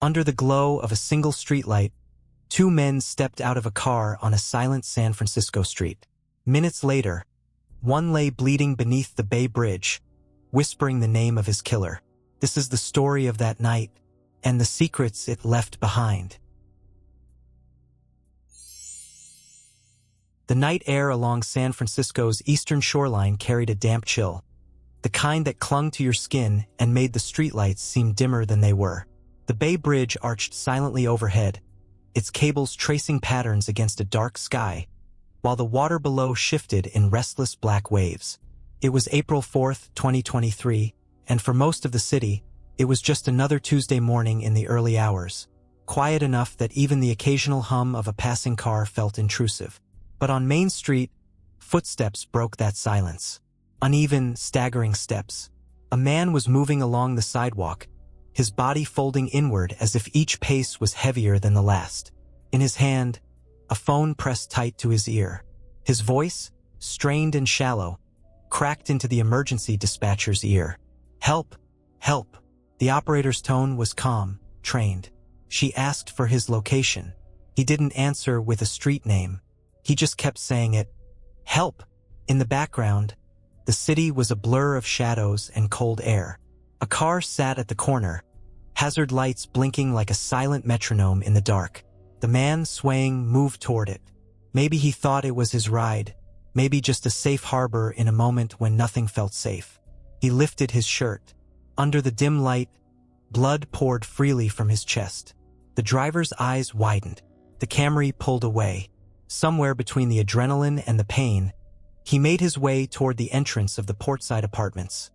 Under the glow of a single streetlight, two men stepped out of a car on a silent San Francisco street. Minutes later, one lay bleeding beneath the Bay Bridge, whispering the name of his killer. This is the story of that night and the secrets it left behind. The night air along San Francisco's eastern shoreline carried a damp chill, the kind that clung to your skin and made the streetlights seem dimmer than they were. The Bay Bridge arched silently overhead, its cables tracing patterns against a dark sky, while the water below shifted in restless black waves. It was April 4th, 2023, and for most of the city, it was just another Tuesday morning in the early hours, quiet enough that even the occasional hum of a passing car felt intrusive. But on Main Street, footsteps broke that silence. Uneven, staggering steps. A man was moving along the sidewalk, his body folding inward as if each pace was heavier than the last. In his hand, a phone pressed tight to his ear. His voice, strained and shallow, cracked into the emergency dispatcher's ear. "Help! Help!" The operator's tone was calm, trained. She asked for his location. He didn't answer with a street name. He just kept saying it. "Help!" In the background, the city was a blur of shadows and cold air. A car sat at the corner, hazard lights blinking like a silent metronome in the dark. The man, swaying, moved toward it. Maybe he thought it was his ride, maybe just a safe harbor in a moment when nothing felt safe. He lifted his shirt. Under the dim light, blood poured freely from his chest. The driver's eyes widened. The Camry pulled away. Somewhere between the adrenaline and the pain, he made his way toward the entrance of the Portside Apartments,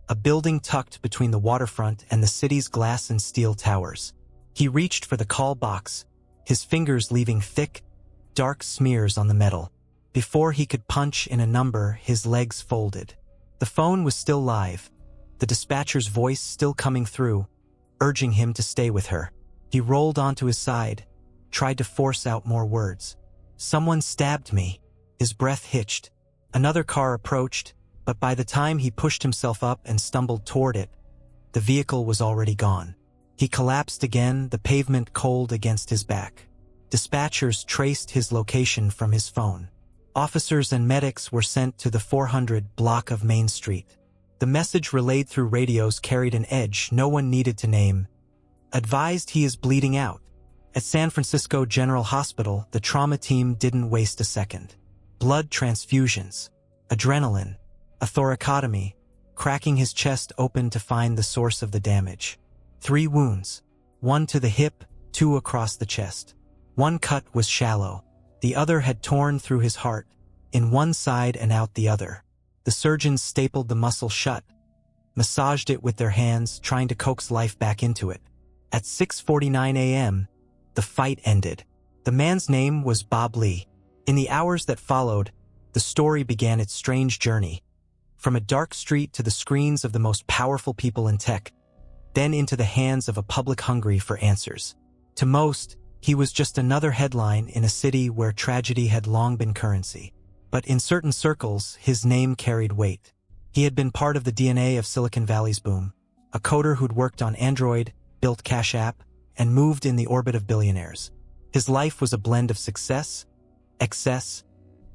a building tucked between the waterfront and the city's glass and steel towers. He reached for the call box, his fingers leaving thick, dark smears on the metal. Before he could punch in a number, his legs folded. The phone was still live, the dispatcher's voice still coming through, urging him to stay with her. He rolled onto his side, tried to force out more words. "Someone stabbed me." His breath hitched. Another car approached, but by the time he pushed himself up and stumbled toward it, the vehicle was already gone. He collapsed again, the pavement cold against his back. Dispatchers traced his location from his phone. Officers and medics were sent to the 400 block of Main Street. The message relayed through radios carried an edge no one needed to name. Advised he is bleeding out. At San Francisco General Hospital, the trauma team didn't waste a second. Blood transfusions, adrenaline, a thoracotomy, cracking his chest open to find the source of the damage. 3 wounds, 1 to the hip, 2 across the chest. One cut was shallow, the other had torn through his heart, in one side and out the other. The surgeons stapled the muscle shut, massaged it with their hands, trying to coax life back into it. At 6:49 a.m., the fight ended. The man's name was Bob Lee. In the hours that followed, the story began its strange journey. From a dark street to the screens of the most powerful people in tech, then into the hands of a public hungry for answers. To most, he was just another headline in a city where tragedy had long been currency. But in certain circles, his name carried weight. He had been part of the DNA of Silicon Valley's boom, a coder who'd worked on Android, built Cash App, and moved in the orbit of billionaires. His life was a blend of success, excess,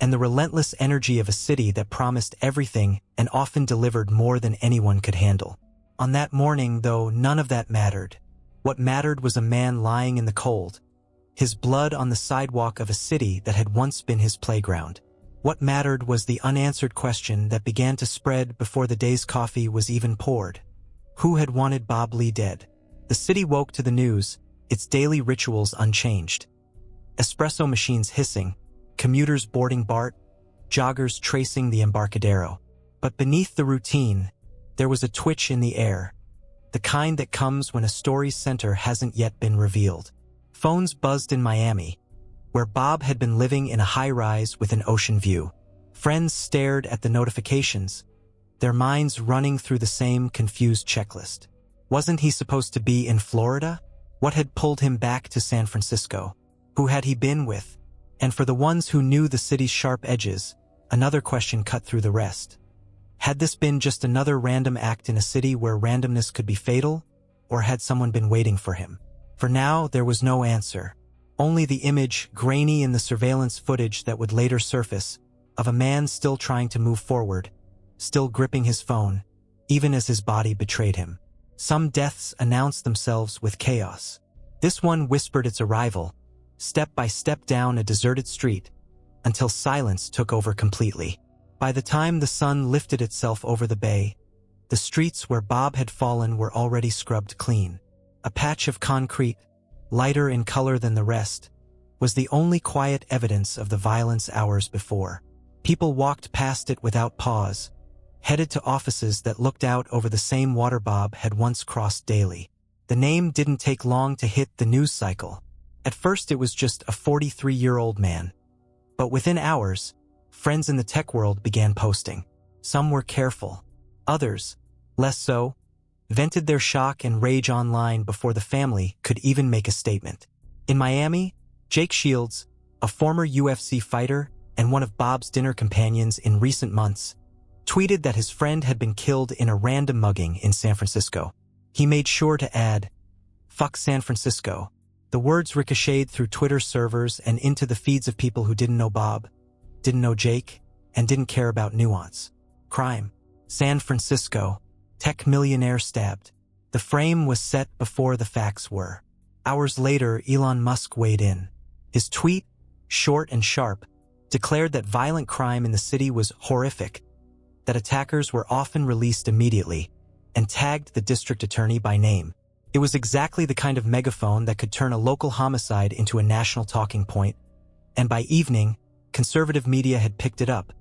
and the relentless energy of a city that promised everything and often delivered more than anyone could handle. On that morning, though, none of that mattered. What mattered was a man lying in the cold, his blood on the sidewalk of a city that had once been his playground. What mattered was the unanswered question that began to spread before the day's coffee was even poured. Who had wanted Bob Lee dead? The city woke to the news, its daily rituals unchanged. Espresso machines hissing, commuters boarding BART, joggers tracing the Embarcadero. But beneath the routine, there was a twitch in the air, the kind that comes when a story's center hasn't yet been revealed. Phones buzzed in Miami, where Bob had been living in a high-rise with an ocean view. Friends stared at the notifications, their minds running through the same confused checklist. Wasn't he supposed to be in Florida? What had pulled him back to San Francisco? Who had he been with? And for the ones who knew the city's sharp edges, another question cut through the rest. Had this been just another random act in a city where randomness could be fatal, or had someone been waiting for him? For now, there was no answer. Only the image, grainy in the surveillance footage that would later surface, of a man still trying to move forward, still gripping his phone, even as his body betrayed him. Some deaths announced themselves with chaos. This one whispered its arrival, step by step down a deserted street, until silence took over completely. By the time the sun lifted itself over the bay, the streets where Bob had fallen were already scrubbed clean. A patch of concrete, lighter in color than the rest, was the only quiet evidence of the violence hours before. People walked past it without pause, headed to offices that looked out over the same water Bob had once crossed daily. The name didn't take long to hit the news cycle. At first it was just a 43-year-old man. But within hours, friends in the tech world began posting. Some were careful. Others, less so, vented their shock and rage online before the family could even make a statement. In Miami, Jake Shields, a former UFC fighter and one of Bob's dinner companions in recent months, tweeted that his friend had been killed in a random mugging in San Francisco. He made sure to add, "Fuck San Francisco." The words ricocheted through Twitter servers and into the feeds of people who didn't know Bob, didn't know Jake, and didn't care about nuance. Crime. San Francisco. Tech millionaire stabbed. The frame was set before the facts were. Hours later, Elon Musk weighed in. His tweet, short and sharp, declared that violent crime in the city was horrific, that attackers were often released immediately, and tagged the district attorney by name. It was exactly the kind of megaphone that could turn a local homicide into a national talking point, and by evening, conservative media had picked it up,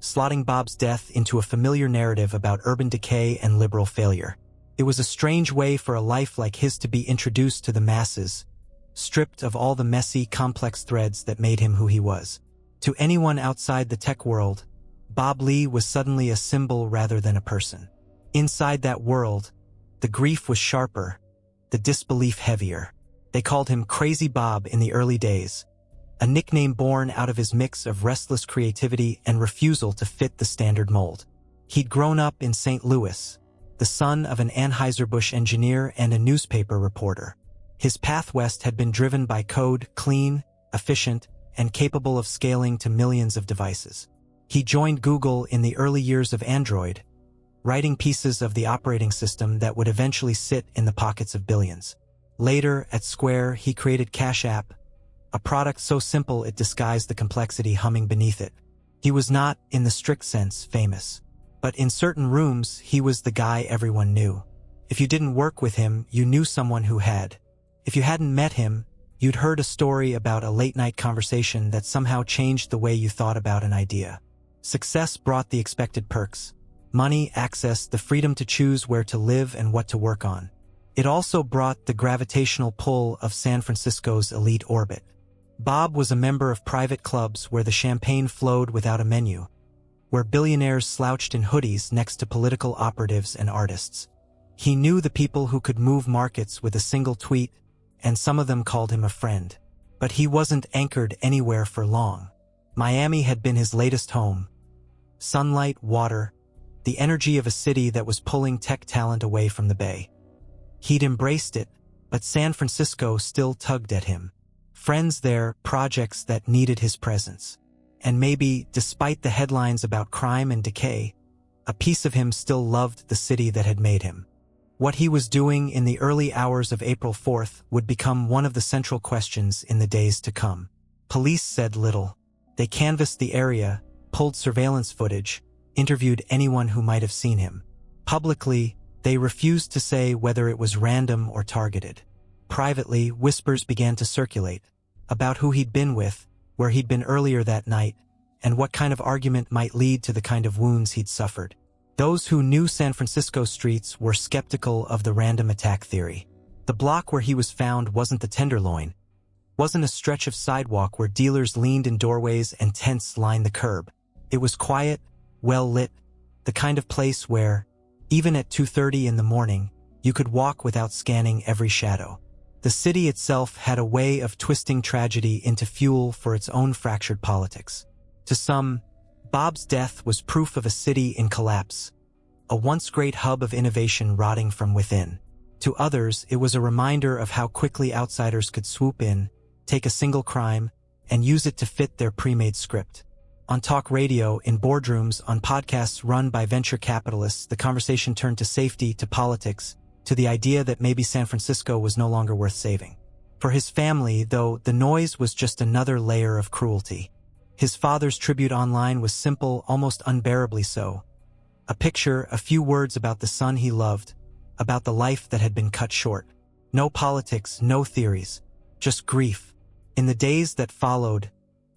slotting Bob's death into a familiar narrative about urban decay and liberal failure. It was a strange way for a life like his to be introduced to the masses, stripped of all the messy, complex threads that made him who he was. To anyone outside the tech world, Bob Lee was suddenly a symbol rather than a person. Inside that world, the grief was sharper, the disbelief heavier. They called him Crazy Bob in the early days, a nickname born out of his mix of restless creativity and refusal to fit the standard mold. He'd grown up in St. Louis, the son of an Anheuser-Busch engineer and a newspaper reporter. His path west had been driven by code, clean, efficient, and capable of scaling to millions of devices. He joined Google in the early years of Android, writing pieces of the operating system that would eventually sit in the pockets of billions. Later, at Square, he created Cash App, a product so simple it disguised the complexity humming beneath it. He was not, in the strict sense, famous. But in certain rooms, he was the guy everyone knew. If you didn't work with him, you knew someone who had. If you hadn't met him, you'd heard a story about a late-night conversation that somehow changed the way you thought about an idea. Success brought the expected perks. Money, access, the freedom to choose where to live and what to work on. It also brought the gravitational pull of San Francisco's elite orbit. Bob was a member of private clubs where the champagne flowed without a menu, where billionaires slouched in hoodies next to political operatives and artists. He knew the people who could move markets with a single tweet, and some of them called him a friend. But he wasn't anchored anywhere for long. Miami had been his latest home. Sunlight, water, the energy of a city that was pulling tech talent away from the Bay. He'd embraced it, but San Francisco still tugged at him. Friends there, projects that needed his presence. And maybe, despite the headlines about crime and decay, a piece of him still loved the city that had made him. What he was doing in the early hours of April 4th would become one of the central questions in the days to come. Police said little. They canvassed the area, pulled surveillance footage, interviewed anyone who might have seen him. Publicly, they refused to say whether it was random or targeted. Privately, whispers began to circulate about who he'd been with, where he'd been earlier that night, and what kind of argument might lead to the kind of wounds he'd suffered. Those who knew San Francisco streets were skeptical of the random attack theory. The block where he was found wasn't the Tenderloin, wasn't a stretch of sidewalk where dealers leaned in doorways and tents lined the curb. It was quiet, well-lit, the kind of place where, even at 2:30 in the morning, you could walk without scanning every shadow. The city itself had a way of twisting tragedy into fuel for its own fractured politics. To some, Bob's death was proof of a city in collapse, a once great hub of innovation rotting from within. To others, it was a reminder of how quickly outsiders could swoop in, take a single crime, and use it to fit their pre-made script. On talk radio, in boardrooms, on podcasts run by venture capitalists, the conversation turned to safety, to politics, to the idea that maybe San Francisco was no longer worth saving. For his family, though, the noise was just another layer of cruelty. His father's tribute online was simple, almost unbearably so. A picture, a few words about the son he loved, about the life that had been cut short. No politics, no theories, just grief. In the days that followed,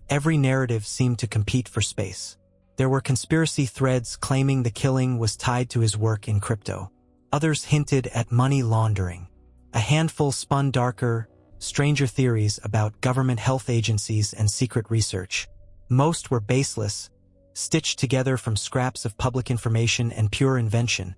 every narrative seemed to compete for space. There were conspiracy threads claiming the killing was tied to his work in crypto. Others hinted at money laundering. A handful spun darker, stranger theories about government health agencies and secret research. Most were baseless, stitched together from scraps of public information and pure invention,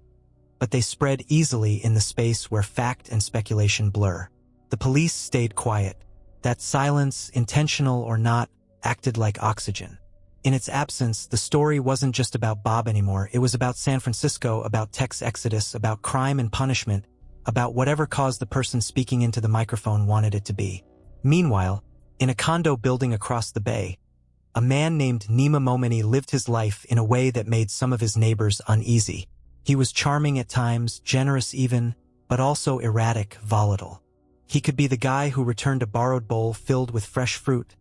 but they spread easily in the space where fact and speculation blur. The police stayed quiet. That silence, intentional or not, acted like oxygen. In its absence, the story wasn't just about Bob anymore. It was about San Francisco, about tech's exodus, about crime and punishment, about whatever cause the person speaking into the microphone wanted it to be. Meanwhile, in a condo building across the bay, a man named Nima Momeni lived his life in a way that made some of his neighbors uneasy. He was charming at times, generous even, but also erratic, volatile. He could be the guy who returned a borrowed bowl filled with fresh fruit,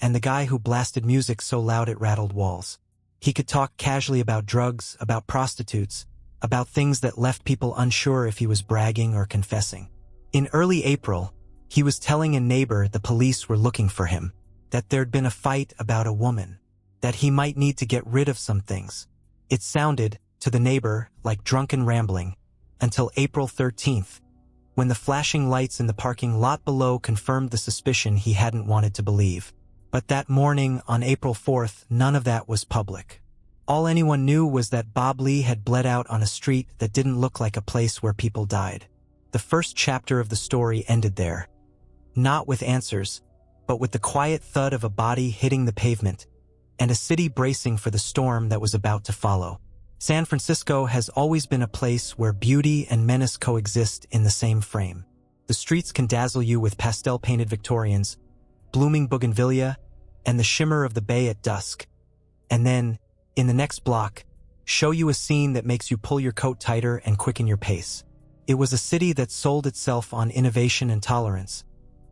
and the guy who blasted music so loud it rattled walls. He could talk casually about drugs, about prostitutes, about things that left people unsure if he was bragging or confessing. In early April, he was telling a neighbor the police were looking for him, that there'd been a fight about a woman, that he might need to get rid of some things. It sounded, to the neighbor, like drunken rambling, until April 13th, when the flashing lights in the parking lot below confirmed the suspicion he hadn't wanted to believe. But that morning, on April 4th, none of that was public. All anyone knew was that Bob Lee had bled out on a street that didn't look like a place where people died. The first chapter of the story ended there. Not with answers, but with the quiet thud of a body hitting the pavement, and a city bracing for the storm that was about to follow. San Francisco has always been a place where beauty and menace coexist in the same frame. The streets can dazzle you with pastel-painted Victorians, blooming bougainvillea, and the shimmer of the bay at dusk. And then, in the next block, show you a scene that makes you pull your coat tighter and quicken your pace. It was a city that sold itself on innovation and tolerance,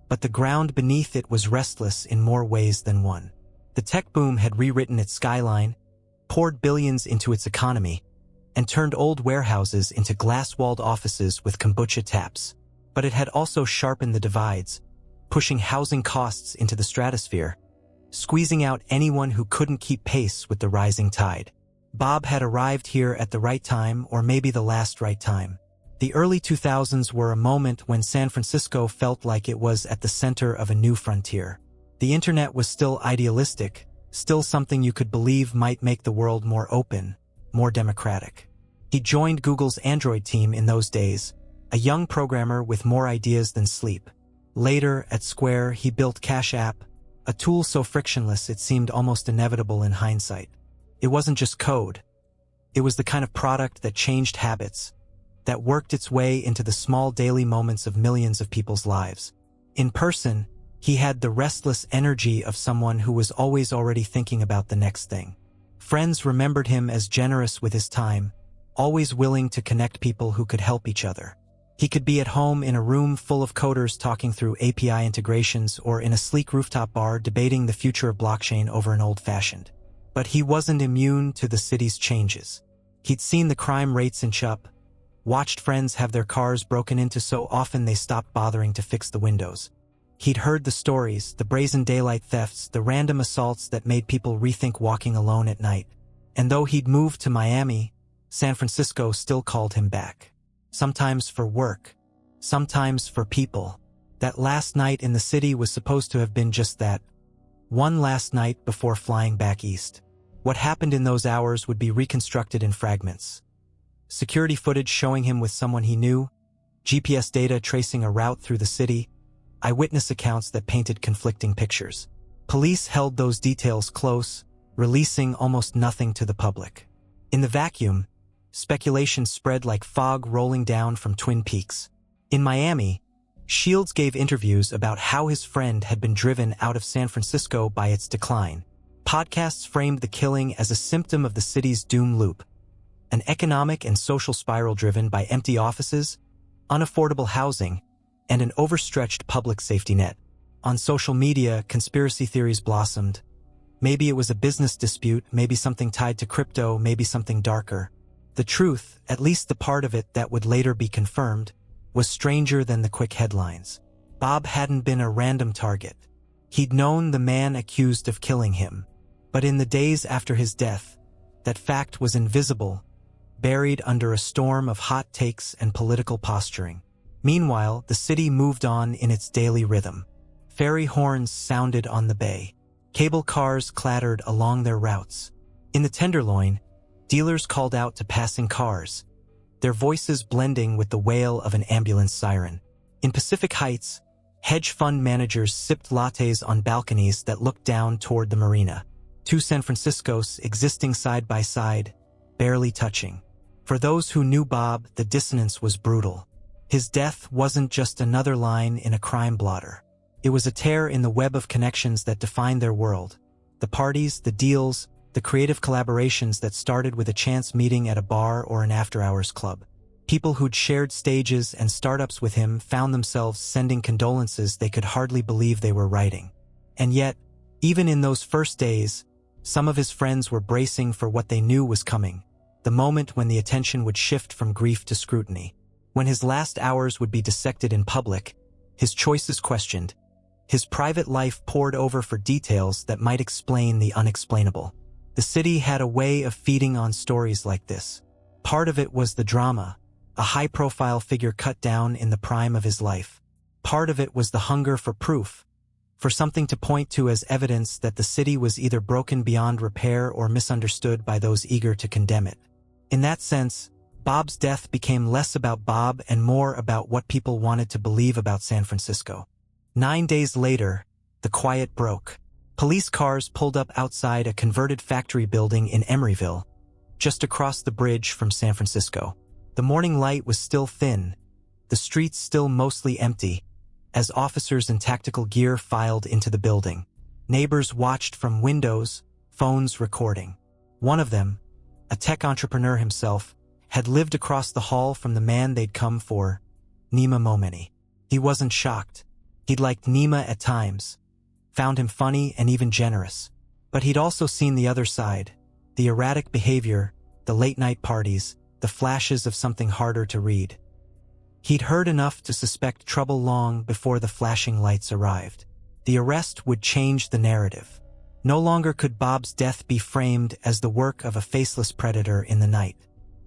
but the ground beneath it was restless in more ways than one. The tech boom had rewritten its skyline, poured billions into its economy, and turned old warehouses into glass-walled offices with kombucha taps. But it had also sharpened the divides, pushing housing costs into the stratosphere, squeezing out anyone who couldn't keep pace with the rising tide. Bob had arrived here at the right time, or maybe the last right time. The early 2000s were a moment when San Francisco felt like it was at the center of a new frontier. The internet was still idealistic, still something you could believe might make the world more open, more democratic. He joined Google's Android team in those days, a young programmer with more ideas than sleep. Later, at Square, he built Cash App, a tool so frictionless it seemed almost inevitable in hindsight. It wasn't just code. It was the kind of product that changed habits, that worked its way into the small daily moments of millions of people's lives. In person, he had the restless energy of someone who was always already thinking about the next thing. Friends remembered him as generous with his time, always willing to connect people who could help each other. He could be at home in a room full of coders talking through API integrations, or in a sleek rooftop bar debating the future of blockchain over an old-fashioned. But he wasn't immune to the city's changes. He'd seen the crime rates inch up, watched friends have their cars broken into so often they stopped bothering to fix the windows. He'd heard the stories, the brazen daylight thefts, the random assaults that made people rethink walking alone at night. And though he'd moved to Miami, San Francisco still called him back. Sometimes for work, sometimes for people. That last night in the city was supposed to have been just that. One last night before flying back east. What happened in those hours would be reconstructed in fragments. Security footage showing him with someone he knew, GPS data tracing a route through the city, eyewitness accounts that painted conflicting pictures. Police held those details close, releasing almost nothing to the public. In the vacuum, speculation spread like fog rolling down from Twin Peaks. In Miami, Shields gave interviews about how his friend had been driven out of San Francisco by its decline. Podcasts framed the killing as a symptom of the city's doom loop, an economic and social spiral driven by empty offices, unaffordable housing, and an overstretched public safety net. On social media, conspiracy theories blossomed. Maybe it was a business dispute, maybe something tied to crypto, maybe something darker. The truth, at least the part of it that would later be confirmed, was stranger than the quick headlines. Bob hadn't been a random target. He'd known the man accused of killing him. But in the days after his death, that fact was invisible, buried under a storm of hot takes and political posturing. Meanwhile, the city moved on in its daily rhythm. Ferry horns sounded on the bay. Cable cars clattered along their routes. In the Tenderloin, dealers called out to passing cars, their voices blending with the wail of an ambulance siren. In Pacific Heights, hedge fund managers sipped lattes on balconies that looked down toward the marina. Two San Franciscos existing side by side, barely touching. For those who knew Bob, the dissonance was brutal. His death wasn't just another line in a crime blotter. It was a tear in the web of connections that defined their world. The parties, the deals, the creative collaborations that started with a chance meeting at a bar or an after-hours club. People who'd shared stages and startups with him found themselves sending condolences they could hardly believe they were writing. And yet, even in those first days, some of his friends were bracing for what they knew was coming, the moment when the attention would shift from grief to scrutiny. When his last hours would be dissected in public, his choices questioned, his private life pored over for details that might explain the unexplainable. The city had a way of feeding on stories like this. Part of it was the drama, a high-profile figure cut down in the prime of his life. Part of it was the hunger for proof, for something to point to as evidence that the city was either broken beyond repair or misunderstood by those eager to condemn it. In that sense, Bob's death became less about Bob and more about what people wanted to believe about San Francisco. 9 days later, the quiet broke. Police cars pulled up outside a converted factory building in Emeryville, just across the bridge from San Francisco. The morning light was still thin, the streets still mostly empty, as officers in tactical gear filed into the building. Neighbors watched from windows, phones recording. One of them, a tech entrepreneur himself, had lived across the hall from the man they'd come for, Nima Momeni. He wasn't shocked. He'd liked Nima at times, found him funny and even generous. But he'd also seen the other side, the erratic behavior, the late-night parties, the flashes of something harder to read. He'd heard enough to suspect trouble long before the flashing lights arrived. The arrest would change the narrative. No longer could Bob's death be framed as the work of a faceless predator in the night.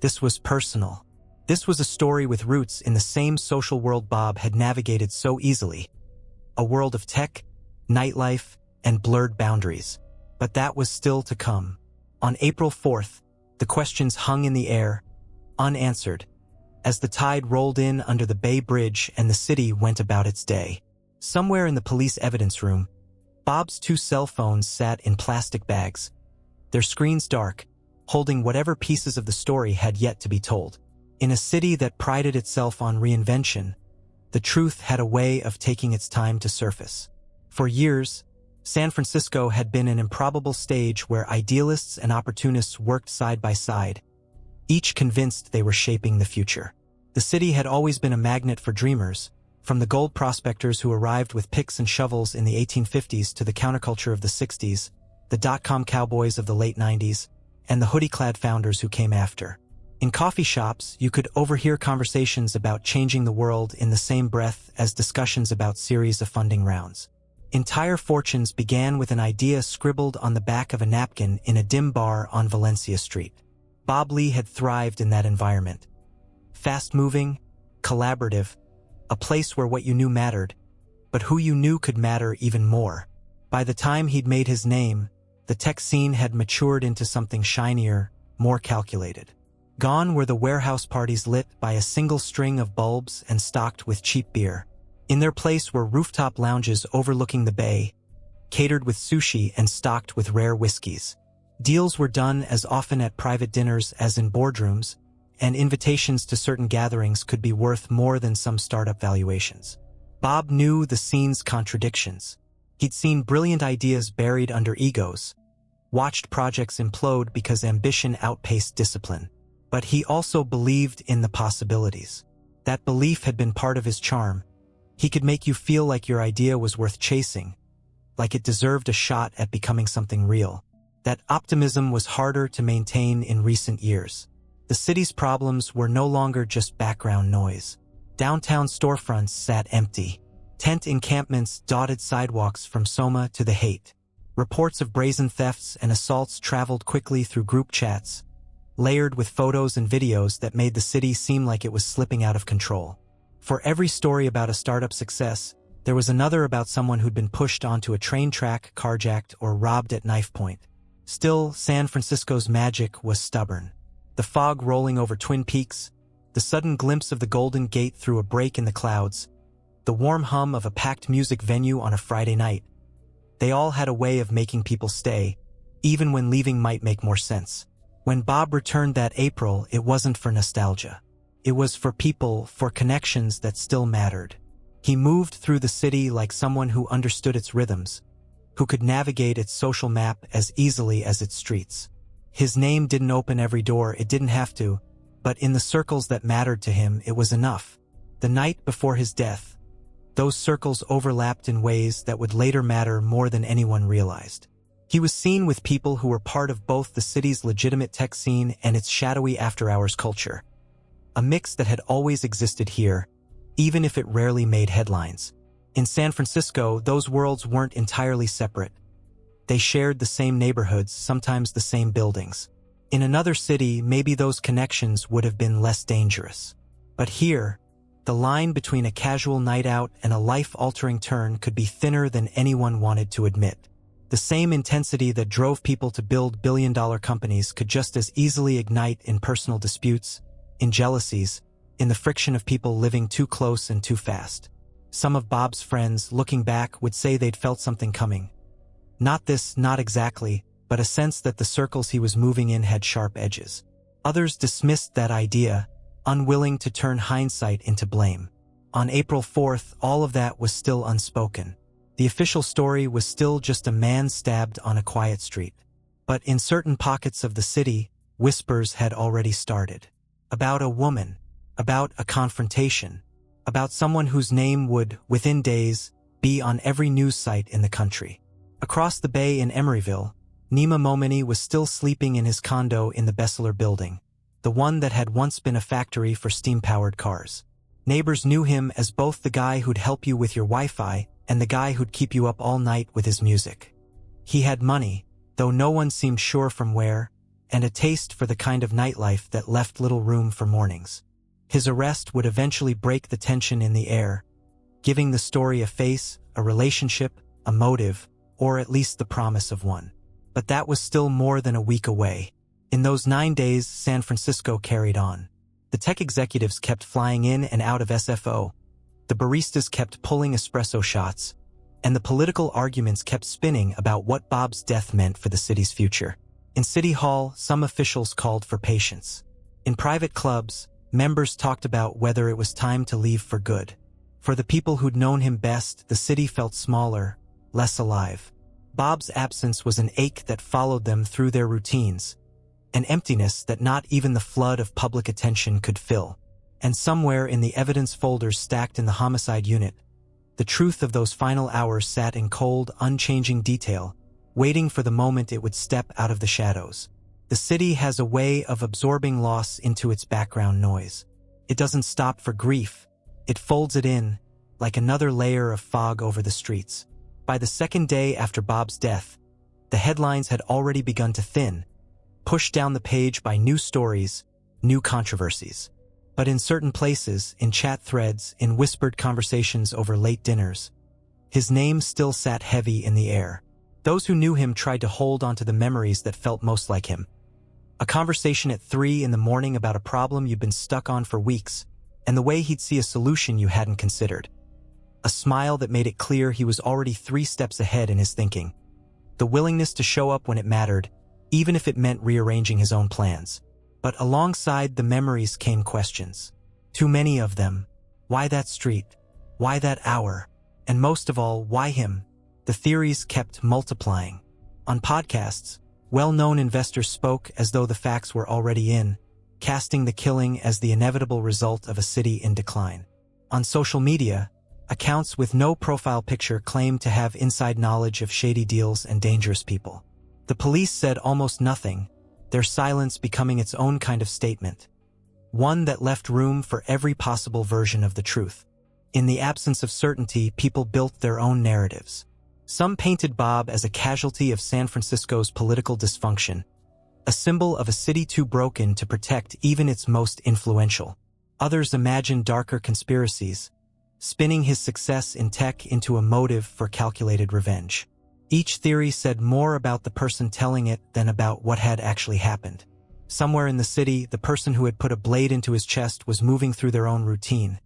This was personal. This was a story with roots in the same social world Bob had navigated so easily. A world of tech, nightlife, and blurred boundaries. But that was still to come. On April 4th, the questions hung in the air, unanswered, as the tide rolled in under the Bay Bridge and the city went about its day. Somewhere in the police evidence room, Bob's 2 cell phones sat in plastic bags, their screens dark, holding whatever pieces of the story had yet to be told. In a city that prided itself on reinvention, the truth had a way of taking its time to surface. For years, San Francisco had been an improbable stage where idealists and opportunists worked side by side, each convinced they were shaping the future. The city had always been a magnet for dreamers, from the gold prospectors who arrived with picks and shovels in the 1850s to the counterculture of the 60s, the dot-com cowboys of the late 90s, and the hoodie-clad founders who came after. In coffee shops, you could overhear conversations about changing the world in the same breath as discussions about series of funding rounds. Entire fortunes began with an idea scribbled on the back of a napkin in a dim bar on Valencia Street. Bob Lee had thrived in that environment. Fast-moving, collaborative, a place where what you knew mattered, but who you knew could matter even more. By the time he'd made his name, the tech scene had matured into something shinier, more calculated. Gone were the warehouse parties lit by a single string of bulbs and stocked with cheap beer. In their place were rooftop lounges overlooking the bay, catered with sushi and stocked with rare whiskeys. Deals were done as often at private dinners as in boardrooms, and invitations to certain gatherings could be worth more than some startup valuations. Bob knew the scene's contradictions. He'd seen brilliant ideas buried under egos, watched projects implode because ambition outpaced discipline. But he also believed in the possibilities. That belief had been part of his charm. He could make you feel like your idea was worth chasing, like it deserved a shot at becoming something real. That optimism was harder to maintain in recent years. The city's problems were no longer just background noise. Downtown storefronts sat empty. Tent encampments dotted sidewalks from Soma to the Haight. Reports of brazen thefts and assaults traveled quickly through group chats, layered with photos and videos that made the city seem like it was slipping out of control. For every story about a startup success, there was another about someone who'd been pushed onto a train track, carjacked, or robbed at knife point. Still, San Francisco's magic was stubborn. The fog rolling over Twin Peaks, the sudden glimpse of the Golden Gate through a break in the clouds, the warm hum of a packed music venue on a Friday night. They all had a way of making people stay, even when leaving might make more sense. When Bob returned that April, it wasn't for nostalgia. It was for people, for connections that still mattered. He moved through the city like someone who understood its rhythms, who could navigate its social map as easily as its streets. His name didn't open every door, it didn't have to, but in the circles that mattered to him, it was enough. The night before his death, those circles overlapped in ways that would later matter more than anyone realized. He was seen with people who were part of both the city's legitimate tech scene and its shadowy after-hours culture. A mix that had always existed here, even if it rarely made headlines. In San Francisco, those worlds weren't entirely separate. They shared the same neighborhoods, sometimes the same buildings. In another city, maybe those connections would have been less dangerous. But here, the line between a casual night out and a life-altering turn could be thinner than anyone wanted to admit. The same intensity that drove people to build billion-dollar companies could just as easily ignite in personal disputes, in jealousies, in the friction of people living too close and too fast. Some of Bob's friends, looking back, would say they'd felt something coming. Not exactly, but a sense that the circles he was moving in had sharp edges. Others dismissed that idea, unwilling to turn hindsight into blame. On April 4th, all of that was still unspoken. The official story was still just a man stabbed on a quiet street. But in certain pockets of the city, whispers had already started. About a woman, about a confrontation, about someone whose name would, within days, be on every news site in the country. Across the bay in Emeryville, Nima Momeni was still sleeping in his condo in the Besseler building, the one that had once been a factory for steam-powered cars. Neighbors knew him as both the guy who'd help you with your Wi-Fi and the guy who'd keep you up all night with his music. He had money, though no one seemed sure from where, and a taste for the kind of nightlife that left little room for mornings. His arrest would eventually break the tension in the air, giving the story a face, a relationship, a motive, or at least the promise of one. But that was still more than a week away. In those 9 days, San Francisco carried on. The tech executives kept flying in and out of SFO, the baristas kept pulling espresso shots, and the political arguments kept spinning about what Bob's death meant for the city's future. In City Hall, some officials called for patience. In private clubs, members talked about whether it was time to leave for good. For the people who'd known him best, the city felt smaller, less alive. Bob's absence was an ache that followed them through their routines, an emptiness that not even the flood of public attention could fill. And somewhere in the evidence folders stacked in the homicide unit, the truth of those final hours sat in cold, unchanging detail, waiting for the moment it would step out of the shadows. The city has a way of absorbing loss into its background noise. It doesn't stop for grief. It folds it in, like another layer of fog over the streets. By the second day after Bob's death, the headlines had already begun to thin, pushed down the page by new stories, new controversies. But in certain places, in chat threads, in whispered conversations over late dinners, his name still sat heavy in the air. Those who knew him tried to hold onto the memories that felt most like him. A conversation at 3 in the morning about a problem you'd been stuck on for weeks, and the way he'd see a solution you hadn't considered. A smile that made it clear he was already 3 steps ahead in his thinking. The willingness to show up when it mattered, even if it meant rearranging his own plans. But alongside the memories came questions. Too many of them. Why that street? Why that hour? And most of all, why him? The theories kept multiplying. On podcasts, well-known investors spoke as though the facts were already in, casting the killing as the inevitable result of a city in decline. On social media, accounts with no profile picture claimed to have inside knowledge of shady deals and dangerous people. The police said almost nothing, their silence becoming its own kind of statement, one that left room for every possible version of the truth. In the absence of certainty, people built their own narratives. Some painted Bob as a casualty of San Francisco's political dysfunction, a symbol of a city too broken to protect even its most influential. Others imagined darker conspiracies, spinning his success in tech into a motive for calculated revenge. Each theory said more about the person telling it than about what had actually happened. Somewhere in the city, the person who had put a blade into his chest was moving through their own routine.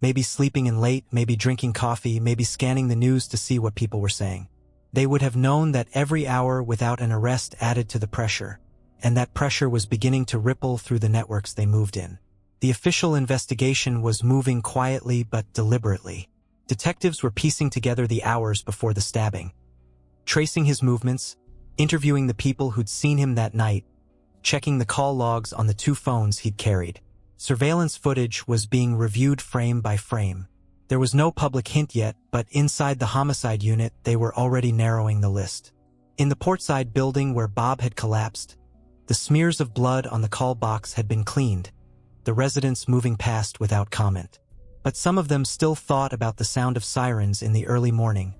Maybe sleeping in late, maybe drinking coffee, maybe scanning the news to see what people were saying. They would have known that every hour without an arrest added to the pressure, and that pressure was beginning to ripple through the networks they moved in. The official investigation was moving quietly but deliberately. Detectives were piecing together the hours before the stabbing, tracing his movements, interviewing the people who'd seen him that night, checking the call logs on the 2 phones he'd carried. Surveillance footage was being reviewed frame by frame. There was no public hint yet, but inside the homicide unit, they were already narrowing the list. In the portside building where Bob had collapsed, the smears of blood on the call box had been cleaned, the residents moving past without comment. But some of them still thought about the sound of sirens in the early morning,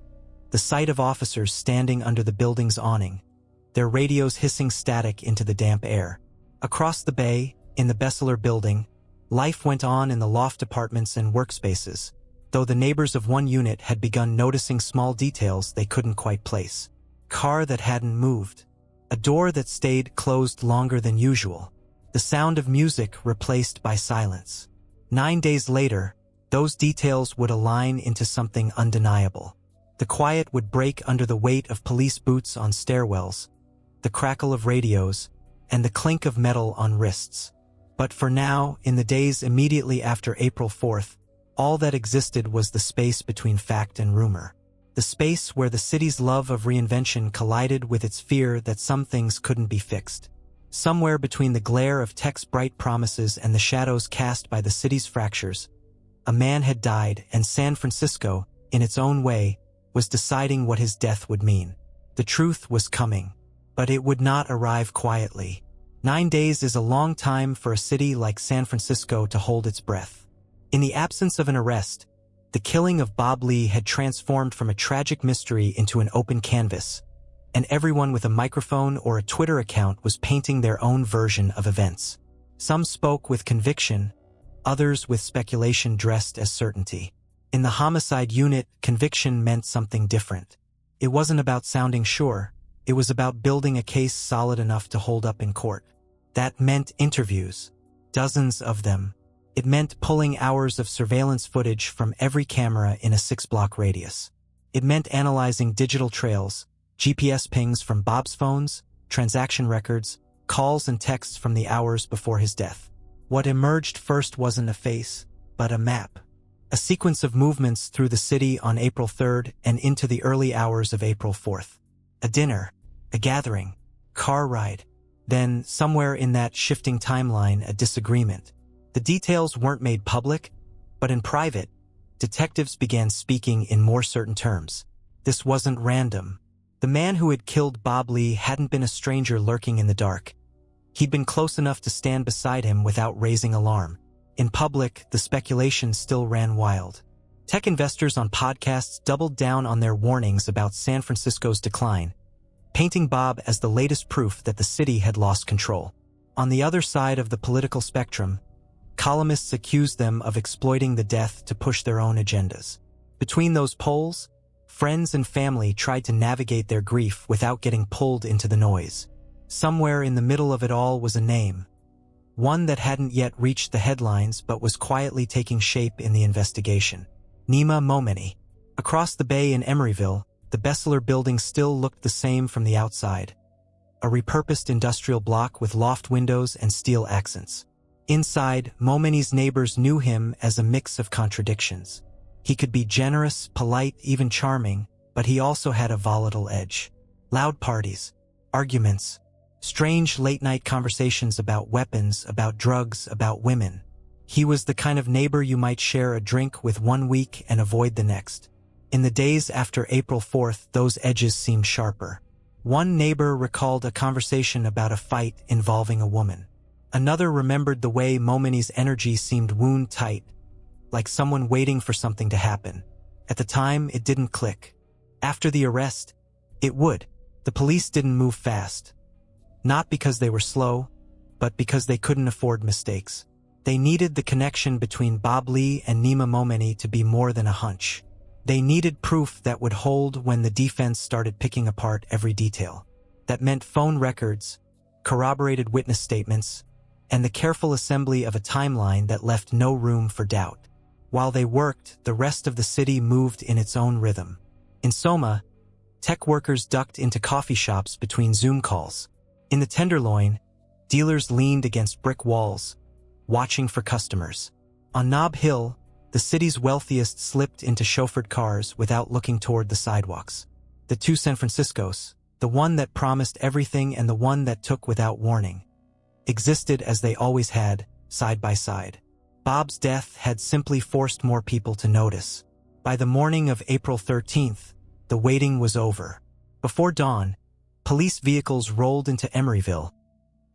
the sight of officers standing under the building's awning, their radios hissing static into the damp air. Across the bay, in the Besseler building, life went on in the loft apartments and workspaces, though the neighbors of one unit had begun noticing small details they couldn't quite place. Car that hadn't moved. A door that stayed closed longer than usual. The sound of music replaced by silence. 9 days later, those details would align into something undeniable. The quiet would break under the weight of police boots on stairwells, the crackle of radios, and the clink of metal on wrists. But for now, in the days immediately after April 4th, all that existed was the space between fact and rumor. The space where the city's love of reinvention collided with its fear that some things couldn't be fixed. Somewhere between the glare of tech's bright promises and the shadows cast by the city's fractures, a man had died, and San Francisco, in its own way, was deciding what his death would mean. The truth was coming, but it would not arrive quietly. 9 days is a long time for a city like San Francisco to hold its breath. In the absence of an arrest, the killing of Bob Lee had transformed from a tragic mystery into an open canvas, and everyone with a microphone or a Twitter account was painting their own version of events. Some spoke with conviction, others with speculation dressed as certainty. In the homicide unit, conviction meant something different. It wasn't about sounding sure, it was about building a case solid enough to hold up in court. That meant interviews, dozens of them. It meant pulling hours of surveillance footage from every camera in a 6-block radius. It meant analyzing digital trails, GPS pings from Bob's phones, transaction records, calls and texts from the hours before his death. What emerged first wasn't a face, but a map. A sequence of movements through the city on April 3rd and into the early hours of April 4th. A dinner, a gathering, car ride. Then, somewhere in that shifting timeline, a disagreement. The details weren't made public, but in private, detectives began speaking in more certain terms. This wasn't random. The man who had killed Bob Lee hadn't been a stranger lurking in the dark. He'd been close enough to stand beside him without raising alarm. In public, the speculation still ran wild. Tech investors on podcasts doubled down on their warnings about San Francisco's decline, painting Bob as the latest proof that the city had lost control. On the other side of the political spectrum, columnists accused them of exploiting the death to push their own agendas. Between those poles, friends and family tried to navigate their grief without getting pulled into the noise. Somewhere in the middle of it all was a name, one that hadn't yet reached the headlines but was quietly taking shape in the investigation. Nima Momeni. Across the bay in Emeryville, the Besseler building still looked the same from the outside. a repurposed industrial block with loft windows and steel accents. Inside, Momeni's neighbors knew him as a mix of contradictions. He could be generous, polite, even charming, but he also had a volatile edge. Loud parties, arguments, strange late-night conversations about weapons, about drugs, about women. He was the kind of neighbor you might share a drink with one week and avoid the next. In the days after April 4th, those edges seemed sharper. One neighbor recalled a conversation about a fight involving a woman. Another remembered the way Momeni's energy seemed wound-tight, like someone waiting for something to happen. At the time, it didn't click. After the arrest, it would. The police didn't move fast. Not because they were slow, but because they couldn't afford mistakes. They needed the connection between Bob Lee and Nima Momeni to be more than a hunch. They needed proof that would hold when the defense started picking apart every detail. That meant phone records, corroborated witness statements, and the careful assembly of a timeline that left no room for doubt. While they worked, the rest of the city moved in its own rhythm. In Soma, tech workers ducked into coffee shops between Zoom calls. In the Tenderloin, dealers leaned against brick walls, watching for customers. On Nob Hill, the city's wealthiest slipped into chauffeured cars without looking toward the sidewalks. The two San Franciscos, the one that promised everything and the one that took without warning, existed as they always had, side by side. Bob's death had simply forced more people to notice. By the morning of April 13th, the waiting was over. Before dawn, police vehicles rolled into Emeryville,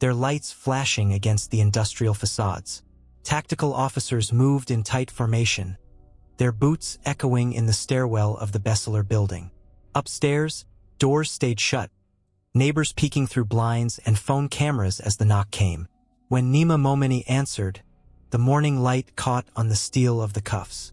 their lights flashing against the industrial facades. Tactical officers moved in tight formation, their boots echoing in the stairwell of the Besseler building. Upstairs, doors stayed shut, neighbors peeking through blinds and phone cameras as the knock came. When Nima Momeni answered, the morning light caught on the steel of the cuffs.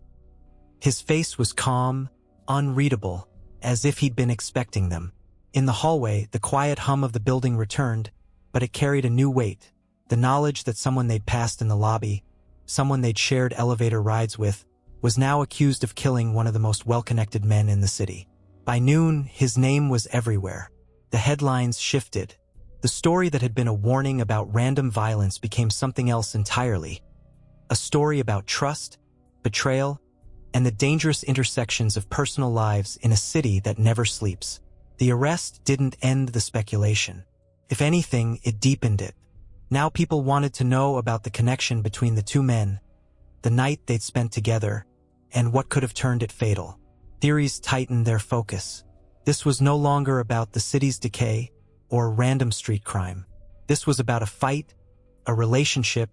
His face was calm, unreadable, as if he'd been expecting them. In the hallway, the quiet hum of the building returned, but it carried a new weight. The knowledge that someone they'd passed in the lobby, someone they'd shared elevator rides with, was now accused of killing one of the most well-connected men in the city. By noon, his name was everywhere. The headlines shifted. The story that had been a warning about random violence became something else entirely. A story about trust, betrayal, and the dangerous intersections of personal lives in a city that never sleeps. The arrest didn't end the speculation. If anything, it deepened it. Now people wanted to know about the connection between the two men, the night they'd spent together, and what could have turned it fatal. Theories tightened their focus. This was no longer about the city's decay or random street crime. This was about a fight, a relationship,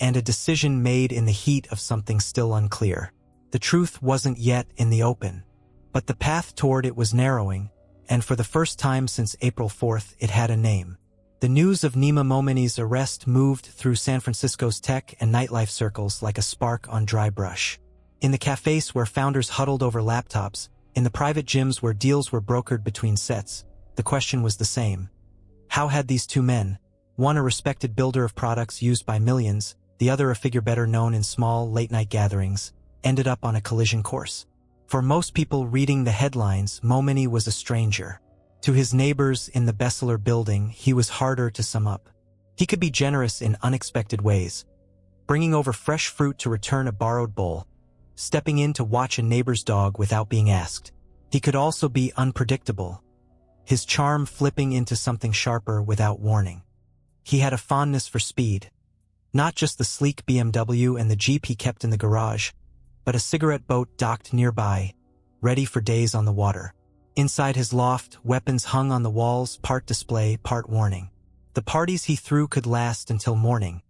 and a decision made in the heat of something still unclear. The truth wasn't yet in the open, but the path toward it was narrowing, and for the first time since April 4th, it had a name. The news of Nima Momeni's arrest moved through San Francisco's tech and nightlife circles like a spark on dry brush. In the cafes where founders huddled over laptops, in the private gyms where deals were brokered between sets, the question was the same. How had these two men, one a respected builder of products used by millions, the other a figure better known in small, late-night gatherings, ended up on a collision course? For most people reading the headlines, Momeni was a stranger. To his neighbors in the Besseler building, he was harder to sum up. He could be generous in unexpected ways, bringing over fresh fruit to return a borrowed bowl, stepping in to watch a neighbor's dog without being asked. He could also be unpredictable, his charm flipping into something sharper without warning. He had a fondness for speed, not just the sleek BMW and the Jeep he kept in the garage, but a cigarette boat docked nearby, ready for days on the water. Inside his loft, weapons hung on the walls, part display, part warning. The parties he threw could last until morning,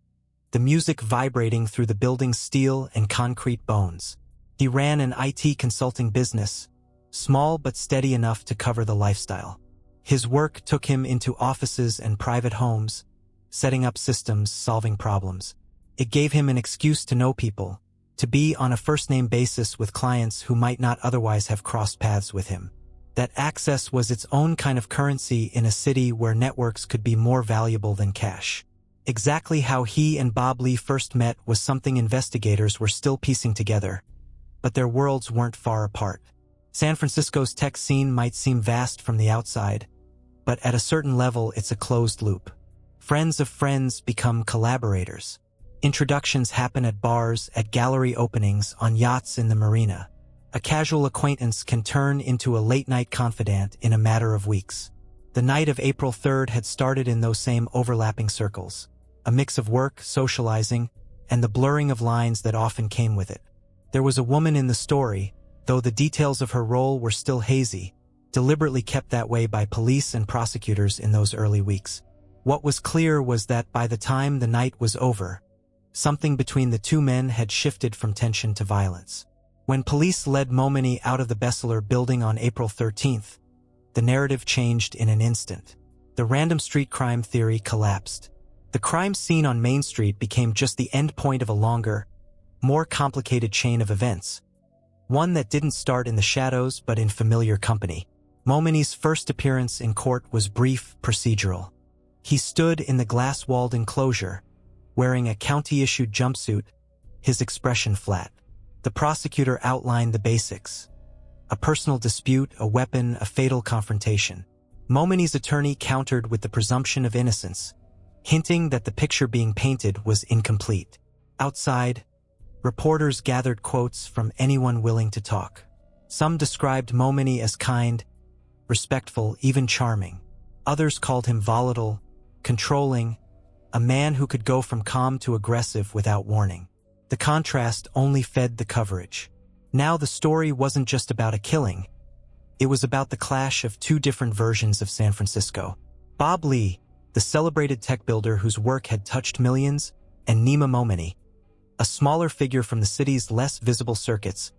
the music vibrating through the building's steel and concrete bones. He ran an IT consulting business, small but steady enough to cover the lifestyle. His work took him into offices and private homes, setting up systems, solving problems. It gave him an excuse to know people, to be on a first-name basis with clients who might not otherwise have crossed paths with him. That access was its own kind of currency in a city where networks could be more valuable than cash. Exactly how he and Bob Lee first met was something investigators were still piecing together, but their worlds weren't far apart. San Francisco's tech scene might seem vast from the outside, but at a certain level it's a closed loop. Friends of friends become collaborators. Introductions happen at bars, at gallery openings, on yachts in the marina. A casual acquaintance can turn into a late-night confidant in a matter of weeks. The night of April 3rd had started in those same overlapping circles. A mix of work, socializing, and the blurring of lines that often came with it. There was a woman in the story, though the details of her role were still hazy, deliberately kept that way by police and prosecutors in those early weeks. What was clear was that by the time the night was over, something between the two men had shifted from tension to violence. When police led Momeni out of the Besseler building on April 13th, the narrative changed in an instant. The random street crime theory collapsed. The crime scene on Main Street became just the end point of a longer, more complicated chain of events. One that didn't start in the shadows but in familiar company. Momeni's first appearance in court was brief, procedural. He stood in the glass-walled enclosure, wearing a county-issued jumpsuit, his expression flat. The prosecutor outlined the basics. A personal dispute, a weapon, a fatal confrontation. Momeni's attorney countered with the presumption of innocence, hinting that the picture being painted was incomplete. Outside, reporters gathered quotes from anyone willing to talk. Some described Momeni as kind, respectful, even charming. Others called him volatile, controlling, a man who could go from calm to aggressive without warning. The contrast only fed the coverage. Now the story wasn't just about a killing. It was about the clash of two different versions of San Francisco. Bob Lee, the celebrated tech builder whose work had touched millions, and Nima Momeni, a smaller figure from the city's less visible circuits,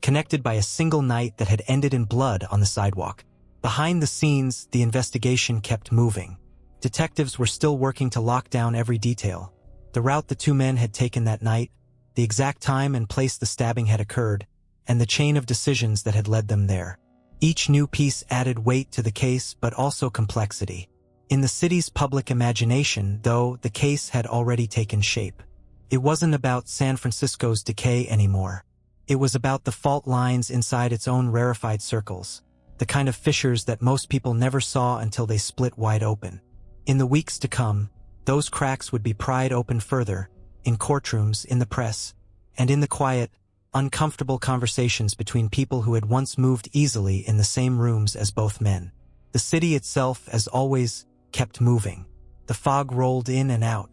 connected by a single night that had ended in blood on the sidewalk. Behind the scenes, the investigation kept moving. Detectives were still working to lock down every detail. The route the two men had taken that night, the exact time and place the stabbing had occurred, and the chain of decisions that had led them there. Each new piece added weight to the case but also complexity. In the city's public imagination, though, the case had already taken shape. It wasn't about San Francisco's decay anymore. It was about the fault lines inside its own rarefied circles, the kind of fissures that most people never saw until they split wide open. In the weeks to come, those cracks would be pried open further, in courtrooms, in the press, and in the quiet, uncomfortable conversations between people who had once moved easily in the same rooms as both men. The city itself, as always, kept moving. The fog rolled in and out.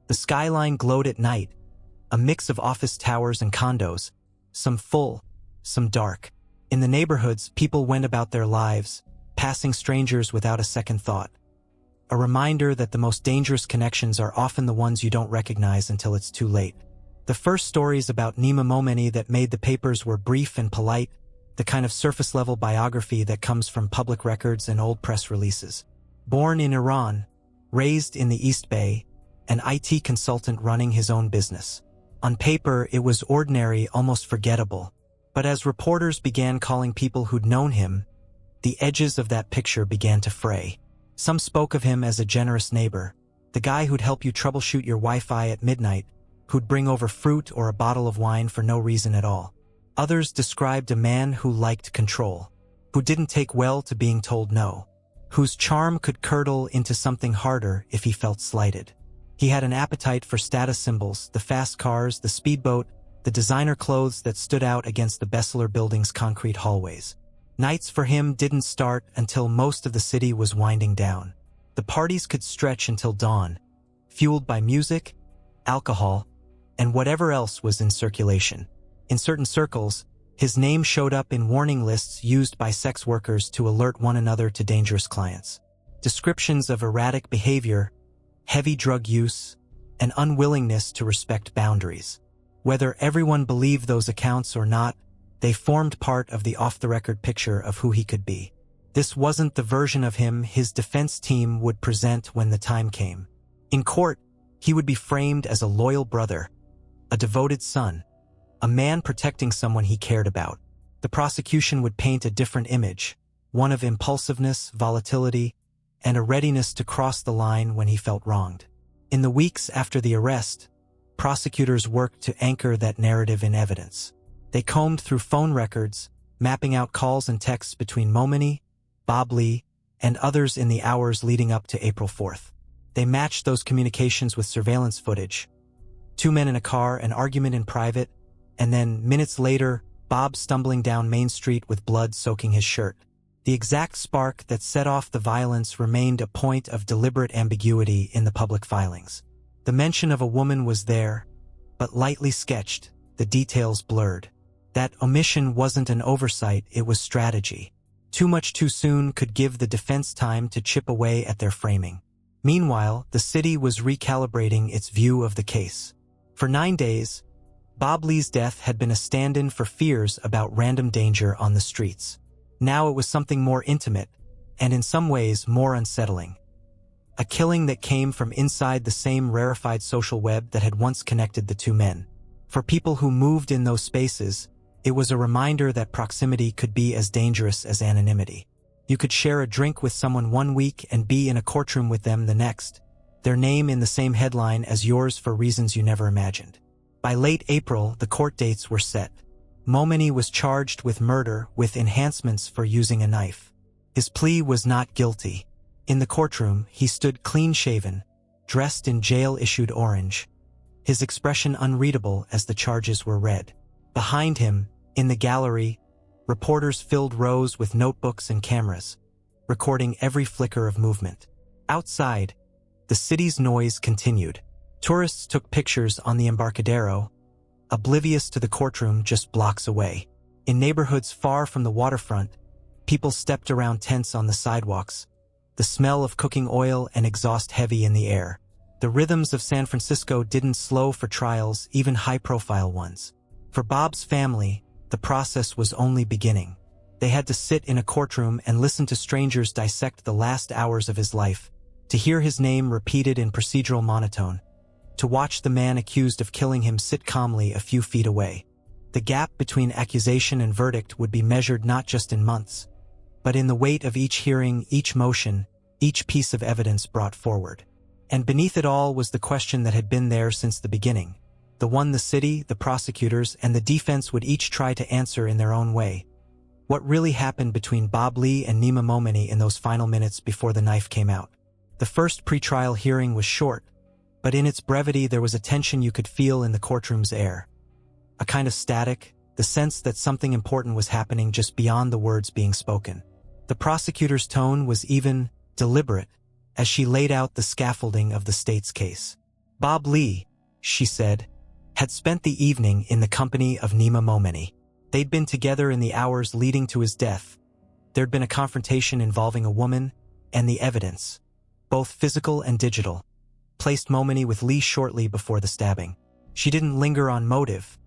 The skyline glowed at night, a mix of office towers and condos, some full, some dark. In the neighborhoods, people went about their lives, passing strangers without a second thought. A reminder that the most dangerous connections are often the ones you don't recognize until it's too late. The first stories about Nima Momeni that made the papers were brief and polite, the kind of surface-level biography that comes from public records and old press releases. Born in Iran, raised in the East Bay, an IT consultant running his own business. On paper, it was ordinary, almost forgettable. But as reporters began calling people who'd known him, the edges of that picture began to fray. Some spoke of him as a generous neighbor, the guy who'd help you troubleshoot your Wi-Fi at midnight, who'd bring over fruit or a bottle of wine for no reason at all. Others described a man who liked control, who didn't take well to being told no, whose charm could curdle into something harder if he felt slighted. He had an appetite for status symbols, the fast cars, the speedboat, the designer clothes that stood out against the Besseler building's concrete hallways. Nights for him didn't start until most of the city was winding down. The parties could stretch until dawn, fueled by music, alcohol, and whatever else was in circulation. In certain circles, his name showed up in warning lists used by sex workers to alert one another to dangerous clients. Descriptions of erratic behavior, heavy drug use, and unwillingness to respect boundaries. Whether everyone believed those accounts or not, they formed part of the off-the-record picture of who he could be. This wasn't the version of him his defense team would present when the time came. In court, he would be framed as a loyal brother, a devoted son, a man protecting someone he cared about. The prosecution would paint a different image, one of impulsiveness, volatility, and a readiness to cross the line when he felt wronged. In the weeks after the arrest, prosecutors worked to anchor that narrative in evidence. They combed through phone records, mapping out calls and texts between Momeni, Bob Lee, and others in the hours leading up to April 4th. They matched those communications with surveillance footage. 2 men in a car, an argument in private, and then, minutes later, Bob stumbling down Main Street with blood soaking his shirt. The exact spark that set off the violence remained a point of deliberate ambiguity in the public filings. The mention of a woman was there, but lightly sketched, the details blurred. That omission wasn't an oversight, it was strategy. Too much too soon could give the defense time to chip away at their framing. Meanwhile, the city was recalibrating its view of the case. For 9 days, Bob Lee's death had been a stand-in for fears about random danger on the streets. Now it was something more intimate, and in some ways more unsettling. A killing that came from inside the same rarefied social web that had once connected the 2 men. For people who moved in those spaces, it was a reminder that proximity could be as dangerous as anonymity. You could share a drink with someone 1 week and be in a courtroom with them the next, their name in the same headline as yours for reasons you never imagined. By late April, the court dates were set. Momeni was charged with murder with enhancements for using a knife. His plea was not guilty. In the courtroom, he stood clean-shaven, dressed in jail-issued orange, his expression unreadable as the charges were read. Behind him, in the gallery, reporters filled rows with notebooks and cameras, recording every flicker of movement. Outside, the city's noise continued. Tourists took pictures on the Embarcadero, oblivious to the courtroom just blocks away. In neighborhoods far from the waterfront, people stepped around tents on the sidewalks, the smell of cooking oil and exhaust heavy in the air. The rhythms of San Francisco didn't slow for trials, even high-profile ones. For Bob's family, the process was only beginning. They had to sit in a courtroom and listen to strangers dissect the last hours of his life, to hear his name repeated in procedural monotone, to watch the man accused of killing him sit calmly a few feet away. The gap between accusation and verdict would be measured not just in months, but in the weight of each hearing, each motion, each piece of evidence brought forward. And beneath it all was the question that had been there since the beginning, the one the city, the prosecutors, and the defense would each try to answer in their own way. What really happened between Bob Lee and Nima Momeni in those final minutes before the knife came out? The first pretrial hearing was short, but in its brevity there was a tension you could feel in the courtroom's air. A kind of static, the sense that something important was happening just beyond the words being spoken. The prosecutor's tone was even deliberate as she laid out the scaffolding of the state's case. Bob Lee, she said, had spent the evening in the company of Nima Momeni. They'd been together in the hours leading to his death. There'd been a confrontation involving a woman, and the evidence, both physical and digital, placed Momeni with Lee shortly before the stabbing. She didn't linger on motive.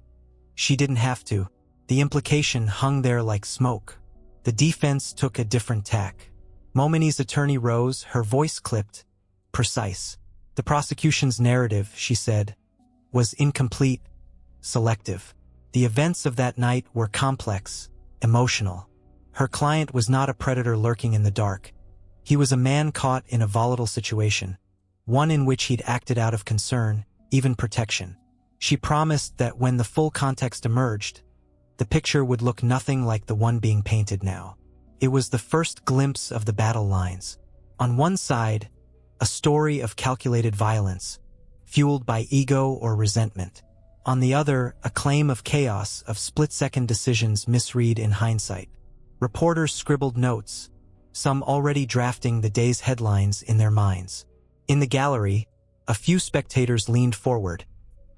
She didn't have to. The implication hung there like smoke. The defense took a different tack. Momeni's attorney rose, her voice clipped, precise. The prosecution's narrative, she said, was incomplete, selective. The events of that night were complex, emotional. Her client was not a predator lurking in the dark. He was a man caught in a volatile situation, one in which he'd acted out of concern, even protection. She promised that when the full context emerged, the picture would look nothing like the one being painted now. It was the first glimpse of the battle lines. On one side, a story of calculated violence, fueled by ego or resentment. On the other, a claim of chaos, of split-second decisions misread in hindsight. Reporters scribbled notes, some already drafting the day's headlines in their minds. In the gallery, a few spectators leaned forward,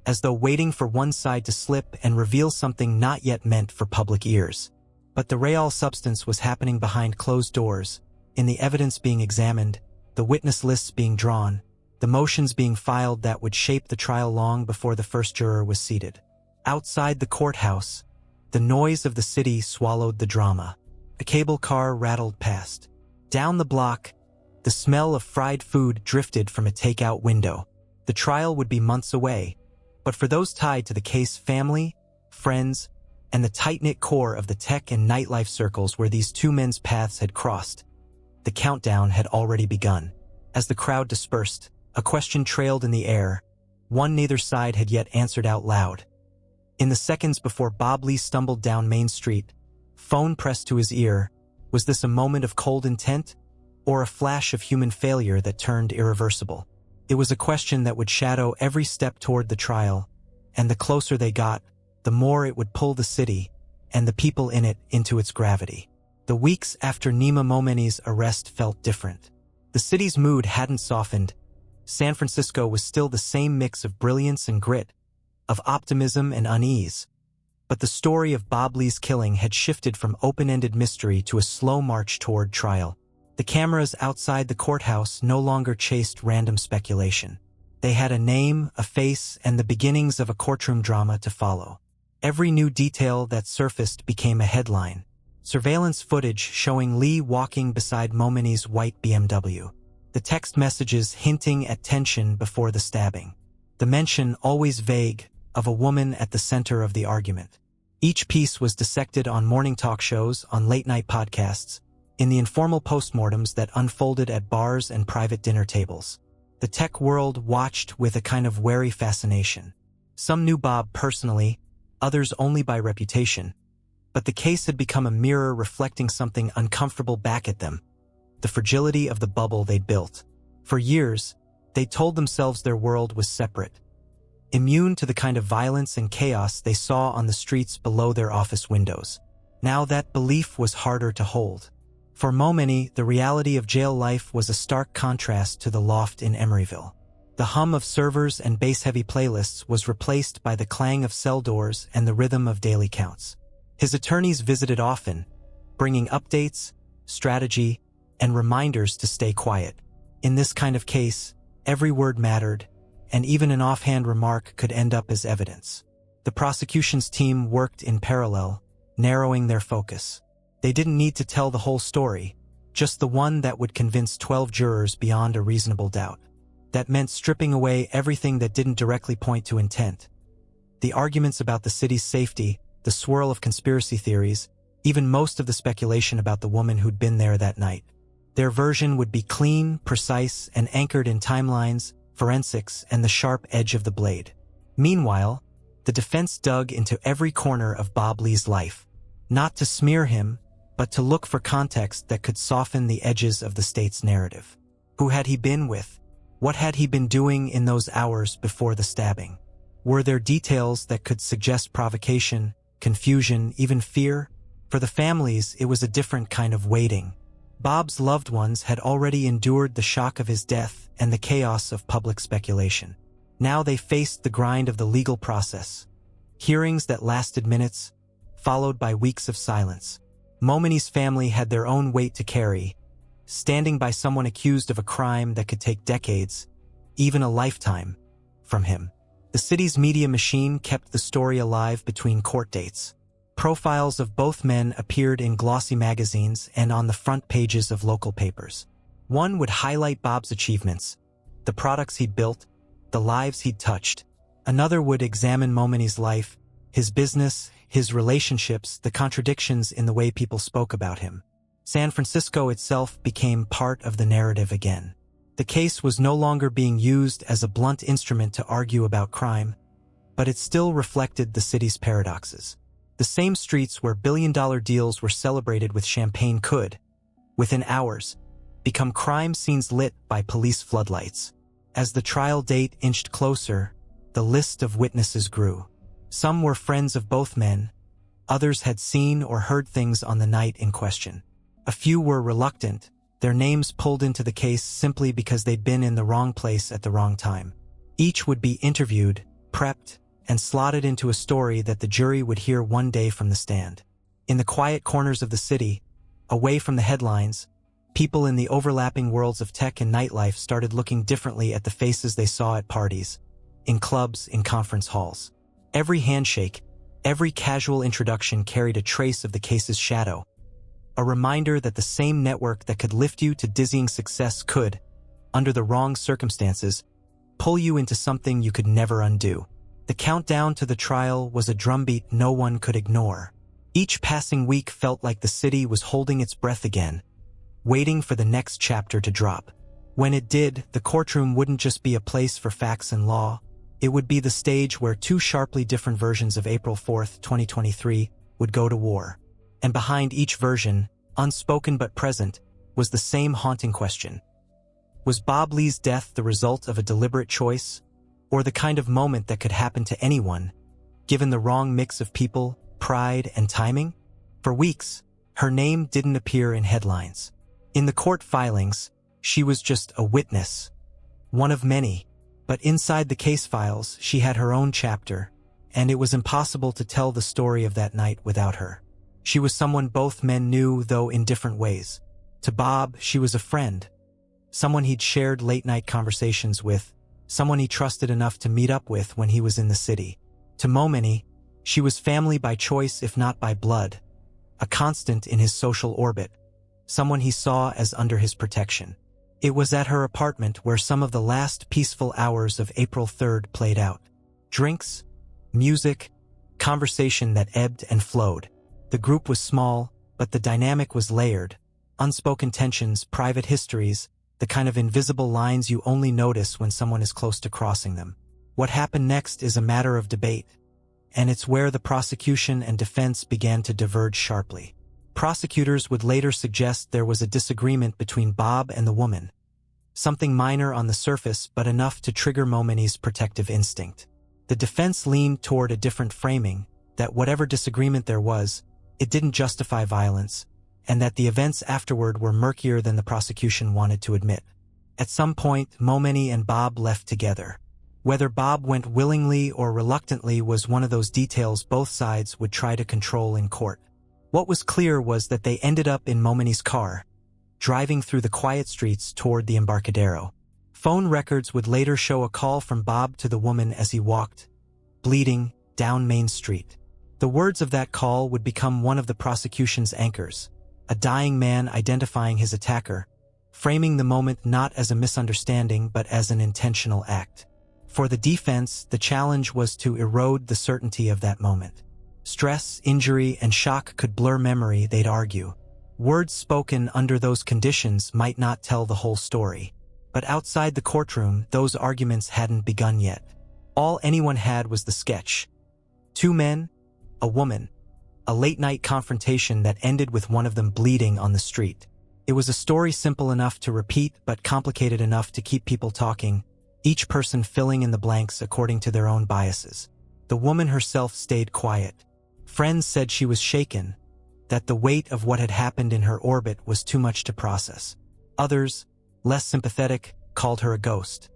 as though waiting for one side to slip and reveal something not yet meant for public ears. But the real substance was happening behind closed doors, in the evidence being examined, the witness lists being drawn, the motions being filed that would shape the trial long before the first juror was seated. Outside the courthouse, the noise of the city swallowed the drama. A cable car rattled past. Down the block, the smell of fried food drifted from a takeout window. The trial would be months away, but for those tied to the case, family, friends, and the tight-knit core of the tech and nightlife circles where these 2 men's paths had crossed, the countdown had already begun. As the crowd dispersed, a question trailed in the air, one neither side had yet answered out loud. In the seconds before Bob Lee stumbled down Main Street, phone pressed to his ear, was this a moment of cold intent, or a flash of human failure that turned irreversible? It was a question that would shadow every step toward the trial, and the closer they got, the more it would pull the city and the people in it into its gravity. The weeks after Nima Momeni's arrest felt different. The city's mood hadn't softened. San Francisco was still the same mix of brilliance and grit, of optimism and unease. But the story of Bob Lee's killing had shifted from open-ended mystery to a slow march toward trial. The cameras outside the courthouse no longer chased random speculation. They had a name, a face, and the beginnings of a courtroom drama to follow. Every new detail that surfaced became a headline. Surveillance footage showing Lee walking beside Momeni's white BMW. The text messages hinting at tension before the stabbing. The mention, always vague, of a woman at the center of the argument. Each piece was dissected on morning talk shows, on late-night podcasts, in the informal postmortems that unfolded at bars and private dinner tables. The tech world watched with a kind of wary fascination. Some knew Bob personally, others only by reputation. But the case had become a mirror reflecting something uncomfortable back at them. The fragility of the bubble they'd built. For years, they told themselves their world was separate, immune to the kind of violence and chaos they saw on the streets below their office windows. Now that belief was harder to hold. For Momeni, the reality of jail life was a stark contrast to the loft in Emeryville. The hum of servers and bass-heavy playlists was replaced by the clang of cell doors and the rhythm of daily counts. His attorneys visited often, bringing updates, strategy, and reminders to stay quiet. In this kind of case, every word mattered, and even an offhand remark could end up as evidence. The prosecution's team worked in parallel, narrowing their focus. They didn't need to tell the whole story, just the one that would convince 12 jurors beyond a reasonable doubt. That meant stripping away everything that didn't directly point to intent. The arguments about the city's safety, the swirl of conspiracy theories, even most of the speculation about the woman who'd been there that night. Their version would be clean, precise, and anchored in timelines, forensics, and the sharp edge of the blade. Meanwhile, the defense dug into every corner of Bob Lee's life, not to smear him, but to look for context that could soften the edges of the state's narrative. Who had he been with? What had he been doing in those hours before the stabbing? Were there details that could suggest provocation, confusion, even fear? For the families, it was a different kind of waiting. Bob's loved ones had already endured the shock of his death and the chaos of public speculation. Now they faced the grind of the legal process. Hearings that lasted minutes, followed by weeks of silence. Momeni's family had their own weight to carry, standing by someone accused of a crime that could take decades, even a lifetime, from him. The city's media machine kept the story alive between court dates. Profiles of both men appeared in glossy magazines and on the front pages of local papers. One would highlight Bob's achievements, the products he'd built, the lives he'd touched. Another would examine Momeni's life, his business, his relationships, the contradictions in the way people spoke about him. San Francisco itself became part of the narrative again. The case was no longer being used as a blunt instrument to argue about crime, but it still reflected the city's paradoxes. The same streets where billion-dollar deals were celebrated with champagne could, within hours, become crime scenes lit by police floodlights. As the trial date inched closer, the list of witnesses grew. Some were friends of both men, others had seen or heard things on the night in question. A few were reluctant, their names pulled into the case simply because they'd been in the wrong place at the wrong time. Each would be interviewed, prepped, and slotted into a story that the jury would hear one day from the stand. In the quiet corners of the city, away from the headlines, people in the overlapping worlds of tech and nightlife started looking differently at the faces they saw at parties, in clubs, in conference halls. Every handshake, every casual introduction carried a trace of the case's shadow, a reminder that the same network that could lift you to dizzying success could, under the wrong circumstances, pull you into something you could never undo. The countdown to the trial was a drumbeat no one could ignore. Each passing week felt like the city was holding its breath again, waiting for the next chapter to drop. When it did, the courtroom wouldn't just be a place for facts and law. It would be the stage where two sharply different versions of April 4th, 2023, would go to war. And behind each version, unspoken but present, was the same haunting question. Was Bob Lee's death the result of a deliberate choice, or the kind of moment that could happen to anyone, given the wrong mix of people, pride, and timing? For weeks, her name didn't appear in headlines. In the court filings, she was just a witness, one of many. But inside the case files, she had her own chapter, and it was impossible to tell the story of that night without her. She was someone both men knew, though in different ways. To Bob, she was a friend, someone he'd shared late-night conversations with, someone he trusted enough to meet up with when he was in the city. To Momeni, she was family by choice if not by blood, a constant in his social orbit, someone he saw as under his protection. It was at her apartment where some of the last peaceful hours of April 3rd played out. Drinks, music, conversation that ebbed and flowed. The group was small, but the dynamic was layered. Unspoken tensions, private histories, the kind of invisible lines you only notice when someone is close to crossing them. What happened next is a matter of debate, and it's where the prosecution and defense began to diverge sharply. Prosecutors would later suggest there was a disagreement between Bob and the woman. Something minor on the surface, but enough to trigger Momeni's protective instinct. The defense leaned toward a different framing, that whatever disagreement there was, it didn't justify violence, and that the events afterward were murkier than the prosecution wanted to admit. At some point, Momeni and Bob left together. Whether Bob went willingly or reluctantly was one of those details both sides would try to control in court. What was clear was that they ended up in Momeni's car, driving through the quiet streets toward the Embarcadero. Phone records would later show a call from Bob to the woman as he walked, bleeding, down Main Street. The words of that call would become one of the prosecution's anchors, a dying man identifying his attacker, framing the moment not as a misunderstanding but as an intentional act. For the defense, the challenge was to erode the certainty of that moment. Stress, injury, and shock could blur memory, they'd argue. Words spoken under those conditions might not tell the whole story. But outside the courtroom, those arguments hadn't begun yet. All anyone had was the sketch. Two men, a woman, a late-night confrontation that ended with one of them bleeding on the street. It was a story simple enough to repeat but complicated enough to keep people talking, each person filling in the blanks according to their own biases. The woman herself stayed quiet. Friends said she was shaken, that the weight of what had happened in her orbit was too much to process. Others, less sympathetic, called her a ghost.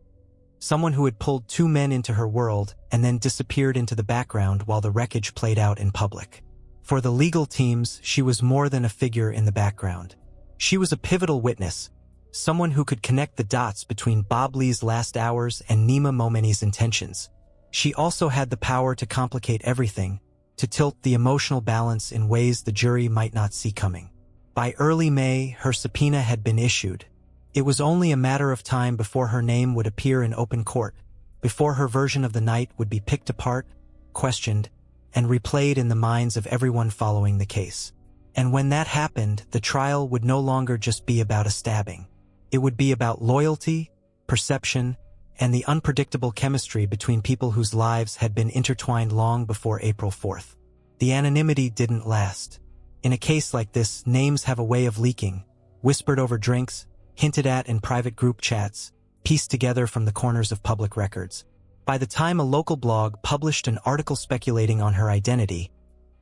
Someone who had pulled two men into her world and then disappeared into the background while the wreckage played out in public. For the legal teams, she was more than a figure in the background. She was a pivotal witness, someone who could connect the dots between Bob Lee's last hours and Nima Momeni's intentions. She also had the power to complicate everything, to tilt the emotional balance in ways the jury might not see coming. By early May, her subpoena had been issued. It was only a matter of time before her name would appear in open court, before her version of the night would be picked apart, questioned, and replayed in the minds of everyone following the case. And when that happened, the trial would no longer just be about a stabbing. It would be about loyalty, perception, and the unpredictable chemistry between people whose lives had been intertwined long before April 4th. The anonymity didn't last. In a case like this, names have a way of leaking, whispered over drinks, hinted at in private group chats, pieced together from the corners of public records. By the time a local blog published an article speculating on her identity,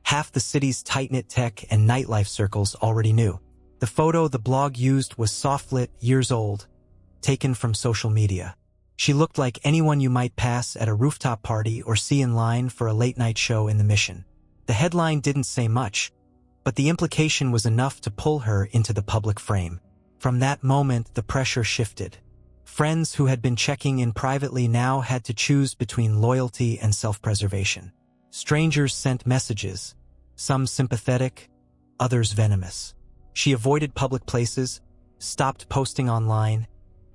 half the city's tight-knit tech and nightlife circles already knew. The photo the blog used was soft-lit, years old, taken from social media. She looked like anyone you might pass at a rooftop party or see in line for a late-night show in the Mission. The headline didn't say much, but the implication was enough to pull her into the public frame. From that moment, the pressure shifted. Friends who had been checking in privately now had to choose between loyalty and self-preservation. Strangers sent messages, some sympathetic, others venomous. She avoided public places, stopped posting online,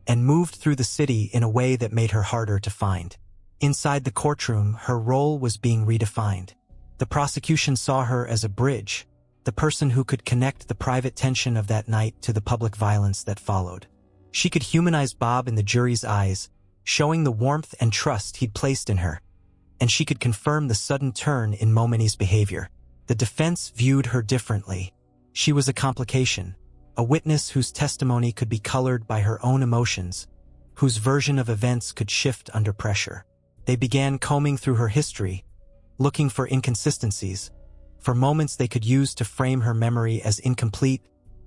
and moved through the city in a way that made her harder to find. Inside the courtroom, her role was being redefined. The prosecution saw her as a bridge, the person who could connect the private tension of that night to the public violence that followed. She could humanize Bob in the jury's eyes, showing the warmth and trust he'd placed in her. And she could confirm the sudden turn in Momeni's behavior. The defense viewed her differently. She was a complication, a witness whose testimony could be colored by her own emotions, whose version of events could shift under pressure. They began combing through her history, looking for inconsistencies, for moments they could use to frame her memory as incomplete,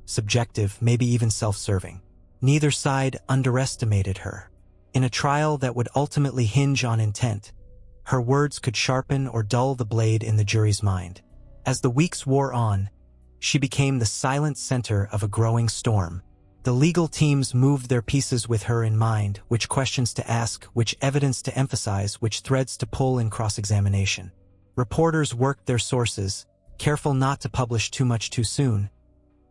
subjective, maybe even self-serving. Neither side underestimated her. In a trial that would ultimately hinge on intent, her words could sharpen or dull the blade in the jury's mind. As the weeks wore on, she became the silent center of a growing storm. The legal teams moved their pieces with her in mind, which questions to ask, which evidence to emphasize, which threads to pull in cross-examination. Reporters worked their sources, careful not to publish too much too soon,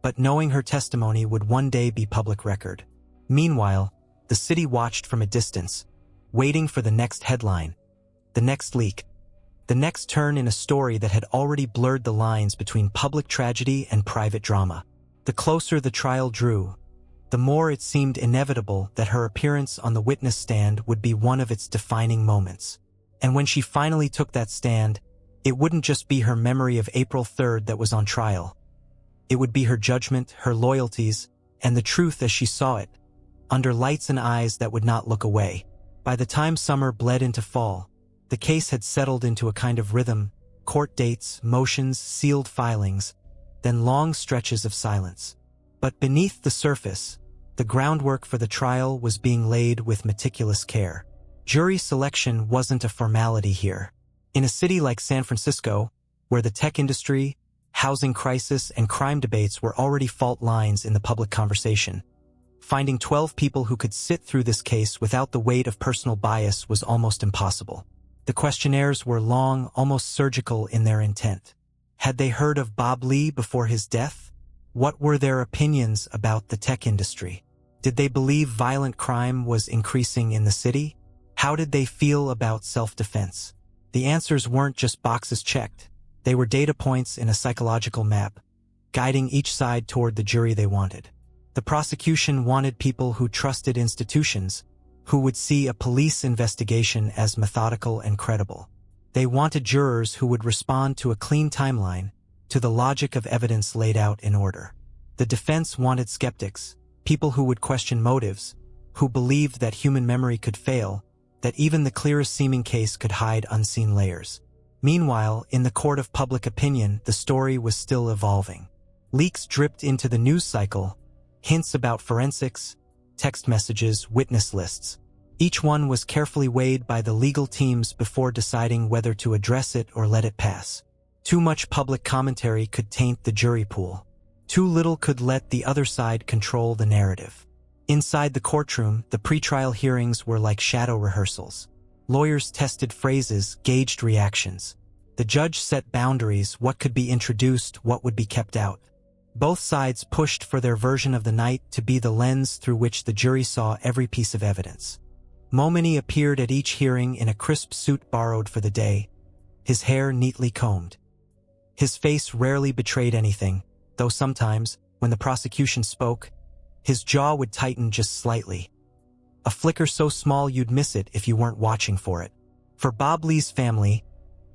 but knowing her testimony would one day be public record. Meanwhile, the city watched from a distance, waiting for the next headline, the next leak, the next turn in a story that had already blurred the lines between public tragedy and private drama. The closer the trial drew, the more it seemed inevitable that her appearance on the witness stand would be one of its defining moments. And when she finally took that stand, it wouldn't just be her memory of April 3rd that was on trial. It would be her judgment, her loyalties, and the truth as she saw it, under lights and eyes that would not look away. By the time summer bled into fall, the case had settled into a kind of rhythm: court dates, motions, sealed filings, then long stretches of silence. But beneath the surface, the groundwork for the trial was being laid with meticulous care. Jury selection wasn't a formality here. In a city like San Francisco, where the tech industry, housing crisis, and crime debates were already fault lines in the public conversation, finding 12 people who could sit through this case without the weight of personal bias was almost impossible. The questionnaires were long, almost surgical in their intent. Had they heard of Bob Lee before his death? What were their opinions about the tech industry? Did they believe violent crime was increasing in the city? How did they feel about self-defense? The answers weren't just boxes checked. They were data points in a psychological map, guiding each side toward the jury they wanted. The prosecution wanted people who trusted institutions, who would see a police investigation as methodical and credible. They wanted jurors who would respond to a clean timeline, to the logic of evidence laid out in order. The defense wanted skeptics, people who would question motives, who believed that human memory could fail, that even the clearest seeming case could hide unseen layers. Meanwhile, in the court of public opinion, the story was still evolving. Leaks dripped into the news cycle, hints about forensics, text messages, witness lists. Each one was carefully weighed by the legal teams before deciding whether to address it or let it pass. Too much public commentary could taint the jury pool. Too little could let the other side control the narrative. Inside the courtroom, the pretrial hearings were like shadow rehearsals. Lawyers tested phrases, gauged reactions. The judge set boundaries: what could be introduced, what would be kept out. Both sides pushed for their version of the night to be the lens through which the jury saw every piece of evidence. Momeni appeared at each hearing in a crisp suit borrowed for the day, his hair neatly combed. His face rarely betrayed anything, though sometimes, when the prosecution spoke, his jaw would tighten just slightly. A flicker so small you'd miss it if you weren't watching for it. For Bob Lee's family,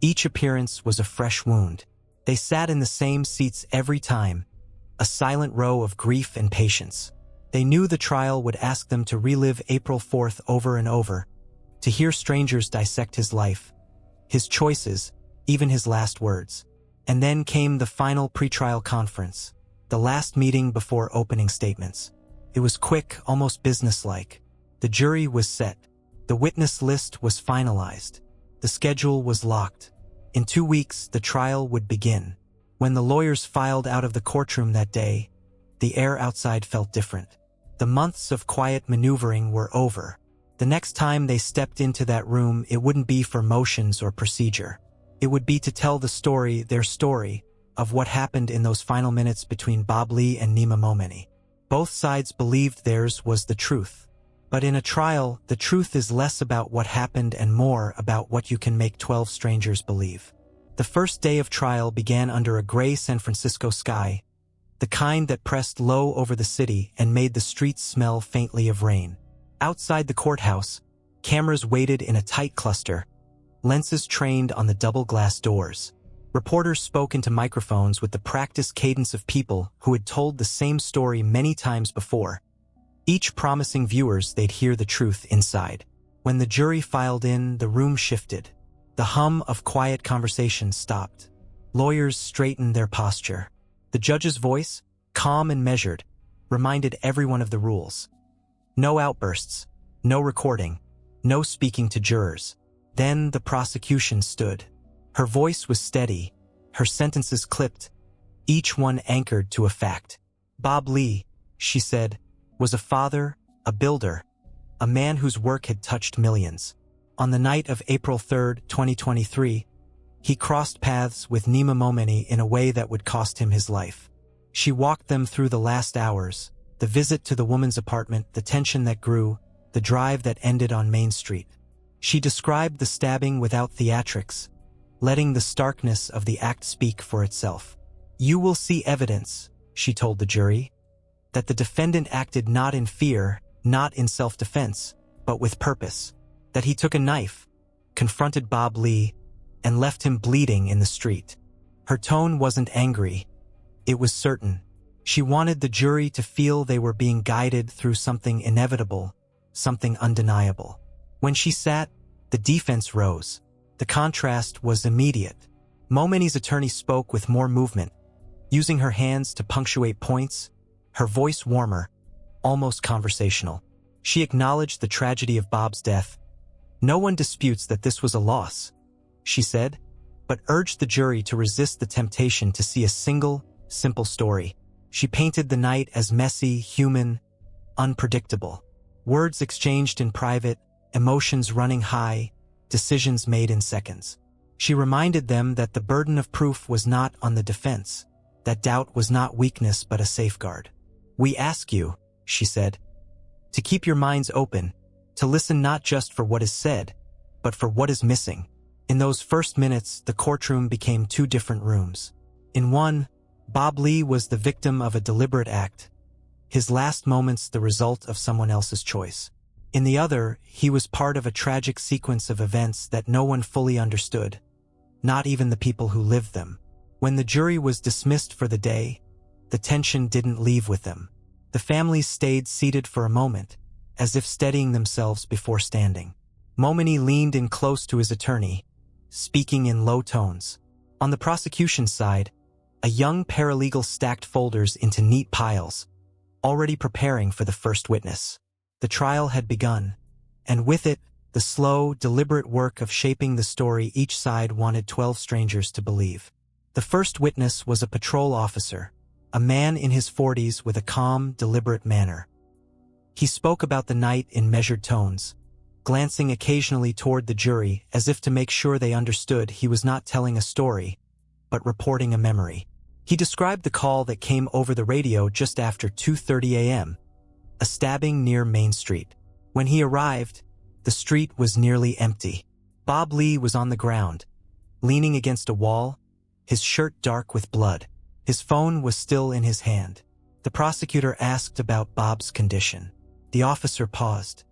each appearance was a fresh wound. They sat in the same seats every time, a silent row of grief and patience. They knew the trial would ask them to relive April 4th over and over, to hear strangers dissect his life, his choices, even his last words. And then came the final pretrial conference, the last meeting before opening statements. It was quick, almost businesslike. The jury was set. The witness list was finalized. The schedule was locked. In 2 weeks, the trial would begin. When the lawyers filed out of the courtroom that day, the air outside felt different. The months of quiet maneuvering were over. The next time they stepped into that room, it wouldn't be for motions or procedure. It would be to tell the story, their story, of what happened in those final minutes between Bob Lee and Nima Momeni. Both sides believed theirs was the truth. But in a trial, the truth is less about what happened and more about what you can make 12 strangers believe. The first day of trial began under a gray San Francisco sky, the kind that pressed low over the city and made the streets smell faintly of rain. Outside the courthouse, cameras waited in a tight cluster, lenses trained on the double glass doors. Reporters spoke into microphones with the practiced cadence of people who had told the same story many times before, each promising viewers they'd hear the truth inside. When the jury filed in, the room shifted. The hum of quiet conversation stopped. Lawyers straightened their posture. The judge's voice, calm and measured, reminded everyone of the rules. No outbursts, no recording, no speaking to jurors. Then the prosecution stood. Her voice was steady, her sentences clipped, each one anchored to a fact. Bob Lee, she said, was a father, a builder, a man whose work had touched millions. On the night of April 3, 2023, he crossed paths with Nima Momeni in a way that would cost him his life. She walked them through the last hours, the visit to the woman's apartment, the tension that grew, the drive that ended on Main Street. She described the stabbing without theatrics, letting the starkness of the act speak for itself. "You will see evidence," she told the jury, "that the defendant acted not in fear, not in self-defense, but with purpose. That he took a knife, confronted Bob Lee, and left him bleeding in the street." Her tone wasn't angry. It was certain. She wanted the jury to feel they were being guided through something inevitable, something undeniable. When she sat, the defense rose. The contrast was immediate. Momeni's attorney spoke with more movement, using her hands to punctuate points, her voice warmer, almost conversational. She acknowledged the tragedy of Bob's death. "No one disputes that this was a loss," she said, but urged the jury to resist the temptation to see a single, simple story. She painted the night as messy, human, unpredictable. Words exchanged in private, emotions running high, decisions made in seconds. She reminded them that the burden of proof was not on the defense, that doubt was not weakness but a safeguard. "We ask you," she said, "to keep your minds open, to listen not just for what is said, but for what is missing." In those first minutes, the courtroom became two different rooms. In one, Bob Lee was the victim of a deliberate act, his last moments the result of someone else's choice. In the other, he was part of a tragic sequence of events that no one fully understood, not even the people who lived them. When the jury was dismissed for the day, the tension didn't leave with them. The families stayed seated for a moment, as if steadying themselves before standing. Momeni leaned in close to his attorney, speaking in low tones. On the prosecution side, a young paralegal stacked folders into neat piles, already preparing for the first witness. The trial had begun, and with it, the slow, deliberate work of shaping the story each side wanted 12 strangers to believe. The first witness was a patrol officer, a man in his 40s with a calm, deliberate manner. He spoke about the night in measured tones, glancing occasionally toward the jury as if to make sure they understood he was not telling a story, but reporting a memory. He described the call that came over the radio just after 2:30 a.m., a stabbing near Main Street. When he arrived, the street was nearly empty. Bob Lee was on the ground, leaning against a wall, his shirt dark with blood. His phone was still in his hand. The prosecutor asked about Bob's condition. The officer paused.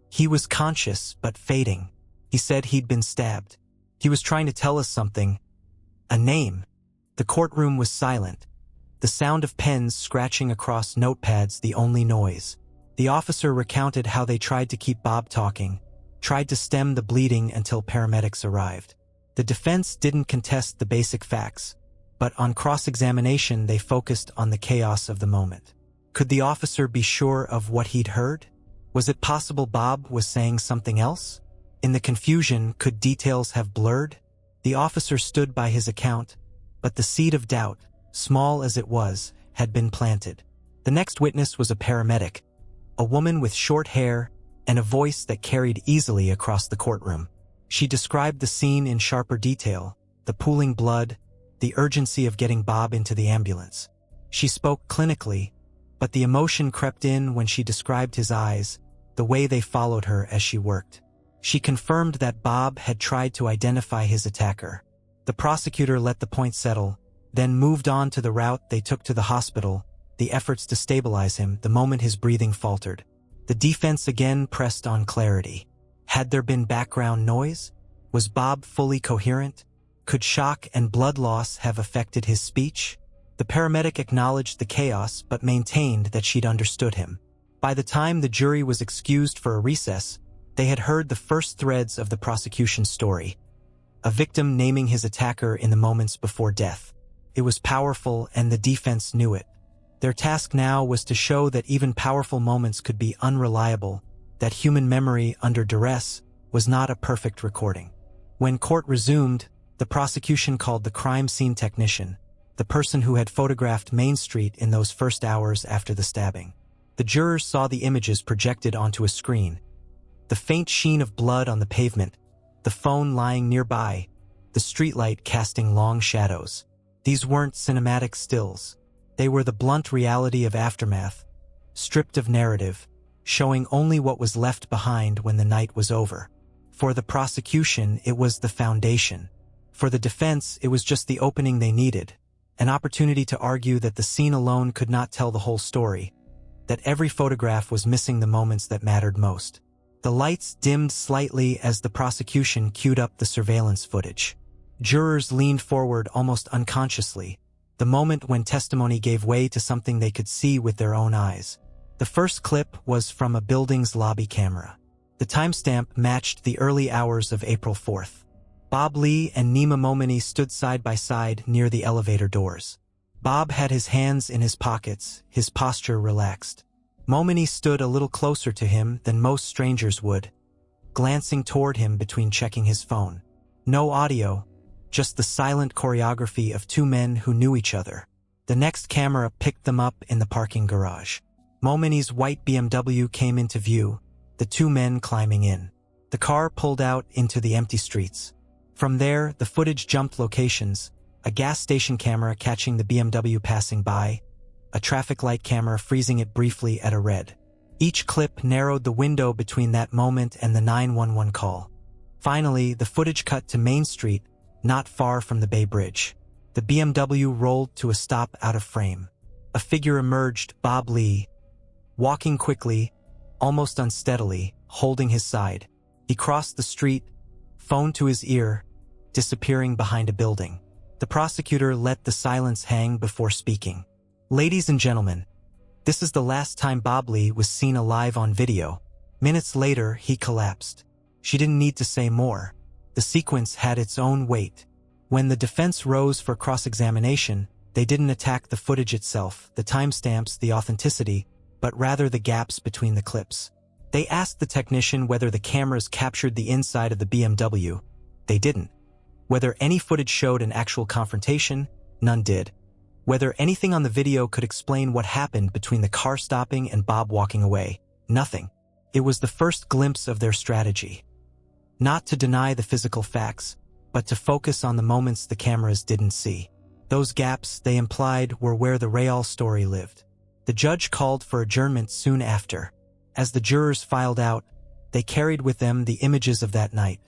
"He was conscious, but fading. He said he'd been stabbed. He was trying to tell us something. A name." The courtroom was silent, the sound of pens scratching across notepads the only noise. The officer recounted how they tried to keep Bob talking, tried to stem the bleeding until paramedics arrived. The defense didn't contest the basic facts, but on cross-examination they focused on the chaos of the moment. Could the officer be sure of what he'd heard? Was it possible Bob was saying something else? In the confusion, could details have blurred? The officer stood by his account, but the seed of doubt, small as it was, had been planted. The next witness was a paramedic, a woman with short hair and a voice that carried easily across the courtroom. She described the scene in sharper detail, the pooling blood, the urgency of getting Bob into the ambulance. She spoke clinically, but the emotion crept in when she described his eyes, the way they followed her as she worked. She confirmed that Bob had tried to identify his attacker. The prosecutor let the point settle, then moved on to the route they took to the hospital, the efforts to stabilize him the moment his breathing faltered. The defense again pressed on clarity. Had there been background noise? Was Bob fully coherent? Could shock and blood loss have affected his speech? The paramedic acknowledged the chaos but maintained that she'd understood him. By the time the jury was excused for a recess, they had heard the first threads of the prosecution's story. A victim naming his attacker in the moments before death. It was powerful, and the defense knew it. Their task now was to show that even powerful moments could be unreliable, that human memory under duress was not a perfect recording. When court resumed, the prosecution called the crime scene technician, the person who had photographed Main Street in those first hours after the stabbing. The jurors saw the images projected onto a screen. The faint sheen of blood on the pavement, the phone lying nearby, the streetlight casting long shadows. These weren't cinematic stills. They were the blunt reality of aftermath, stripped of narrative, showing only what was left behind when the night was over. For the prosecution, it was the foundation. For the defense, it was just the opening they needed, an opportunity to argue that the scene alone could not tell the whole story, that every photograph was missing the moments that mattered most. The lights dimmed slightly as the prosecution queued up the surveillance footage. Jurors leaned forward almost unconsciously, the moment when testimony gave way to something they could see with their own eyes. The first clip was from a building's lobby camera. The timestamp matched the early hours of April 4th. Bob Lee and Nima Momeni stood side by side near the elevator doors. Bob had his hands in his pockets, his posture relaxed. Momeni stood a little closer to him than most strangers would, glancing toward him between checking his phone. No audio, just the silent choreography of two men who knew each other. The next camera picked them up in the parking garage. Momeni's white BMW came into view, the two men climbing in. The car pulled out into the empty streets. From there, the footage jumped locations, a gas station camera catching the BMW passing by, a traffic light camera freezing it briefly at a red. Each clip narrowed the window between that moment and the 911 call. Finally, the footage cut to Main Street, not far from the Bay Bridge. The BMW rolled to a stop out of frame. A figure emerged, Bob Lee, walking quickly, almost unsteadily, holding his side. He crossed the street, phone to his ear, disappearing behind a building. The prosecutor let the silence hang before speaking. "Ladies and gentlemen, this is the last time Bob Lee was seen alive on video." Minutes later, he collapsed. She didn't need to say more. The sequence had its own weight. When the defense rose for cross-examination, they didn't attack the footage itself, the timestamps, the authenticity, but rather the gaps between the clips. They asked the technician whether the cameras captured the inside of the BMW. They didn't. Whether any footage showed an actual confrontation, none did. Whether anything on the video could explain what happened between the car stopping and Bob walking away, nothing. It was the first glimpse of their strategy. Not to deny the physical facts, but to focus on the moments the cameras didn't see. Those gaps, they implied, were where the real story lived. The judge called for adjournment soon after. As the jurors filed out, they carried with them the images of that night.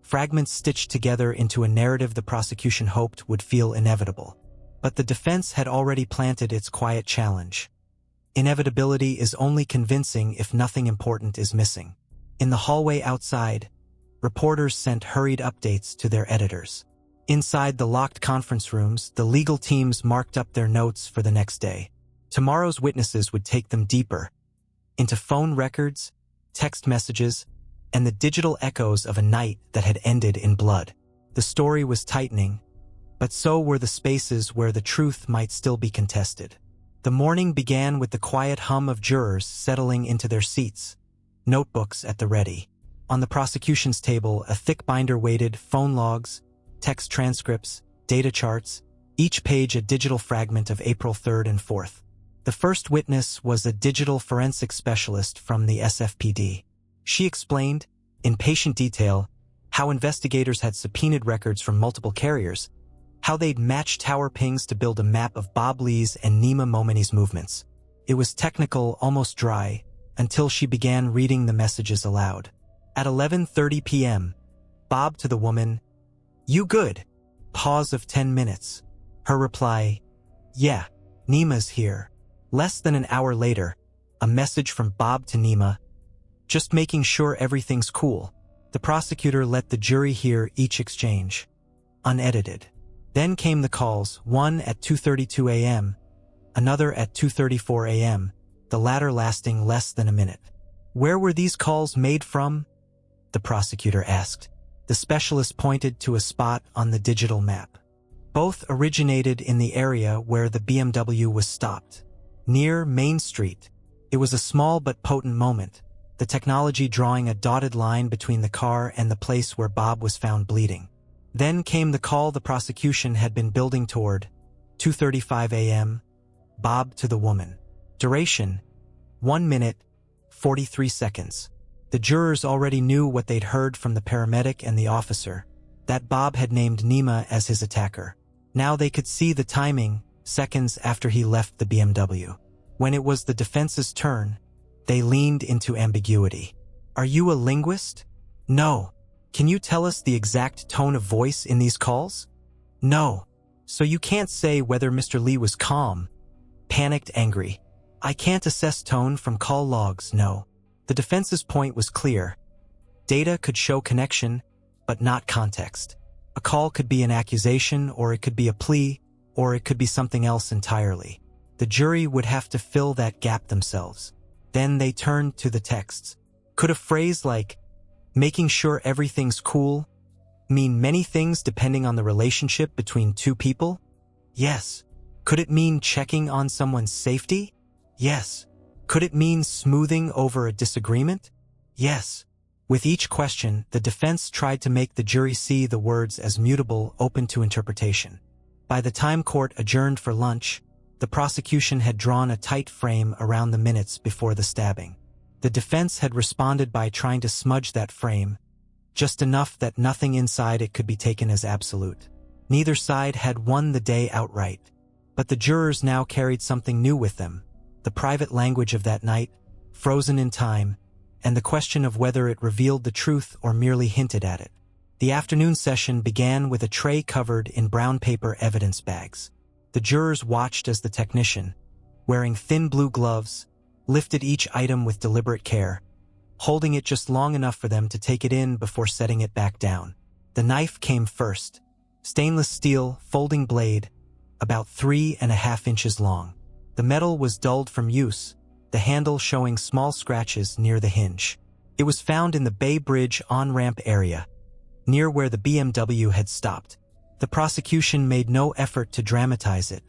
Fragments stitched together into a narrative the prosecution hoped would feel inevitable. But the defense had already planted its quiet challenge. Inevitability is only convincing if nothing important is missing. In the hallway outside, reporters sent hurried updates to their editors. Inside the locked conference rooms, the legal teams marked up their notes for the next day. Tomorrow's witnesses would take them deeper, into phone records, text messages, and the digital echoes of a night that had ended in blood. The story was tightening, but so were the spaces where the truth might still be contested. The morning began with the quiet hum of jurors settling into their seats, notebooks at the ready. On the prosecution's table, a thick binder waited, phone logs, text transcripts, data charts, each page a digital fragment of April 3rd and 4th. The first witness was a digital forensic specialist from the SFPD. She explained, in patient detail, how investigators had subpoenaed records from multiple carriers, how they'd matched tower pings to build a map of Bob Lee's and Nima Momeni's movements. It was technical, almost dry, until she began reading the messages aloud. At 11:30 p.m., Bob to the woman, "You good?" Pause of 10 minutes. Her reply, "Yeah, Nima's here." Less than an hour later, a message from Bob to Nima, "Just making sure everything's cool." The prosecutor let the jury hear each exchange. unedited. Then came the calls, one at 2:32 a.m., another at 2:34 a.m., the latter lasting less than a minute. Where were these calls made from? The prosecutor asked. The specialist pointed to a spot on the digital map. Both originated in the area where the BMW was stopped, near Main Street. It was a small but potent moment, the technology drawing a dotted line between the car and the place where Bob was found bleeding. Then came the call the prosecution had been building toward, 2:35 a.m., Bob to the woman. Duration, 1 minute, 43 seconds. The jurors already knew what they'd heard from the paramedic and the officer, that Bob had named Nima as his attacker. Now they could see the timing, seconds after he left the BMW. When it was the defense's turn, they leaned into ambiguity. Are you a linguist? No. Can you tell us the exact tone of voice in these calls? No. So you can't say whether Mr. Lee was calm, panicked, angry. I can't assess tone from call logs, no. The defense's point was clear. Data could show connection, but not context. A call could be an accusation, or it could be a plea, or it could be something else entirely. The jury would have to fill that gap themselves. Then they turned to the texts. Could a phrase like, making sure everything's cool, mean many things depending on the relationship between two people? Yes. Could it mean checking on someone's safety? Yes. Could it mean smoothing over a disagreement? Yes. With each question, the defense tried to make the jury see the words as mutable, open to interpretation. By the time court adjourned for lunch, the prosecution had drawn a tight frame around the minutes before the stabbing. The defense had responded by trying to smudge that frame, just enough that nothing inside it could be taken as absolute. Neither side had won the day outright, but the jurors now carried something new with them, the private language of that night, frozen in time, and the question of whether it revealed the truth or merely hinted at it. The afternoon session began with a tray covered in brown paper evidence bags. The jurors watched as the technician, wearing thin blue gloves, lifted each item with deliberate care, holding it just long enough for them to take it in before setting it back down. The knife came first, stainless steel, folding blade, about 3.5 inches long. The metal was dulled from use, the handle showing small scratches near the hinge. It was found in the Bay Bridge on-ramp area, near where the BMW had stopped. The prosecution made no effort to dramatize it.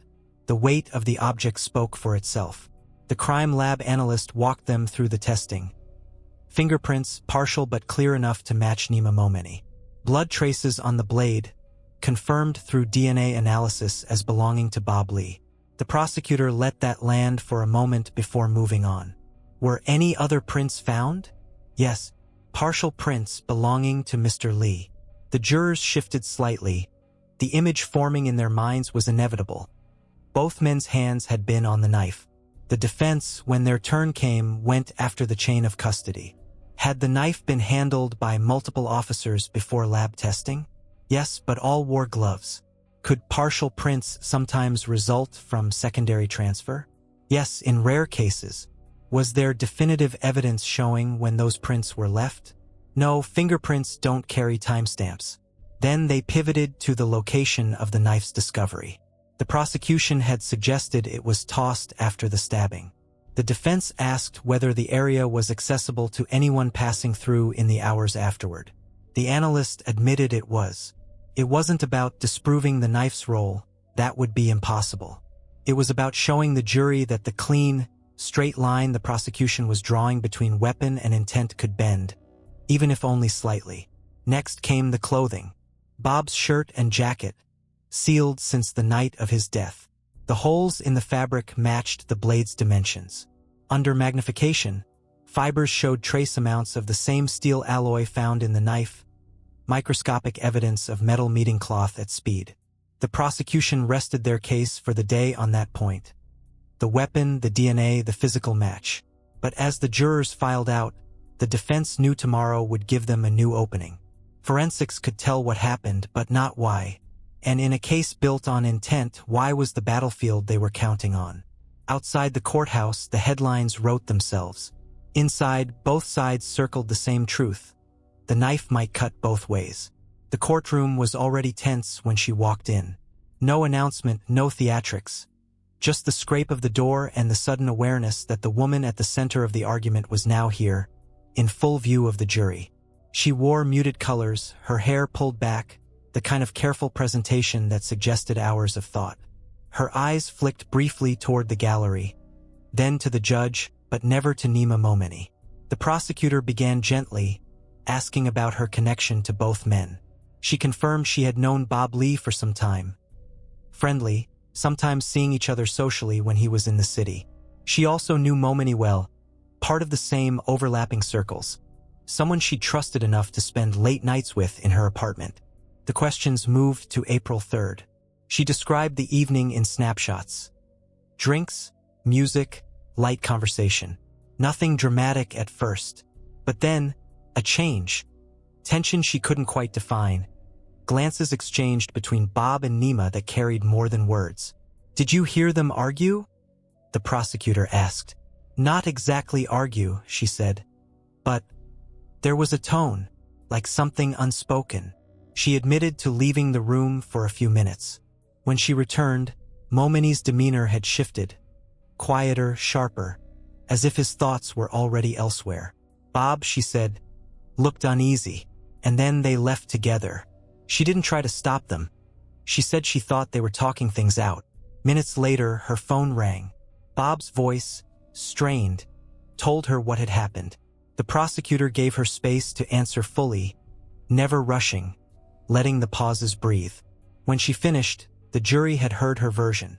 The weight of the object spoke for itself. The crime lab analyst walked them through the testing. Fingerprints, partial but clear enough to match Nima Momeni. Blood traces on the blade, confirmed through DNA analysis as belonging to Bob Lee. The prosecutor let that land for a moment before moving on. Were any other prints found? Yes, partial prints belonging to Mr. Lee. The jurors shifted slightly. The image forming in their minds was inevitable. Both men's hands had been on the knife. The defense, when their turn came, went after the chain of custody. Had the knife been handled by multiple officers before lab testing? Yes, but all wore gloves. Could partial prints sometimes result from secondary transfer? Yes, in rare cases. Was there definitive evidence showing when those prints were left? No, fingerprints don't carry timestamps. Then they pivoted to the location of the knife's discovery. The prosecution had suggested it was tossed after the stabbing. The defense asked whether the area was accessible to anyone passing through in the hours afterward. The analyst admitted it was. It wasn't about disproving the knife's role, that would be impossible. It was about showing the jury that the clean, straight line the prosecution was drawing between weapon and intent could bend, even if only slightly. Next came the clothing. Bob's shirt and jacket, sealed since the night of his death. The holes in the fabric matched the blade's dimensions. Under magnification, fibers showed trace amounts of the same steel alloy found in the knife, microscopic evidence of metal meeting cloth at speed. The prosecution rested their case for the day on that point. The weapon, the DNA, the physical match. But as the jurors filed out, the defense knew tomorrow would give them a new opening. Forensics could tell what happened, but not why. And in a case built on intent, why was the battlefield they were counting on? Outside the courthouse, the headlines wrote themselves. Inside, both sides circled the same truth. The knife might cut both ways. The courtroom was already tense when she walked in. No announcement, no theatrics. Just the scrape of the door and the sudden awareness that the woman at the center of the argument was now here, in full view of the jury. She wore muted colors, her hair pulled back, the kind of careful presentation that suggested hours of thought. Her eyes flicked briefly toward the gallery, then to the judge, but never to Nima Momeni. The prosecutor began gently, asking about her connection to both men. She confirmed she had known Bob Lee for some time. Friendly, sometimes seeing each other socially when he was in the city. She also knew Momeni well, part of the same overlapping circles. Someone she trusted enough to spend late nights with in her apartment. The questions moved to April 3rd. She described the evening in snapshots. Drinks, music, light conversation. Nothing dramatic at first. But then, a change. Tension she couldn't quite define. Glances exchanged between Bob and Nima that carried more than words. "Did you hear them argue?" the prosecutor asked. "Not exactly argue," she said. "But there was a tone, like something unspoken." She admitted to leaving the room for a few minutes. When she returned, Momeni's demeanor had shifted. Quieter, sharper, as if his thoughts were already elsewhere. Bob, she said, looked uneasy, and then they left together. She didn't try to stop them. She said she thought they were talking things out. Minutes later, her phone rang. Bob's voice, strained, told her what had happened. The prosecutor gave her space to answer fully, never rushing, letting the pauses breathe. When she finished, the jury had heard her version.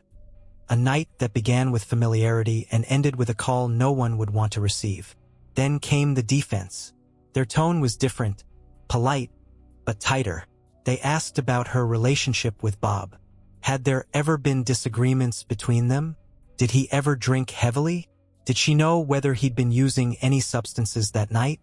A night that began with familiarity and ended with a call no one would want to receive. Then came the defense. Their tone was different, polite, but tighter. They asked about her relationship with Bob. Had there ever been disagreements between them? Did he ever drink heavily? Did she know whether he'd been using any substances that night?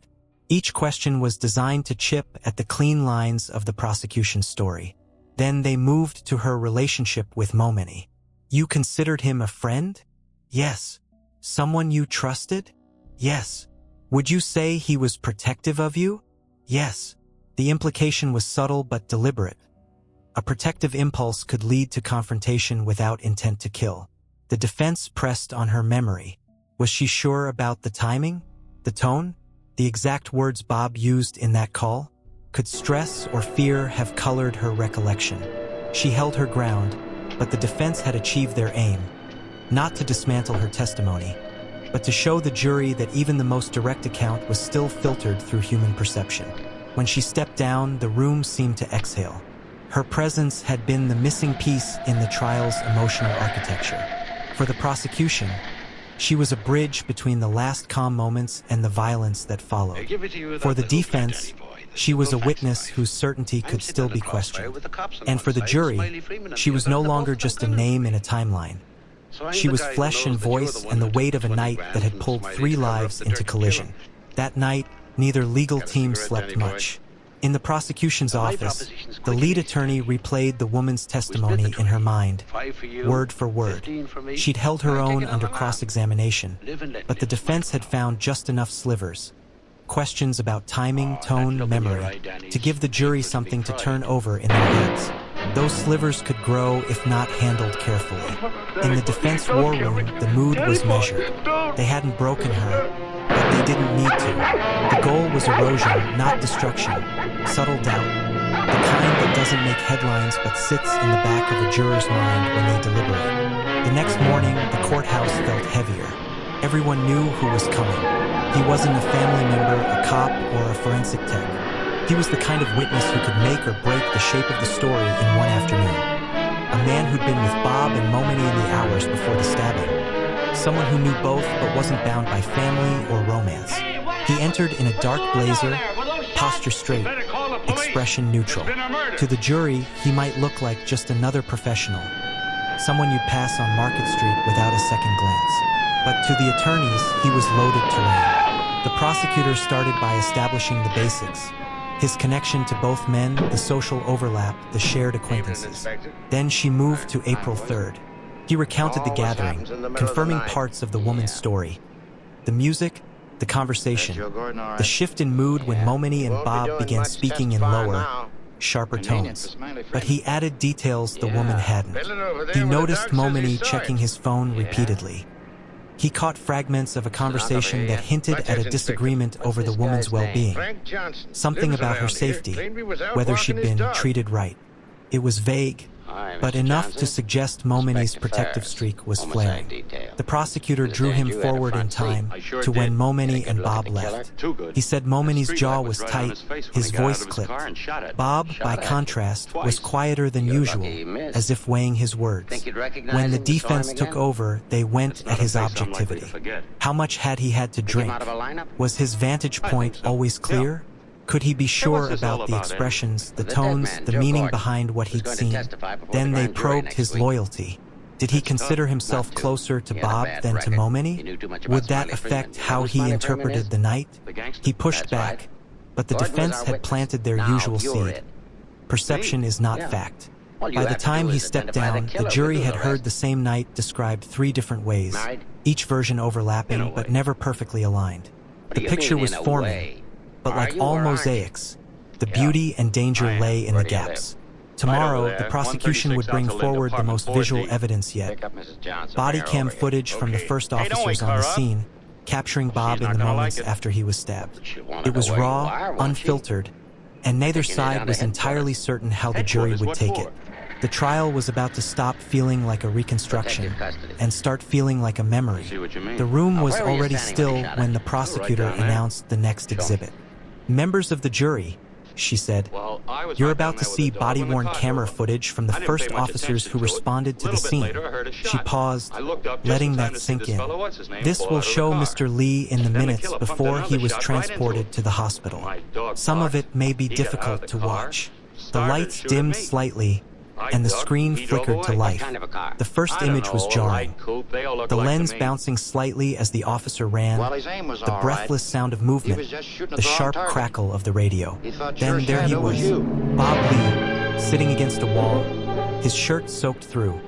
Each question was designed to chip at the clean lines of the prosecution's story. Then they moved to her relationship with Momeni. "You considered him a friend?" "Yes." "Someone you trusted?" "Yes." "Would you say he was protective of you?" "Yes." The implication was subtle but deliberate. A protective impulse could lead to confrontation without intent to kill. The defense pressed on her memory. Was she sure about the timing? The tone? The exact words Bob used in that call? Could stress or fear have colored her recollection? She held her ground, but the defense had achieved their aim. Not to dismantle her testimony, but to show the jury that even the most direct account was still filtered through human perception. When she stepped down, the room seemed to exhale. Her presence had been the missing piece in the trial's emotional architecture. For the prosecution, she was a bridge between the last calm moments and the violence that followed. For the defense, she was a witness whose certainty could still be questioned. And for the jury, she was no longer just a name in a timeline. She was flesh and voice and the weight of a night that had pulled 3 lives into collision. That night, neither legal team slept much. In the prosecution's office, the lead attorney replayed the woman's testimony in her mind, word for word. She'd held her own under cross-examination, but the defense had found just enough slivers, questions about timing, tone, memory, to give the jury something to turn over in their heads. Those slivers could grow if not handled carefully. In the defense war room, the mood was measured. They hadn't broken her, but they didn't need to. The goal was erosion, not destruction. Subtle doubt. The kind that doesn't make headlines but sits in the back of a juror's mind when they deliberate. The next morning, the courthouse felt heavier. Everyone knew who was coming. He wasn't a family member, a cop, or a forensic tech. He was the kind of witness who could make or break the shape of the story in one afternoon. A man who'd been with Bob and Momeni in the hours before the stabbing. Someone who knew both but wasn't bound by family or romance. He entered in a dark blazer, posture straight, expression neutral. To the jury, he might look like just another professional, someone you'd pass on Market Street without a second glance. But to the attorneys, he was loaded terrain. The prosecutor started by establishing the basics. His connection to both men, the social overlap, the shared acquaintances. Then she moved to April 3rd. He recounted the gathering, confirming parts of the woman's story. The music, the conversation, the shift in mood when Momeni and Bob began speaking in lower, sharper tones. But he added details the woman hadn't. He noticed Momeni checking his phone repeatedly. He caught fragments of a conversation that hinted at a disagreement over the woman's well-being. Something about her safety, whether she'd been treated right. It was vague, but enough to suggest Momeni's protective streak was flaring. The prosecutor drew him forward in time to when Momeni and Bob left. He said Momeni's jaw was tight, his voice clipped. Bob, by contrast, was quieter than usual, as if weighing his words. When the defense took over, they went at his objectivity. How much had he had to drink? Was his vantage point always clear? Could he be sure about the expressions, the tones, the meaning behind what he'd seen? Then they probed his loyalty. Did he consider himself closer to Bob than to Momeni? Would that affect how he interpreted the night? He pushed back, but the defense had planted their usual seed. Perception is not fact. By the time he stepped down, the jury had heard the same night described 3 different ways, each version overlapping but never perfectly aligned. The picture was forming. But like all mosaics, the beauty and danger lay in the gaps. Tomorrow, the prosecution would bring forward the most visual evidence yet. Body cam footage from the first officers on the scene, capturing Bob in the moments after he was stabbed. It was raw, unfiltered, and neither side was entirely certain how the jury would take it. The trial was about to stop feeling like a reconstruction and start feeling like a memory. The room was already still when the prosecutor announced the next exhibit. "Members of the jury," she said, "you're about to see body-worn camera footage from the first officers who responded to the scene." She paused, letting that sink in. "This will show Mr. Lee in the minutes before he was transported to the hospital. Some of it may be difficult to watch. The lights dimmed slightly, and the screen flickered to life. The first image was jarring. The lens bouncing slightly as the officer ran, the breathless sound of movement, the sharp crackle of the radio. Then there he was, Bob Lee, sitting against a wall, his shirt soaked through,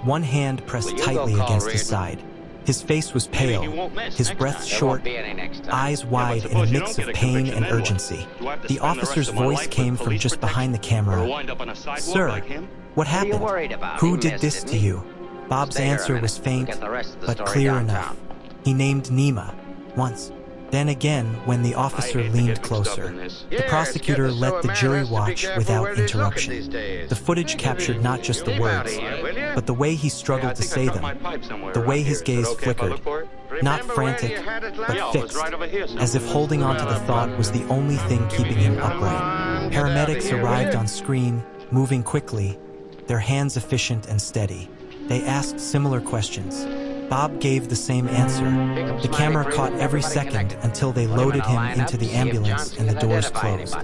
one hand pressed tightly against his side. His face was pale, his breath short, eyes wide in a mix of pain and urgency. The officer's voice came from just behind the camera. "Sir, what happened? Who did this to you?" Bob's answer was faint, but clear enough. He named Nima, once. Then again, when the officer leaned closer. The prosecutor let the jury watch without interruption. The footage captured not just the words, but the way he struggled to say them, the way his gaze flickered, not frantic, but fixed, as if holding on to the thought was the only thing keeping him upright. Paramedics arrived on screen, moving quickly, their hands efficient and steady. They asked similar questions. Bob gave the same answer. The camera caught every second until they loaded him into the ambulance and the doors closed.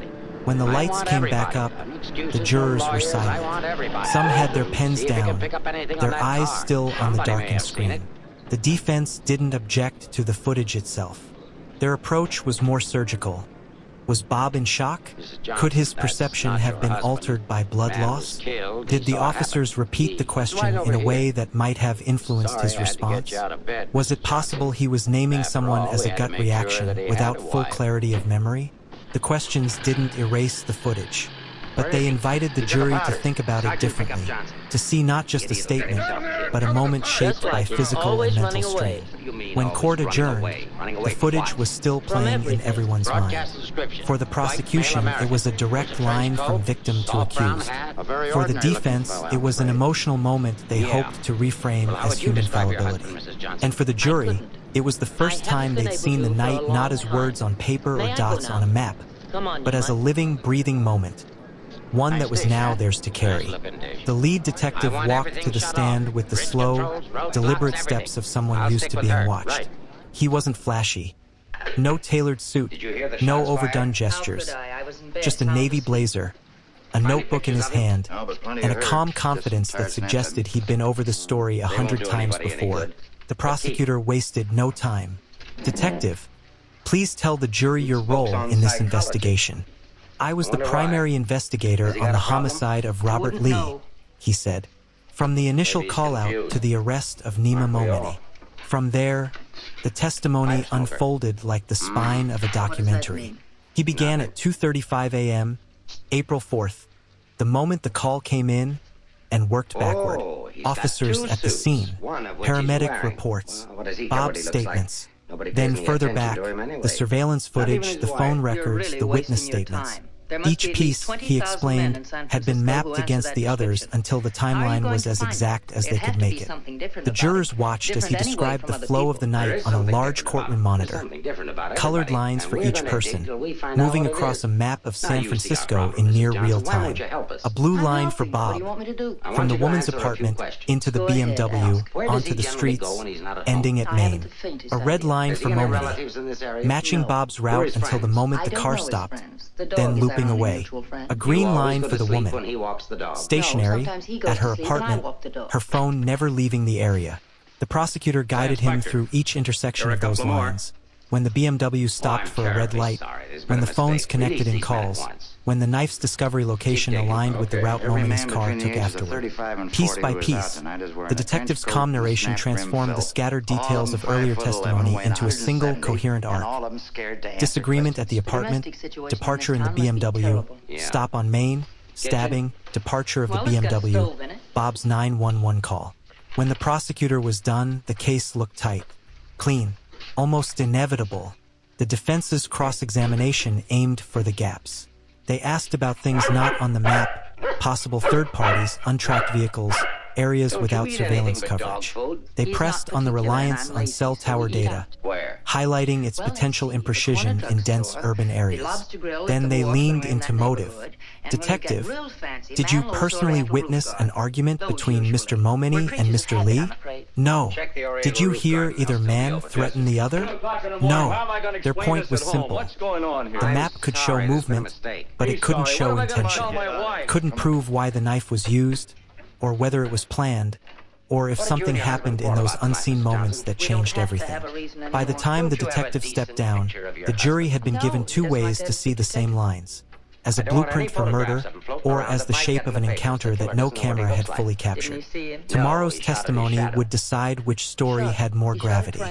When the lights came back up, the jurors were silent. Some had their pens down, their eyes still on the darkened screen. The defense didn't object to the footage itself. Their approach was more surgical. Was Bob in shock? Could his perception have been altered by blood loss? Did the officers repeat the question in a way that might have influenced his response? Was it possible he was naming someone as a gut reaction without full clarity of memory? The questions didn't erase the footage, but they invited the jury to think about it differently, to see not just a statement, but a moment shaped by physical and mental strain. When court adjourned, the footage was still playing in everyone's mind. For the prosecution, it was a direct line from victim to accused. For the defense, it was an emotional moment they hoped to reframe as human fallibility. And for the jury, it was the first time they'd seen the night not as words on paper or dots on a map, but as a living, breathing moment. One that was now theirs to carry. The lead detective walked to the stand with the slow, deliberate steps of someone used to being watched. He wasn't flashy. No tailored suit, no overdone gestures. Just a navy blazer, a notebook in his hand, and a calm confidence that suggested he'd been over the story 100 times before. The prosecutor wasted no time. "Detective, please tell the jury your role in this investigation." "I was the primary investigator on the homicide of Robert Lee," he said. "From the initial call-out to the arrest of Nima Momeni. From there, the testimony unfolded like the spine of a documentary. He began at 2:35 a.m., April 4th, The moment the call came in and worked backward, officers at the scene, paramedic reports, Bob's statements, then further back, the surveillance footage, the phone records, the witness statements. Each piece, he explained, had been mapped against the others until the timeline was as exact as they could make it. The jurors watched as he described the flow of the night on a large courtroom monitor. Colored lines for each person, moving across a map of San Francisco in near real time. A blue line for Bob, from the woman's apartment into the BMW, onto the streets, ending at Maine. A red line for Momeni, matching Bob's route until the moment the car stopped, then looping away. A green line for the woman, stationary, at her apartment, her phone never leaving the area. The prosecutor guided him through each intersection of those lines. When the BMW stopped for a red light, when the phones connected in calls, when the knife's discovery location aligned with the route Momeni's car took afterward. Piece by piece, the detective's calm narration transformed the scattered details of earlier testimony into a single, coherent arc. Disagreement at the apartment, departure in the BMW, stop on Maine, stabbing, departure of the BMW, Bob's 911 call. When the prosecutor was done, the case looked tight, clean, almost inevitable. The defense's cross-examination aimed for the gaps. They asked about things not on the map, possible third parties, untracked vehicles, areas without surveillance coverage. They pressed on the reliance on cell tower data, highlighting its potential imprecision in dense urban areas. Then they leaned into motive. Detective, did you personally witness an argument between Mr. Momeni and Mr. Lee? No. Did you hear either man threaten the other? No. Their point was simple. The map could show movement, but it couldn't show intention. Couldn't prove why the knife was used, or whether it was planned, or if something happened in those unseen moments that changed everything. By the time the detective stepped down, the jury had been given two ways to see the same lines: as a blueprint for murder, or as the shape of an encounter that no camera had fully captured. Tomorrow's testimony would decide which story had more gravity.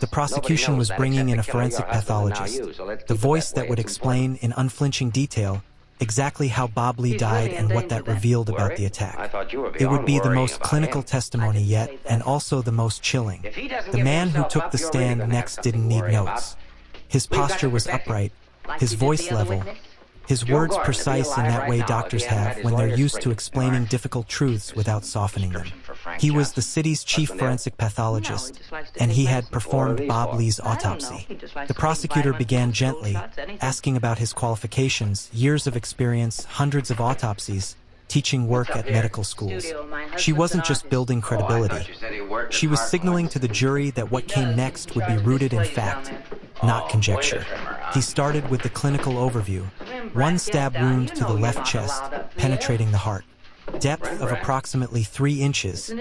The prosecution was bringing in a forensic pathologist, the voice that would explain in unflinching detail exactly how Bob Lee died and what that revealed about the attack. It would be the most clinical testimony yet, and also the most chilling. The man who took the stand next didn't need notes. His posture was upright, his voice level, his words precise in that way doctors have when they're used to explaining difficult truths without softening them. He was the city's chief forensic pathologist, and he had performed Bob Lee's autopsy. The prosecutor began gently, asking about his qualifications, years of experience, hundreds of autopsies, teaching work at medical schools. She wasn't just building credibility. She was signaling to the jury that what came next would be rooted in fact, not conjecture. He started with the clinical overview. One stab wound to the left chest, penetrating the heart. Depth of approximately 3 inches,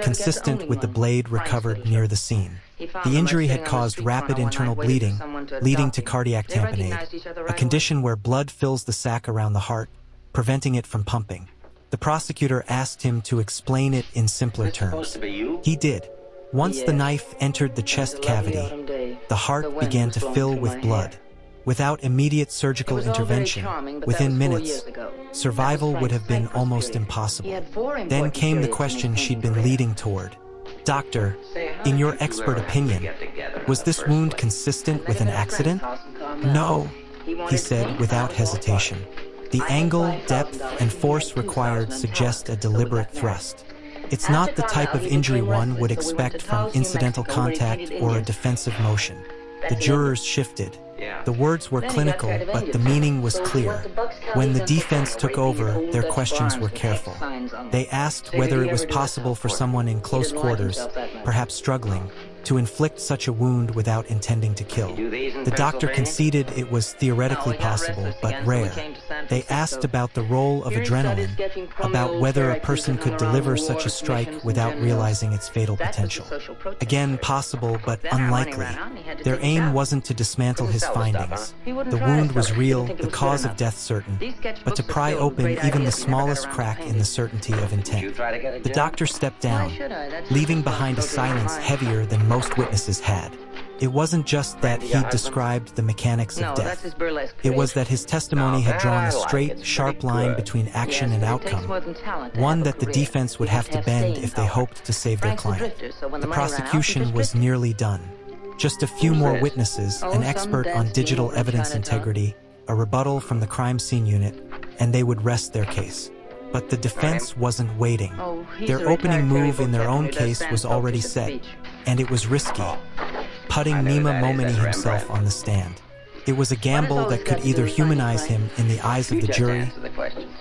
consistent with the blade recovered near the scene. The injury had caused rapid internal bleeding, leading to cardiac tamponade, a condition where blood fills the sac around the heart, preventing it from pumping. The prosecutor asked him to explain it in simpler terms. He did. Once the knife entered the chest cavity, the heart began to fill with blood. Without immediate surgical intervention, within minutes, survival would have been almost impossible. Then came the question she'd been leading toward. Doctor, in your expert opinion, was this wound consistent with an accident? No, he said without hesitation. The angle, depth, and force required suggest a deliberate thrust. It's not the type of injury one would expect from incidental contact or a defensive motion. The jurors shifted. The words were clinical, but the meaning was clear. When the defense took over, their questions were careful. They asked whether it was possible for someone in close quarters, perhaps struggling, to inflict such a wound without intending to kill. The doctor conceded it was theoretically possible, but rare. They asked about the role of adrenaline, about whether a person could deliver such a strike without realizing its fatal potential. Again, possible, but unlikely. Their aim wasn't to dismantle his findings. The wound was real, the cause of death certain, but to pry open even the smallest crack in the certainty of intent. The doctor stepped down, leaving behind a silence heavier than most witnesses had. It wasn't just that he'd described the mechanics of death. It was that his testimony had drawn a straight, sharp line between action and outcome, one that the defense would have to bend if they hoped to save their client. The prosecution was nearly done. Just a few more witnesses, an expert on digital evidence integrity, a rebuttal from the crime scene unit, and they would rest their case. But the defense wasn't waiting. Their opening move in their own case was already set, and it was risky, putting Nima Momeni himself on the stand. It was a gamble that could either humanize him in the eyes of the jury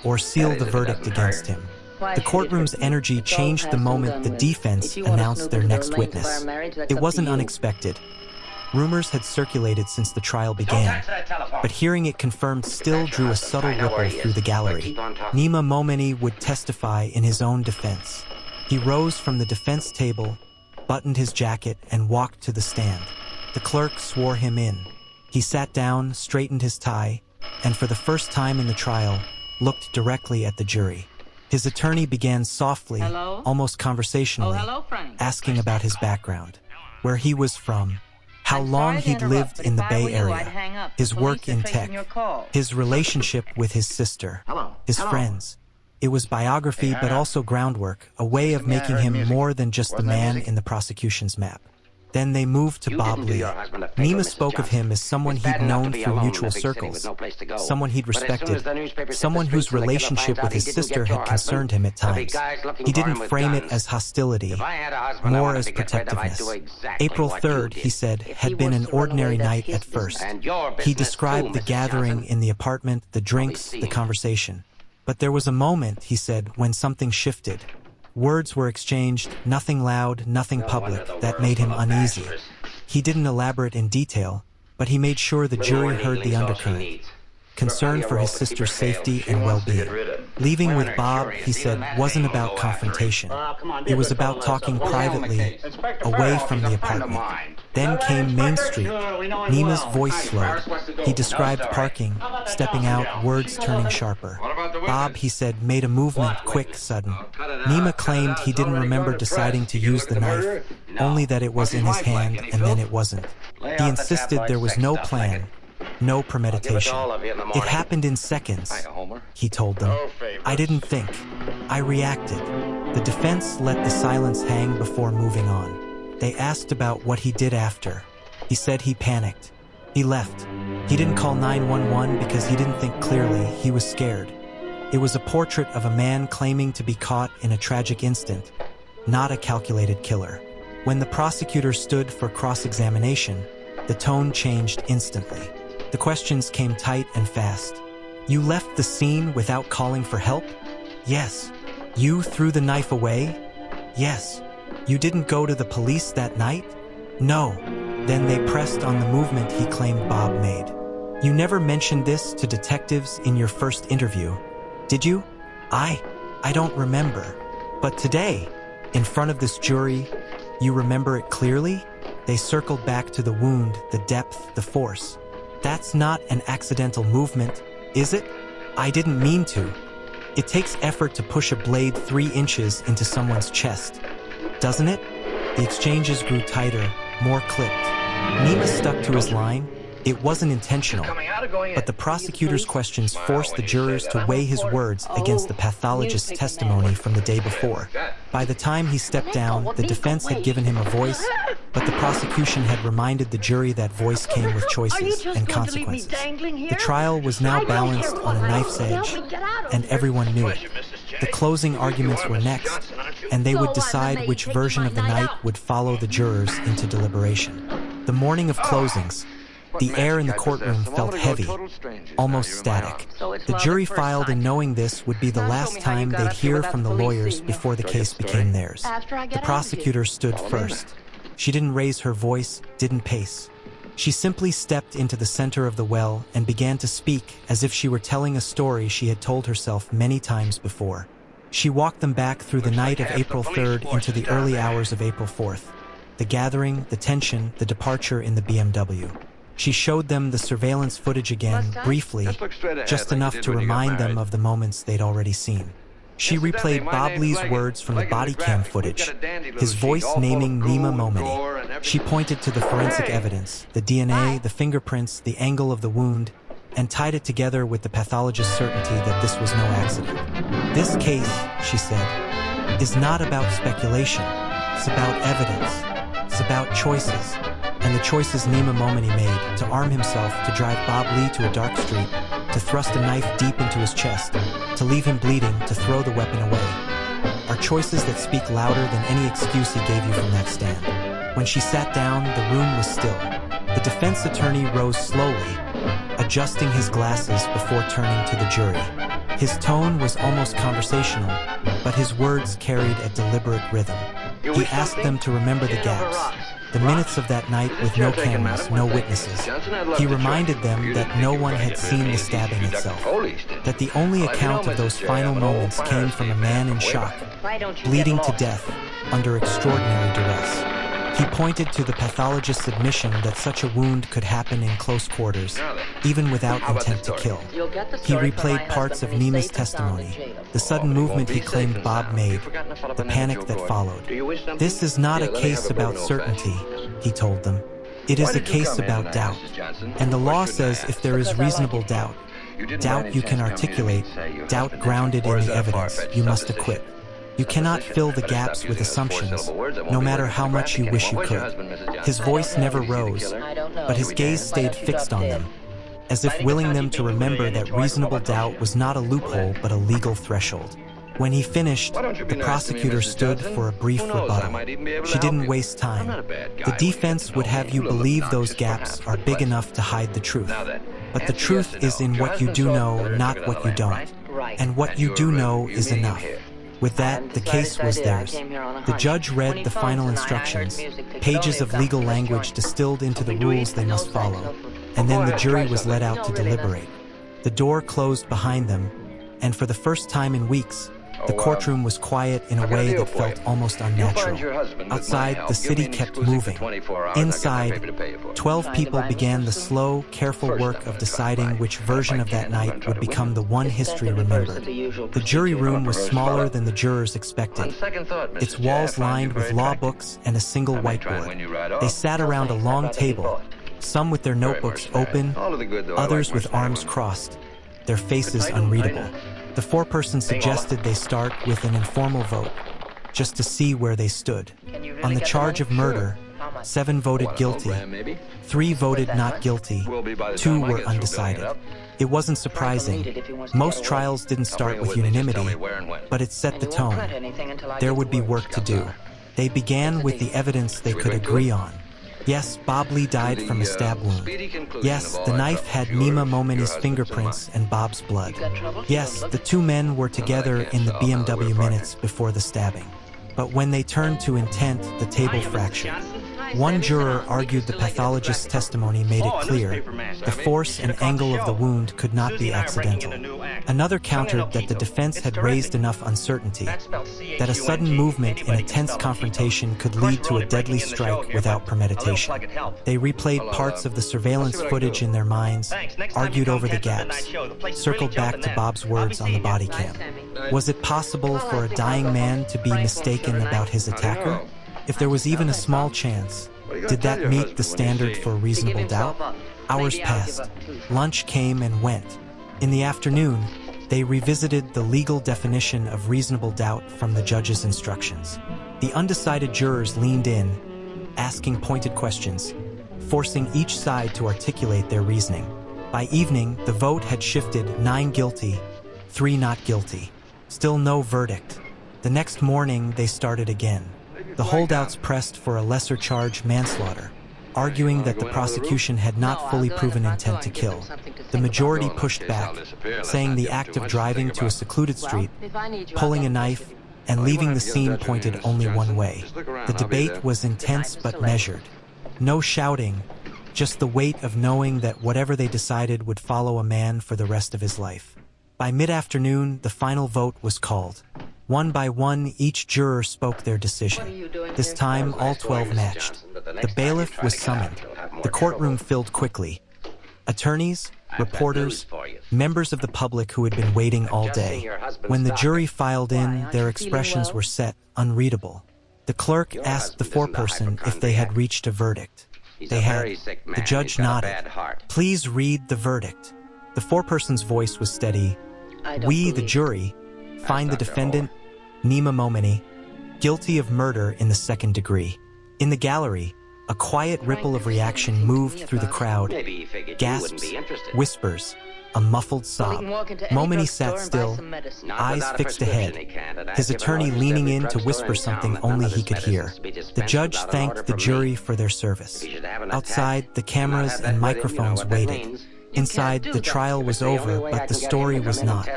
or seal the verdict against him. The courtroom's energy changed the moment the defense announced their next witness. It wasn't unexpected. Rumors had circulated since the trial began, but hearing it confirmed still drew a subtle ripple through the gallery. Nima Momeni would testify in his own defense. He rose from the defense table, buttoned his jacket, and walked to the stand. The clerk swore him in. He sat down, straightened his tie, and for the first time in the trial, looked directly at the jury. His attorney began softly, almost conversationally, asking about his background, where he was from, how long he'd lived in the Bay Area, his work in tech, his relationship with his sister, his friends. It was biography, but also groundwork, a way of making him more than just the man in the prosecution's map. Then they moved to Bob Lee. Nima spoke of him as someone he'd known through mutual circles, someone he'd respected, someone whose relationship with his sister had concerned him at times. He didn't frame it as hostility, more as protectiveness. April 3rd, he said, had been an ordinary night at first. He described the gathering in the apartment, the drinks, the conversation. But there was a moment, he said, when something shifted. Words were exchanged, nothing loud, nothing public, that made him uneasy. He didn't elaborate in detail, but he made sure the jury heard the undercurrent. Concern for his sister's safety and well-being. Leaving with Bob, he said, wasn't about confrontation. It was about talking privately, away from the apartment. Then came Main Street. Nima's voice slowed. He described parking, stepping out, words turning sharper. Bob, he said, made a movement, quick, sudden. Nima claimed he didn't remember deciding to use the knife, only that it was in his hand and then it wasn't. He insisted there was no plan, no premeditation. It happened in seconds, he told them. I didn't think. I reacted. The defense let the silence hang before moving on. They asked about what he did after. He said he panicked. He left. He didn't call 911 because he didn't think clearly. He was scared. It was a portrait of a man claiming to be caught in a tragic instant, not a calculated killer. When the prosecutor stood for cross-examination, the tone changed instantly. The questions came tight and fast. You left the scene without calling for help? Yes. You threw the knife away? Yes. You didn't go to the police that night? No. Then they pressed on the movement he claimed Bob made. You never mentioned this to detectives in your first interview, did you? I don't remember. But today, in front of this jury, you remember it clearly? They circled back to the wound, the depth, the force. That's not an accidental movement, is it? I didn't mean to. It takes effort to push a blade 3 inches into someone's chest, doesn't it? The exchanges grew tighter, more clipped. Nima stuck to his line. It wasn't intentional, but the prosecutor's questions forced the jurors to weigh his words against the pathologist's testimony from the day before. By the time he stepped down, the defense had given him a voice, but the prosecution had reminded the jury that voice came with choices and consequences. The trial was now balanced on a knife's edge, and everyone knew it. The closing arguments were next, and they would decide which version of the night would follow the jurors into deliberation. The morning of closings, the air in the courtroom felt heavy, almost static. The jury filed in knowing this would be the last time they'd hear from the lawyers before the case became theirs. The prosecutor stood first. She didn't raise her voice, didn't pace. She simply stepped into the center of the well and began to speak as if she were telling a story she had told herself many times before. She walked them back through the night of April 3rd into the early hours of April 4th. The gathering, the tension, the departure in the BMW. She showed them the surveillance footage again, briefly, just enough to remind them of the moments they'd already seen. She replayed Bob Lee's words from the body cam footage, his voice naming Nima Momeni. She pointed to the forensic evidence, the DNA, the fingerprints, the angle of the wound, and tied it together with the pathologist's certainty that this was no accident. This case, she said, is not about speculation. It's about evidence. It's about choices. And the choices Nima Momeni made to arm himself, to drive Bob Lee to a dark street, to thrust a knife deep into his chest, to leave him bleeding, to throw the weapon away, are choices that speak louder than any excuse he gave you from that stand. When she sat down, the room was still. The defense attorney rose slowly, adjusting his glasses before turning to the jury. His tone was almost conversational, but his words carried a deliberate rhythm. He asked them to remember the gaps, the minutes of that night with no cameras, no witnesses. He reminded them that no one had seen the stabbing itself, that the only account of those final moments came from a man in shock, bleeding to death under extraordinary duress. He pointed to the pathologist's admission that such a wound could happen in close quarters, even without intent to kill. He replayed parts of Nima's testimony, the sudden movement he claimed Bob made, the panic that followed. This is not a case about certainty, he told them. It is a case about doubt. And the law says if there is reasonable doubt, doubt you can articulate, doubt grounded in the evidence, you must acquit. You cannot fill the gaps with assumptions, no matter how much you wish you could. His voice never rose, but his gaze stayed fixed on them, as if willing them to remember that reasonable doubt was not a loophole but a legal threshold. When he finished, the prosecutor stood for a brief rebuttal. She didn't waste time. The defense would have you believe those gaps are big enough to hide the truth. But the truth is in what you do know, not what you don't. And what you do know is enough. With that, the case was theirs. The judge read the final instructions, pages of legal language distilled into the rules they must follow, and then the jury was let out to deliberate. The door closed behind them, and for the first time in weeks, the courtroom was quiet in a way that felt almost unnatural. Outside, the city kept moving. Inside, 12 people began the slow, careful work of deciding which version of that night would become the one history remembered. The jury room was smaller than the jurors expected, its walls lined with law books and a single whiteboard. They sat around a long table, some with their notebooks open, others with arms crossed, their faces unreadable. The foreperson suggested they start with an informal vote, just to see where they stood. On the charge of murder, 7 voted guilty, 3 voted not guilty, 2 were undecided. It wasn't surprising. Most trials didn't start with unanimity, but it set the tone. There would be work to do. They began with the evidence they could agree on. Yes, Bob Lee died from a stab wound. Yes, the knife had Nima Momeni's fingerprints and Bob's blood. Yes, the 2 men were together in the BMW minutes before the stabbing. But when they turned to intent, the table fractured. One juror argued the pathologist's testimony made it clear the force and angle of the wound could not be accidental. Another countered that the defense had raised enough uncertainty, that a sudden movement in a tense confrontation could lead to a deadly strike without premeditation. They replayed parts of the surveillance footage in their minds, argued over the gaps, circled back to Bob's words on the body cam. Was it possible for a dying man to be mistaken about his attacker? If there was even a small chance, did that meet the standard for reasonable doubt? Hours passed. Lunch came and went. In the afternoon, they revisited the legal definition of reasonable doubt from the judge's instructions. The undecided jurors leaned in, asking pointed questions, forcing each side to articulate their reasoning. By evening, the vote had shifted 9 guilty, 3 not guilty. Still no verdict. The next morning, they started again. The holdouts pressed for a lesser charge, manslaughter, arguing that the prosecution had not fully proven intent to kill. The majority pushed back, saying the act of driving to a secluded street, pulling a knife, and leaving the scene pointed only one way. The debate was intense but measured. No shouting, just the weight of knowing that whatever they decided would follow a man for the rest of his life. By mid-afternoon, the final vote was called. One by one, each juror spoke their decision. This time, all 12 matched. The bailiff was summoned. The courtroom filled quickly. Attorneys, reporters, members of the public who had been waiting all day. When the jury filed in, their expressions were set unreadable. The clerk asked the foreperson if they had reached a verdict. They had. The judge nodded. "Please read the verdict." The foreperson's voice was steady. "We, the jury, find the defendant, Nima Momeni, guilty of murder in the second degree." In the gallery, a quiet ripple of reaction moved through the crowd. Gasps, whispers, a muffled sob. Momeni sat still, eyes fixed ahead, his attorney leaning in to whisper something only he could hear. The judge thanked the jury for their service. Outside, the cameras and microphones waited. Inside, the trial was over, but the story was not.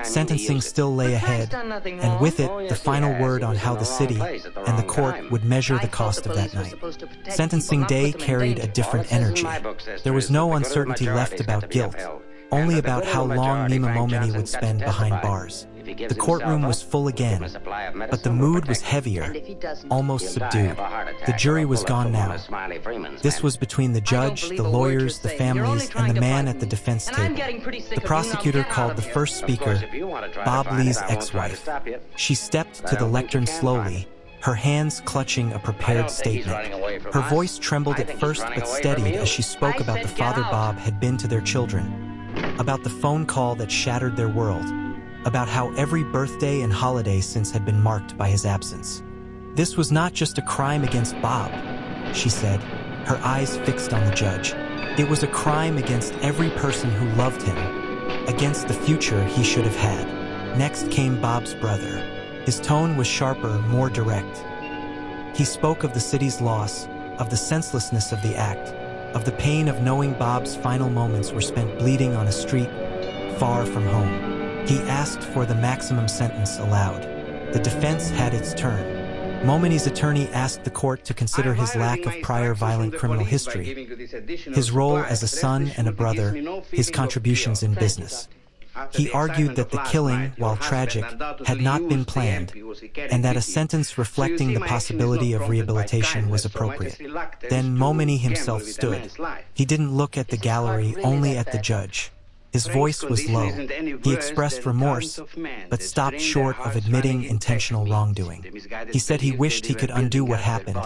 Sentencing still lay ahead, and with it, the final word on how the city and the court would measure the cost of that night. Sentencing day carried a different energy. There was no uncertainty left about guilt, only about how long Nima Momeni would spend behind bars. The courtroom was full again, but the mood was heavier, almost subdued. The jury was gone now. This was between the judge, the lawyers, the families, and the man at the defense table. The prosecutor called the first speaker, Bob Lee's ex-wife. She stepped to the lectern slowly, her hands clutching a prepared statement. Her voice trembled at first but steadied as she spoke about the father Bob had been to their children, about the phone call that shattered their world, about how every birthday and holiday since had been marked by his absence. This was not just a crime against Bob, she said, her eyes fixed on the judge. It was a crime against every person who loved him, against the future he should have had. Next came Bob's brother. His tone was sharper, more direct. He spoke of the city's loss, of the senselessness of the act, of the pain of knowing Bob's final moments were spent bleeding on a street far from home. He asked for the maximum sentence allowed. The defense had its turn. Momeni's attorney asked the court to consider his lack of prior violent criminal history, his role as a son and a brother, his contributions in business. He argued that the killing, while tragic, had not been planned, and that a sentence reflecting the possibility of rehabilitation was appropriate. Then Momeni himself stood. He didn't look at the gallery, only at the judge. His voice was low. He expressed remorse, but stopped short of admitting intentional wrongdoing. He said he wished he could undo what happened,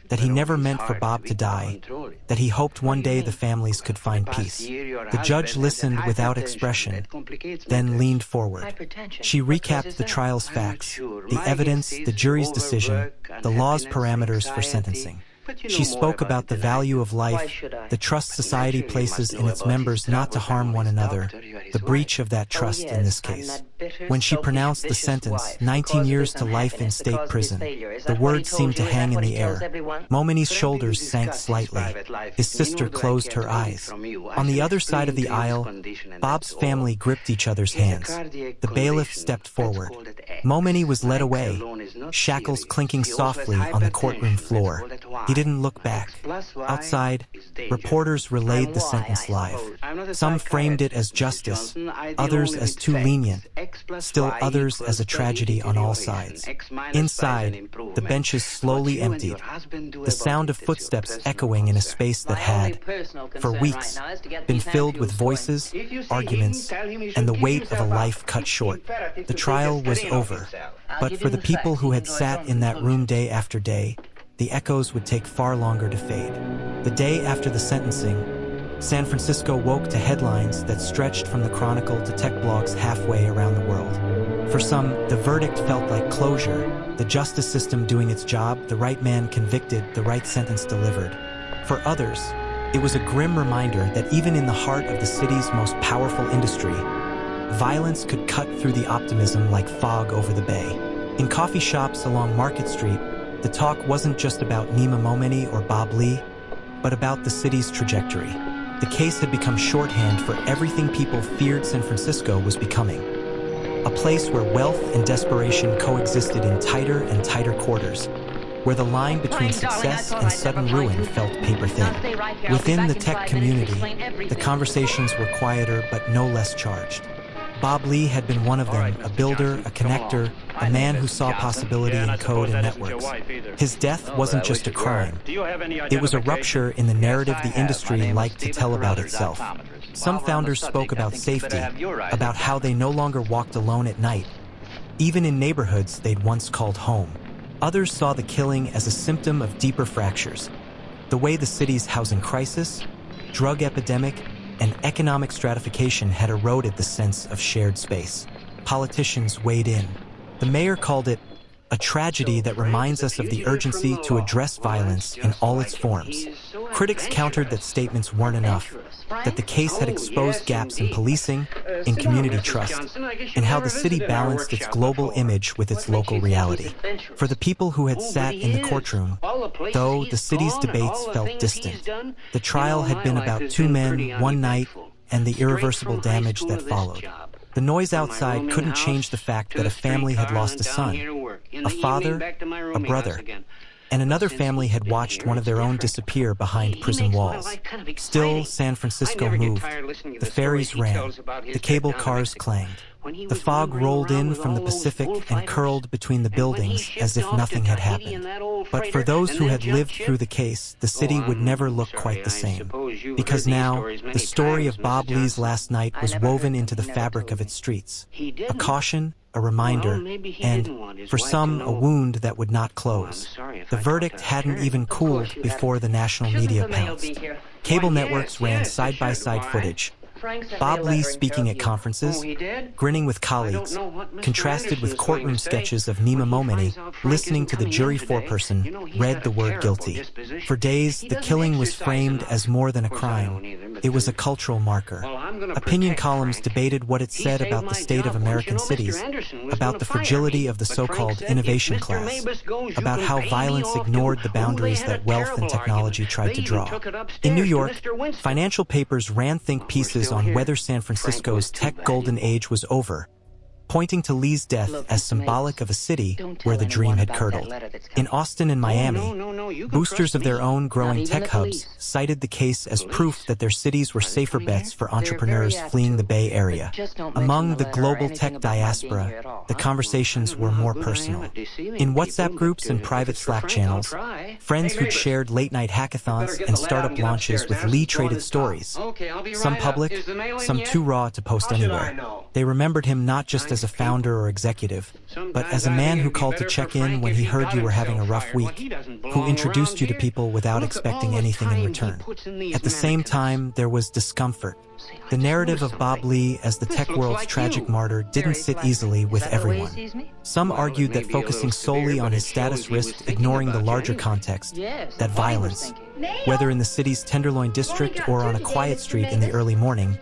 that he never meant for Bob to die, that he hoped one day the families could find peace. The judge listened without expression, then leaned forward. She recapped the trial's facts, the evidence, the jury's decision, the law's parameters for sentencing. She spoke about the value of life, the trust society places in its members not to harm one another, the breach of that trust in this case. When she pronounced the sentence, 19 years to life in state prison, the words seemed to hang in the air. Momeni's shoulders sank slightly. His sister closed her eyes. On the other side of the aisle, Bob's family gripped each other's hands. The bailiff stepped forward. Momeni was led away, shackles clinking softly on the courtroom floor. He didn't look back. Outside, reporters relayed the sentence live. Some framed it as justice, others as too lenient, still others as a tragedy on all sides. Inside, the benches slowly emptied, the sound of footsteps echoing in a space that had, for weeks, been filled with voices, arguments, and the weight of a life cut short. The trial was over, but for the people who had sat in that room day after day, the echoes would take far longer to fade. The day after the sentencing, San Francisco woke to headlines that stretched from the Chronicle to tech blogs halfway around the world. For some, the verdict felt like closure, the justice system doing its job, the right man convicted, the right sentence delivered. For others, it was a grim reminder that even in the heart of the city's most powerful industry, violence could cut through the optimism like fog over the bay. In coffee shops along Market Street, the talk wasn't just about Nima Momeni or Bob Lee, but about the city's trajectory. The case had become shorthand for everything people feared San Francisco was becoming. A place where wealth and desperation coexisted in tighter and tighter quarters, where the line between success and sudden ruin felt paper-thin. Within the tech community, the conversations were quieter but no less charged. Bob Lee had been one of them, a builder, a connector, a man who saw possibility in code and networks. His death wasn't just a crime. It was a rupture in the narrative the industry liked to tell about itself. Some founders spoke about safety, about how they no longer walked alone at night, even in neighborhoods they'd once called home. Others saw the killing as a symptom of deeper fractures, the way the city's housing crisis, drug epidemic, and economic stratification had eroded the sense of shared space. Politicians weighed in. The mayor called it a tragedy that reminds us of the urgency to address violence in all its forms. Critics countered that statements weren't enough, that the case had exposed gaps in policing, in community trust, and how the city balanced its global image with its local reality. For the people who had sat in the courtroom, though the city's debates felt distant, the trial had been about two men, one night, and the irreversible damage that followed. The noise outside couldn't change the fact that a family had lost a son, a father, a brother, and another family had watched one of their own disappear behind prison walls. Still, San Francisco moved. The ferries ran. The cable cars clanged. The fog rolled in from the Pacific and curled between the buildings as if nothing had happened. But for those who had lived through the case, the city would never look quite the same. Because now, the story of Bob Lee's last night was woven into the fabric of its streets. A caution, a reminder, and, for some, a wound that would not close. The verdict hadn't even cooled before the national media pounced. Cable networks ran side-by-side footage. Bob Lee speaking at conferences, grinning with colleagues, contrasted with courtroom sketches of Nima Momeni, listening to the jury foreperson, read the word guilty. For days, the killing was framed as more than a crime. It was a cultural marker. Opinion columns debated what it said about the state of American cities, about the fragility of the so-called innovation class, about how violence ignored the boundaries that wealth and technology tried to draw. In New York, financial papers ran think pieces on whether San Francisco's tech golden age was over, pointing to Lee's death as symbolic of a city where the dream had curdled. In Austin and Miami, boosters of their own growing tech hubs cited the case as proof that their cities were safer bets for entrepreneurs fleeing the Bay Area. Among the global tech diaspora, the conversations were more personal. In WhatsApp groups and private Slack channels, friends who'd shared late-night hackathons and startup launches with Lee traded stories. Some public, some too raw to post anywhere. They remembered him not just as a founder or executive, but as a man who called to check in when he heard you were having a rough week, who introduced you to people without expecting anything in return. At the same time, there was discomfort. The narrative of Bob Lee as the tech world's tragic martyr didn't sit easily with everyone. Some argued that focusing solely on his status risked ignoring the larger context, that violence, whether in the city's Tenderloin district or on a quiet street in the early morning,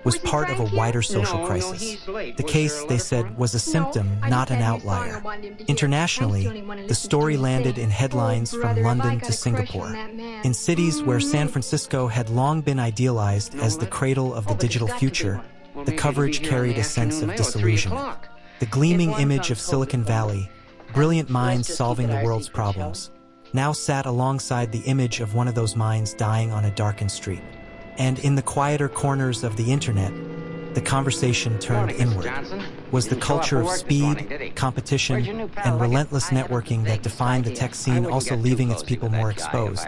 was part of a wider social crisis. The case, they said, was a symptom, not an outlier. Internationally, the story landed in headlines from London to Singapore. In cities where San Francisco had long been idealized as the cradle of the digital future, the coverage carried a sense of disillusionment. The gleaming image of Silicon Valley, brilliant minds solving the world's problems, now sat alongside the image of one of those minds dying on a darkened street. And in the quieter corners of the internet, the conversation turned inward. Was the culture of speed, competition, and relentless networking that defined the tech scene also leaving its people more exposed?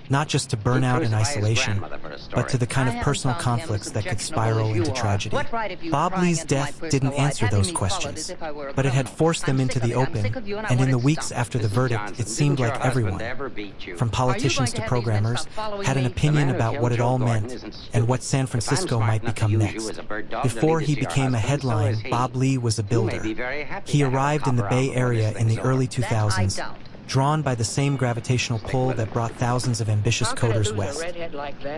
Not just to burnout and isolation, but to the kind of personal conflicts that could spiral into tragedy. Bob Lee's death didn't answer those questions, but it had forced them into the open, and in the weeks after the verdict, it seemed like everyone, from politicians to programmers, had an opinion about what it all meant and what San Francisco might become next. Before he became a headline, Bob Lee was a builder. He arrived in the Bay Area in the early 2000s, drawn by the same gravitational pull that brought thousands of ambitious coders west.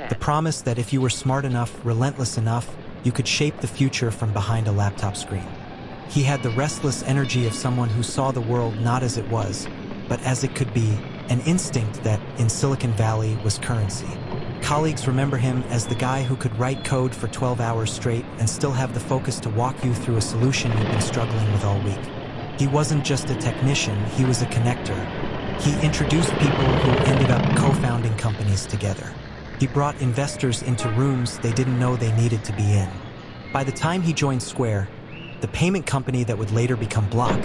The promise that if you were smart enough, relentless enough, you could shape the future from behind a laptop screen. He had the restless energy of someone who saw the world not as it was, but as it could be, an instinct that, in Silicon Valley, was currency. Colleagues remember him as the guy who could write code for 12 hours straight and still have the focus to walk you through a solution you've been struggling with all week. He wasn't just a technician, he was a connector. He introduced people who ended up co-founding companies together. He brought investors into rooms they didn't know they needed to be in. By the time he joined Square, the payment company that would later become Block,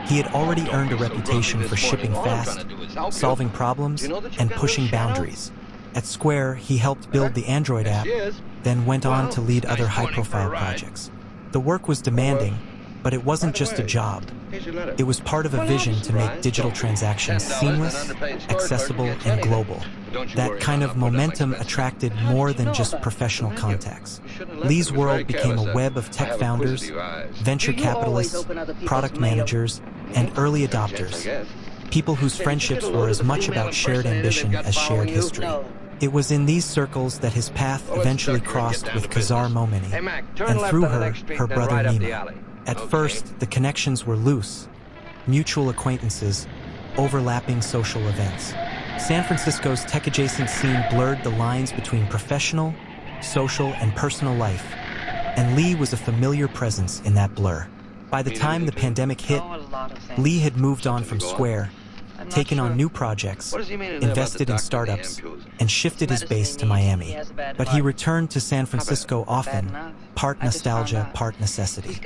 he had already earned a reputation for shipping fast, solving problems, and pushing boundaries. At Square, he helped build the Android app then went on to lead other high-profile projects. The work was demanding, but it wasn't just a job. It was part of a vision to make digital transactions seamless, accessible, and global. That kind of momentum attracted more than just professional contacts. Lee's world became a web of tech founders, venture capitalists, product managers, and early adopters, people whose friendships were as much about shared ambition as shared history. It was in these circles that his path eventually crossed with Nima Momeni, and through her brother Nima. At first, the connections were loose, mutual acquaintances, overlapping social events. San Francisco's tech-adjacent scene blurred the lines between professional, social, and personal life, and Lee was a familiar presence in that blur. By the time the pandemic hit, Lee had moved on from Square, taken on new projects, invested in startups, and shifted his base to Miami. But he returned to San Francisco often, part nostalgia, part necessity.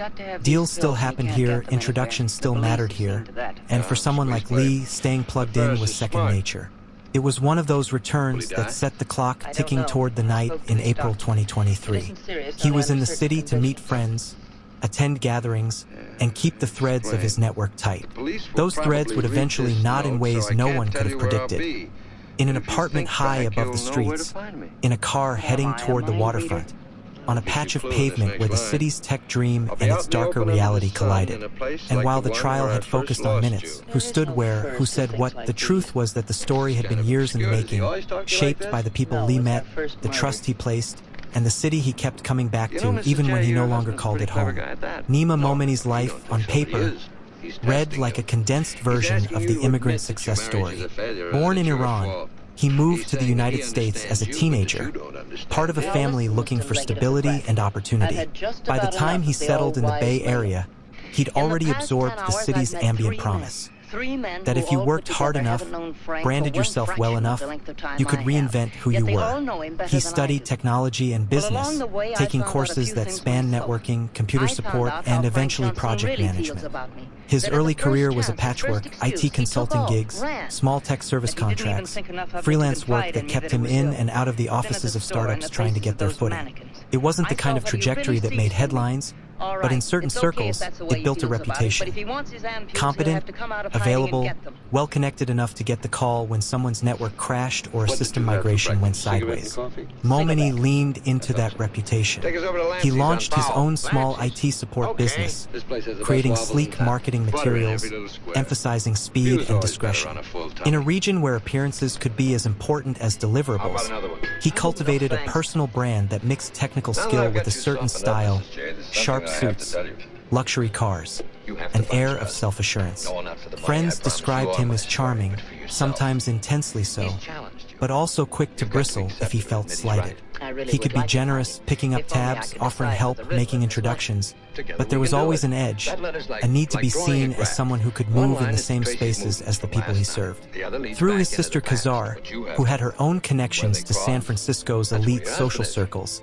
Deals still happened here, introductions still mattered here, and for someone like Lee, staying plugged in was second nature. It was one of those returns that set the clock ticking toward the night in April 2023. He was in the city to meet friends, attend gatherings, and keep the threads of his network tight. Those threads would eventually knot in ways no one could have predicted. In an apartment high above the streets, in a car heading toward the waterfront, on a patch of pavement where the city's tech dream and its darker reality collided. And while the trial had focused on minutes, who stood where, who said what, the truth was that the story had been years in the making, shaped by the people Lee met, the trust he placed, and the city he kept coming back to even when he no longer called it home. Nima Momeni's life, on paper, read like a condensed version of the immigrant success story. Born in Iran, he moved to the United States as a teenager, part of a family looking for stability and opportunity. By the time he settled in the Bay Area, he'd already absorbed the city's ambient promise. That if you worked hard enough, branded yourself well enough, you could reinvent who you were. He studied technology and business, taking courses that spanned networking, computer support, and eventually project management. His early career was a patchwork, IT consulting gigs, small tech service contracts, freelance work that kept him in and out of the offices of startups trying to get their footing. It wasn't the kind of trajectory that made headlines, but in certain circles, it built a reputation. Competent, available, well-connected enough to get the call when someone's network crashed or a system migration went sideways. Momeni leaned into that reputation. He launched his own small IT support business, creating sleek marketing materials, emphasizing speed and discretion. In a region where appearances could be as important as deliverables, he cultivated a personal brand that mixed technical skill with a certain style, sharp suits, luxury cars, an air of self-assurance. Friends described him as charming, sometimes intensely so, but also quick to bristle if he felt slighted. He could be generous, picking up tabs, offering help, making introductions, but there was always an edge, a need to be seen as someone who could move in the same spaces as the people he served. Through his sister Kazar, who had her own connections to San Francisco's elite social circles,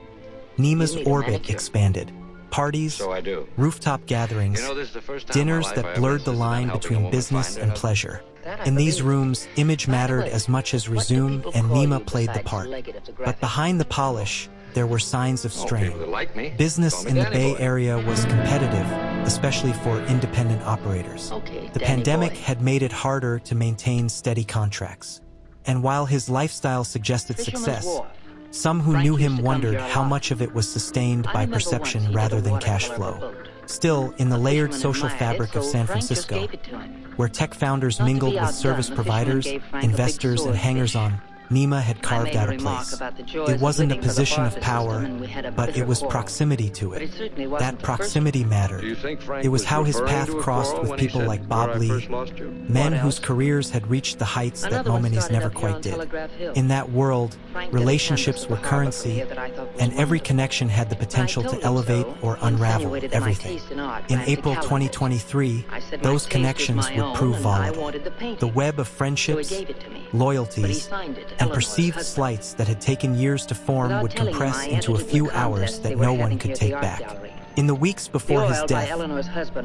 Nima's orbit expanded. Parties, rooftop gatherings, dinners that blurred the line between business and pleasure. In these rooms, image mattered as much as resume, and Nima played the part. But behind the polish, there were signs of strain. Business in the Bay Area was competitive, especially for independent operators. The pandemic had made it harder to maintain steady contracts. And while his lifestyle suggested success, some who knew him wondered how much of it was sustained by perception rather than cash flow. Still, in the layered social fabric of San Francisco, where tech founders mingled with service providers, investors, and hangers-on, Nima had carved out a place. It wasn't a position of power, but it was proximity to it. That proximity mattered. It was how his path crossed with people like Bob Lee, men whose careers had reached the heights that Momeni's never quite did. In that world, relationships were currency, and every connection had the potential to elevate or unravel everything. In April 2023, those connections would prove volatile. The web of friendships, loyalties, and perceived slights that had taken years to form would compress into a few hours that no one could take back. In the weeks before his death,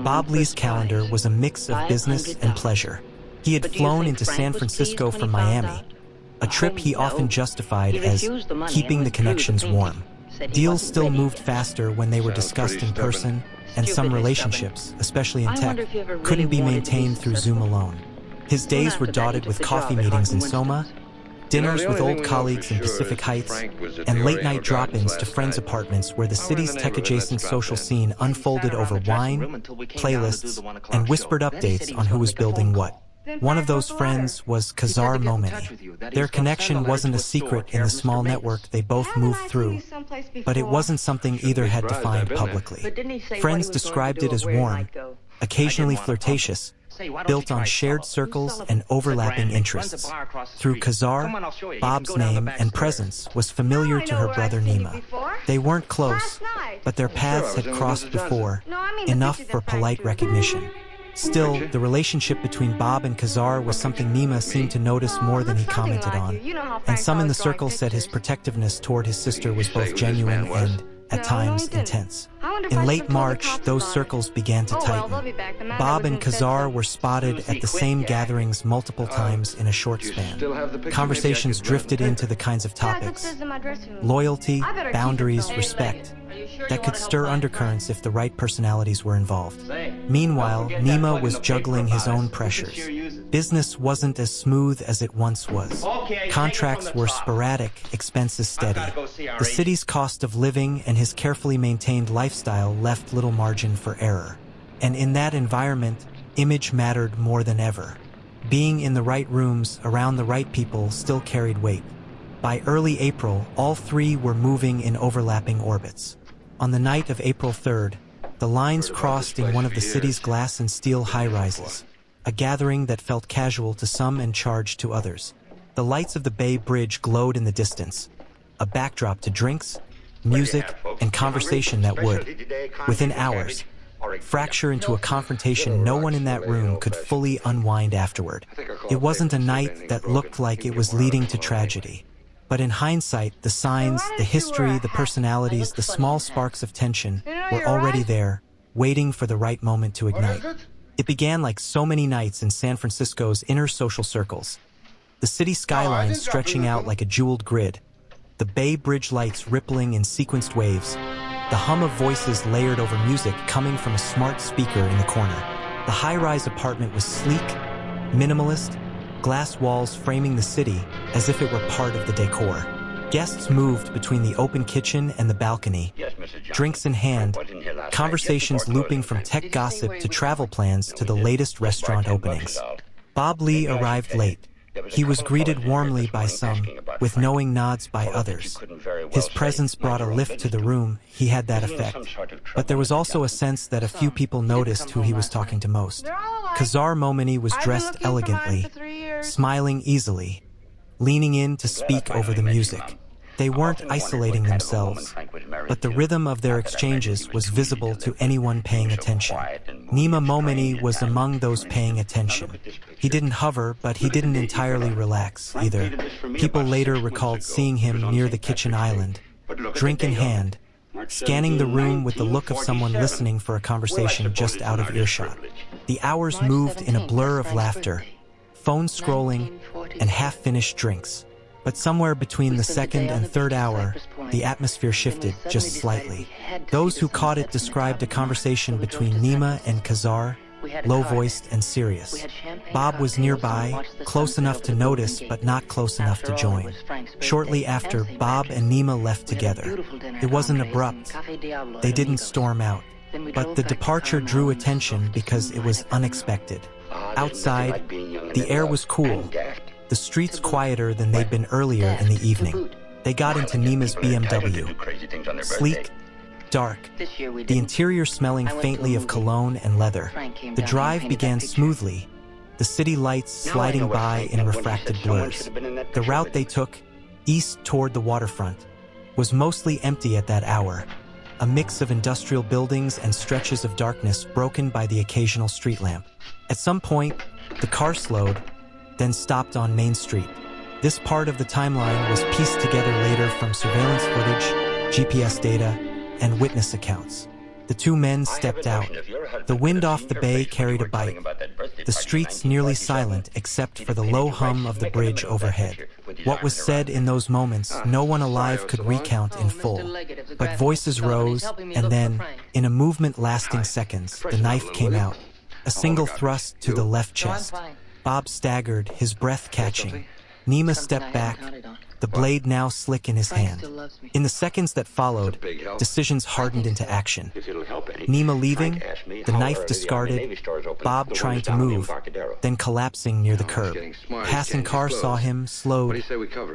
Bob Lee's calendar was a mix of business and pleasure. He had flown into San Francisco from Miami, a trip he often justified as keeping the connections warm. Deals still moved faster when they were discussed in person, and some relationships, especially in tech, couldn't be maintained through Zoom alone. His days were dotted with coffee meetings in Soma, dinners with old colleagues in Pacific Heights, and late-night drop-ins to friends' apartments where the city's tech-adjacent social scene unfolded over wine, playlists, and whispered updates on who was building what. One of those friends was Nima Momeni. Their connection wasn't a secret in the small network they both moved through, but it wasn't something either had defined publicly. Friends described it as warm, occasionally flirtatious, built on shared circles and overlapping interests. Through Khazar, Bob's name and presence was familiar to her brother Nima. They weren't close, but their paths had crossed before, enough for polite recognition. Still, the relationship between Bob and Khazar was something Nima seemed to notice more than he commented on, and some in the circle said his protectiveness toward his sister was both genuine and, at times, intense. In late March, those circles began to tighten. Bob and Khazar were spotted at the same gatherings multiple times in a short span. Conversations drifted into the kinds of topics, loyalty, boundaries, respect, that could stir undercurrents if the right personalities were involved. Meanwhile, Nima was juggling his own pressures. Business wasn't as smooth as it once was. Contracts were sporadic, expenses steady. The city's cost of living and his carefully maintained lifestyle left little margin for error. And in that environment, image mattered more than ever. Being in the right rooms, around the right people, still carried weight. By early April, all three were moving in overlapping orbits. On the night of April 3rd, the lines crossed in one of the city's glass and steel high-rises, a gathering that felt casual to some and charged to others. The lights of the Bay Bridge glowed in the distance, a backdrop to drinks, music, and conversation that would, within hours, fracture into a confrontation no one in that room could fully unwind afterward. It wasn't a night that looked like it was leading to tragedy. But in hindsight, the signs, the history, the personalities, the small sparks of tension were already there, waiting for the right moment to ignite. It began like so many nights in San Francisco's inner social circles. The city skyline stretching out like a jeweled grid, the Bay Bridge lights rippling in sequenced waves, the hum of voices layered over music coming from a smart speaker in the corner. The high-rise apartment was sleek, minimalist, glass walls framing the city as if it were part of the decor. Guests moved between the open kitchen and the balcony, drinks in hand, conversations looping from tech gossip to travel plans to the latest restaurant openings. Bob Lee arrived late. He was greeted warmly by some, with knowing nods by others. His presence brought a lift to the room. He had that effect. But there was also a sense that a few people noticed who he was talking to most. Nima Momeni was dressed elegantly, smiling easily, leaning in to speak over the music. They weren't isolating themselves, but the rhythm of their exchanges was visible to anyone paying attention. Nima Momeni was among those paying attention. He didn't hover, but he didn't entirely relax, either. People later recalled seeing him near the kitchen island, drink in hand, scanning the room with the look of someone listening for a conversation just out of earshot. The hours moved in a blur of laughter, phone scrolling, and half-finished drinks. But somewhere between the second and third hour, the atmosphere shifted just slightly. Those who caught it described a conversation between Nima and Khazar, low-voiced and serious. Bob was nearby, close enough to notice but not close enough to join. Shortly after, Bob and Nima left together. It wasn't abrupt. They didn't storm out. But the departure drew attention because it was unexpected. Outside, the air was cool, the streets quieter than they'd been earlier in the evening. They got into Nima's BMW. Sleek, dark, the interior smelling faintly of cologne and leather. The drive began smoothly, the city lights sliding by in refracted blurs. The route they took, east toward the waterfront, was mostly empty at that hour, a mix of industrial buildings and stretches of darkness broken by the occasional street lamp. At some point, the car slowed, then stopped on Main Street. This part of the timeline was pieced together later from surveillance footage, GPS data, and witness accounts. The two men stepped out. The wind off the bay carried a bite. The streets nearly silent except for the low hum of the bridge overhead. What was said in those moments, no one alive could recount in full. But voices rose, and then, in a movement lasting seconds, the knife came out. A single thrust to the left chest. Bob staggered, his breath catching. Nima stepped back, the blade now slick in his hand. In the seconds that followed, decisions hardened into action. Nima leaving, the knife discarded, Bob trying to move, then collapsing near the curb. Passing car saw him, slowed,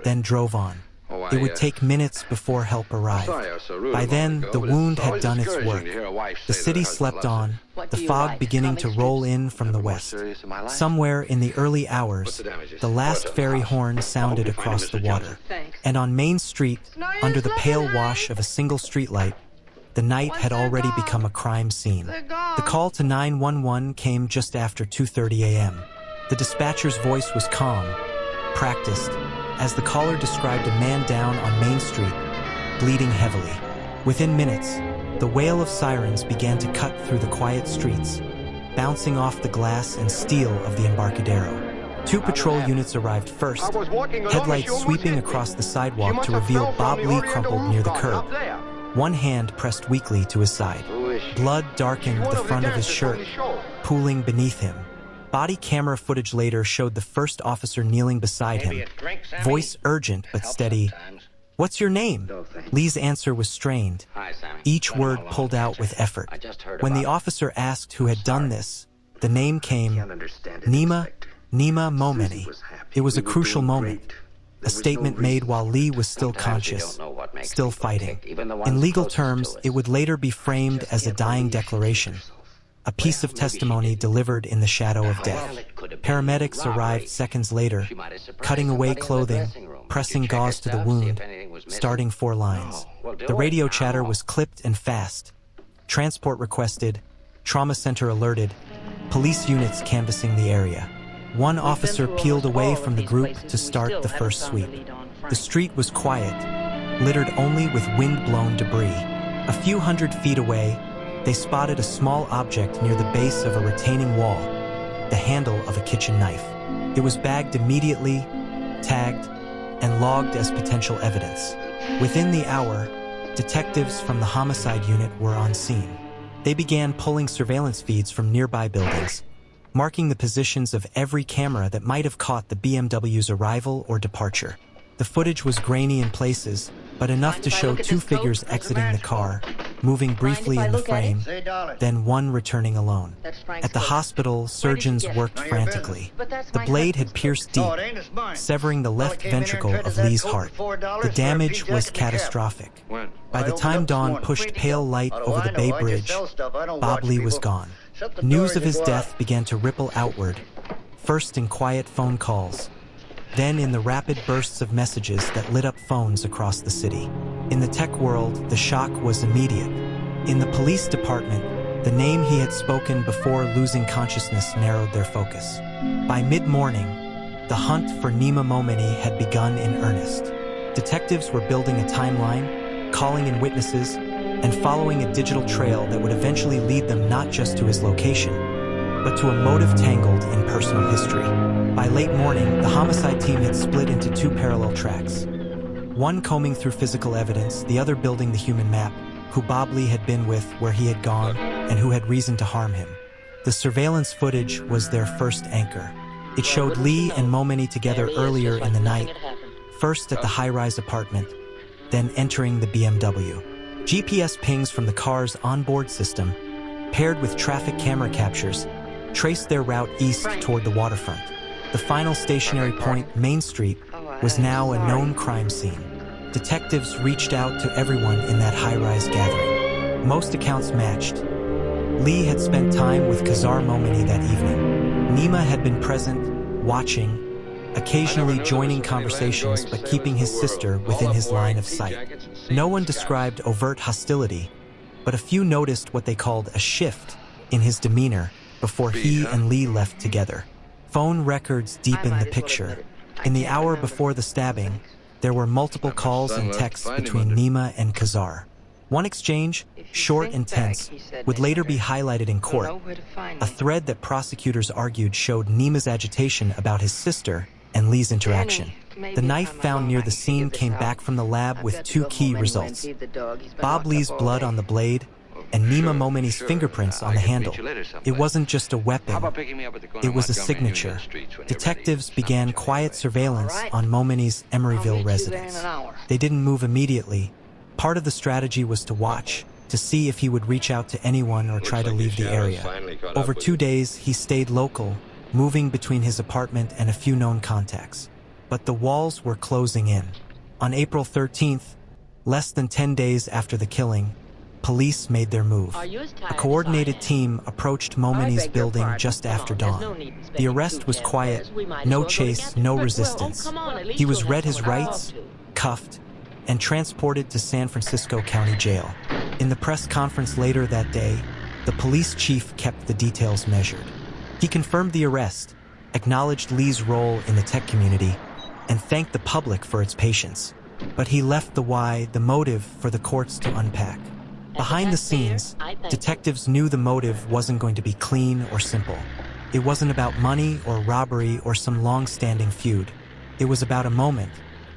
then drove on. It would take minutes before help arrived. By then, the wound had done its work. The city slept on, the fog beginning to roll in from the west. Somewhere in the early hours, the last ferry horn sounded across the water. And on Main Street, under the pale wash of a single streetlight, the night had already become a crime scene. The call to 911 came just after 2:30 a.m. The dispatcher's voice was calm, practiced, as the caller described a man down on Main Street, bleeding heavily. Within minutes, the wail of sirens began to cut through the quiet streets, bouncing off the glass and steel of the Embarcadero. 2 patrol units arrived first, headlights sweeping across the sidewalk to reveal Bob Lee crumpled near the curb, one hand pressed weakly to his side. Blood darkened the front of his shirt, pooling beneath him. Body camera footage later showed the first officer kneeling beside him, voice urgent but steady. "What's your name?" Lee's answer was strained, each word pulled out with effort. When the officer asked who had done this, the name came, Nima Momeni. It was a crucial moment, a statement made while Lee was still conscious, still fighting. In legal terms, it would later be framed as a dying declaration, a piece of testimony delivered in the shadow of death. Paramedics arrived seconds later, cutting away clothing, pressing gauze to the wound, starting 4 lines. The radio chatter was clipped and fast. Transport requested, trauma center alerted, police units canvassing the area. One officer peeled away from the group to start the first sweep. The street was quiet, littered only with wind-blown debris. A few hundred feet away, they spotted a small object near the base of a retaining wall, the handle of a kitchen knife. It was bagged immediately, tagged, and logged as potential evidence. Within the hour, detectives from the homicide unit were on scene. They began pulling surveillance feeds from nearby buildings, marking the positions of every camera that might have caught the BMW's arrival or departure. The footage was grainy in places, but enough to show 2 figures exiting the car, moving briefly in the frame, then one returning alone. At the hospital, surgeons worked frantically. The blade had pierced deep, severing the left ventricle of Lee's heart. The damage was catastrophic. By the time dawn pushed pale light over the Bay Bridge, Bob Lee was gone. News of his death began to ripple outward, first in quiet phone calls, then in the rapid bursts of messages that lit up phones across the city. In the tech world, the shock was immediate. In the police department, the name he had spoken before losing consciousness narrowed their focus. By mid-morning, the hunt for Nima Momeni had begun in earnest. Detectives were building a timeline, calling in witnesses, and following a digital trail that would eventually lead them not just to his location, but to a motive tangled in personal history. By late morning, the homicide team had split into 2 parallel tracks. One combing through physical evidence, the other building the human map, who Bob Lee had been with, where he had gone, and who had reason to harm him. The surveillance footage was their first anchor. It showed Lee and Momeni together earlier in the night, first at the high-rise apartment, then entering the BMW. GPS pings from the car's onboard system, paired with traffic camera captures, traced their route east toward the waterfront. The final stationary point, Main Street, was now a known crime scene. Detectives reached out to everyone in that high-rise gathering. Most accounts matched. Lee had spent time with Kazar Momeni that evening. Nima had been present, watching, occasionally joining conversations but keeping his sister within his line of sight. No one described overt hostility, but a few noticed what they called a shift in his demeanor before he and Lee left together. Phone records deepened the picture. In the hour before the stabbing, there were multiple calls and texts between Nima and Kazar. One exchange, short and tense, would later be highlighted in court. A thread that prosecutors argued showed Nima's agitation about his sister and Lee's interaction. The knife found near the scene came back from the lab with two key results: Bob Lee's blood on the blade and Nima Momeni's fingerprints on the handle. It wasn't just a weapon, it was a signature. Detectives began quiet surveillance on Momeni's Emeryville residence. They didn't move immediately. Part of the strategy was to watch, to see if he would reach out to anyone or try to leave the area. Over 2 days, he stayed local, moving between his apartment and a few known contacts. But the walls were closing in. On April 13th, less than 10 days after the killing, police made their move. A coordinated team approached Momeni's building just after dawn. The arrest was quiet, no chase, no resistance. He was read his rights, cuffed, and transported to San Francisco County Jail. In the press conference later that day, the police chief kept the details measured. He confirmed the arrest, acknowledged Lee's role in the tech community, and thanked the public for its patience. But he left the why, the motive, for the courts to unpack. Behind the scenes, detectives knew the motive wasn't going to be clean or simple. It wasn't about money or robbery or some long-standing feud. It was about a moment,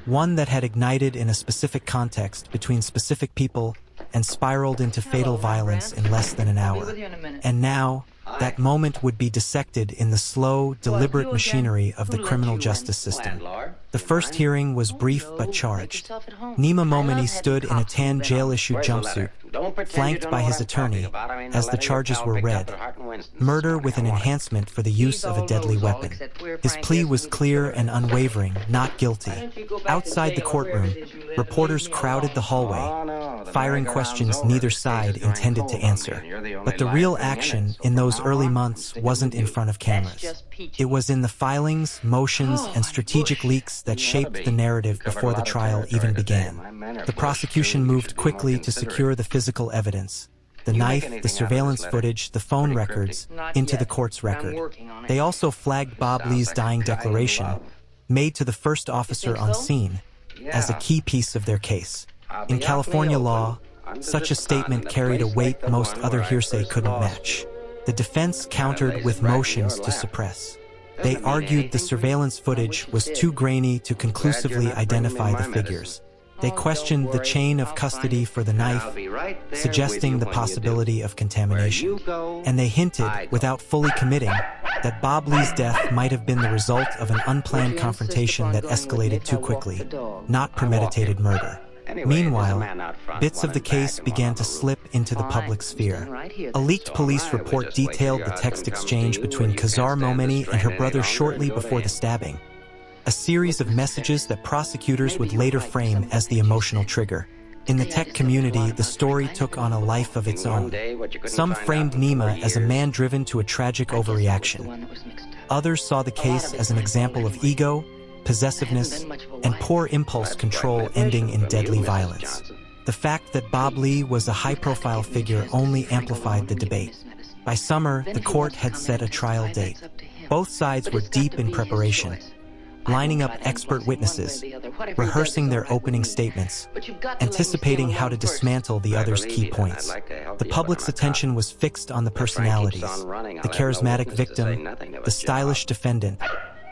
one that had ignited in a specific context between specific people and spiraled into fatal violence in less than an hour. And now, that moment would be dissected in the slow, deliberate machinery of the criminal justice system. The first hearing was brief but charged. Nima Momeni stood in a tan jail-issued jumpsuit, flanked by his attorney, as the charges were read. Murder with an enhancement for the use of a deadly weapon. His plea was clear and unwavering, not guilty. Outside the courtroom, reporters crowded the hallway, firing questions neither side intended to answer. But the real action in those early months wasn't in front of cameras. It was in the filings, motions, and strategic leaks that shaped the narrative before the trial even began. The prosecution moved quickly to secure the physical evidence, the knife, the surveillance footage, the phone records, into the court's record. They also flagged Bob Lee's dying declaration, made to the first officer on scene, as a key piece of their case. In California law, such a statement carried a weight most other hearsay couldn't match. The defense countered with motions to suppress. They argued the surveillance footage was too grainy to conclusively identify the figures. They questioned the chain of custody for the knife, suggesting the possibility of contamination. And they hinted, without fully committing, that Bob Lee's death might have been the result of an unplanned confrontation that escalated too quickly, not premeditated murder. Meanwhile, bits of the case began to slip into the public sphere. A leaked police report detailed the text exchange between Kazar Momeni and her brother shortly before the stabbing. A series of messages that prosecutors would later frame as the emotional trigger. In the tech community, the story took on a life of its own. Some framed Nima as a man driven to a tragic overreaction. Others saw the case as an example of ego, possessiveness, and poor impulse control ending in deadly violence. The fact that Bob Lee was a high-profile figure only amplified the debate. By summer, the court had set a trial date. Both sides were deep in preparation, lining up expert witnesses, rehearsing their opening statements, anticipating how to dismantle the other's key points. The public's attention was fixed on the personalities, the charismatic victim, the stylish defendant,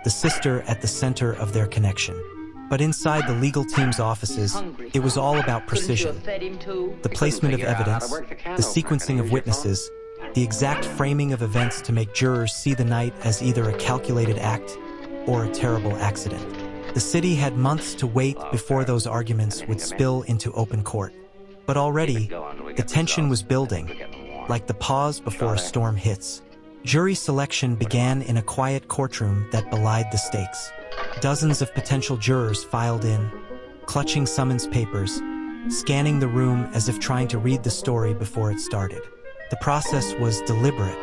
the sister at the center of their connection. But inside the legal team's offices, it was all about precision. The placement of evidence, the sequencing of witnesses, the exact framing of events to make jurors see the night as either a calculated act or a terrible accident. The city had months to wait before those arguments would spill into open court. But already, the tension was building, like the pause before a storm hits. Jury selection began in a quiet courtroom that belied the stakes. Dozens of potential jurors filed in, clutching summons papers, scanning the room as if trying to read the story before it started. The process was deliberate.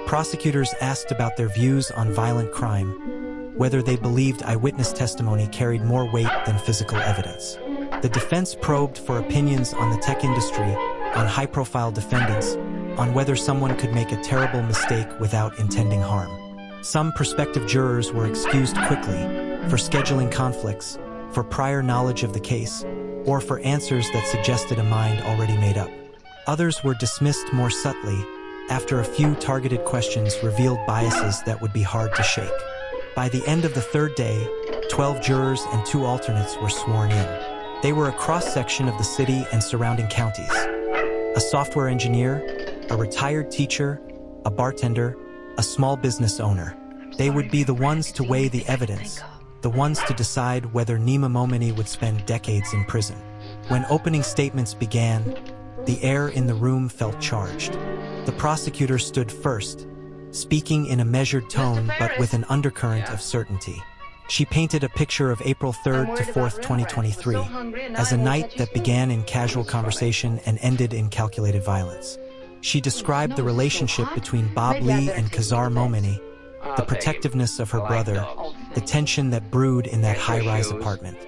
Prosecutors asked about their views on violent crime, whether they believed eyewitness testimony carried more weight than physical evidence. The defense probed for opinions on the tech industry, on high-profile defendants, on whether someone could make a terrible mistake without intending harm. Some prospective jurors were excused quickly for scheduling conflicts, for prior knowledge of the case, or for answers that suggested a mind already made up. Others were dismissed more subtly after a few targeted questions revealed biases that would be hard to shake. By the end of the third day, 12 jurors and 2 alternates were sworn in. They were a cross-section of the city and surrounding counties. A software engineer, a retired teacher, a bartender, a small business owner. They would be the ones to weigh the evidence, the ones to decide whether Nima Momeni would spend decades in prison. When opening statements began, the air in the room felt charged. The prosecutor stood first, speaking in a measured tone but with an undercurrent of certainty. She painted a picture of April 3rd to 4th, 2023, as a night that began in casual conversation and ended in calculated violence. She described the relationship between Bob Lee and Kazar Momeni, the protectiveness of her brother, the tension that brewed in that high-rise apartment.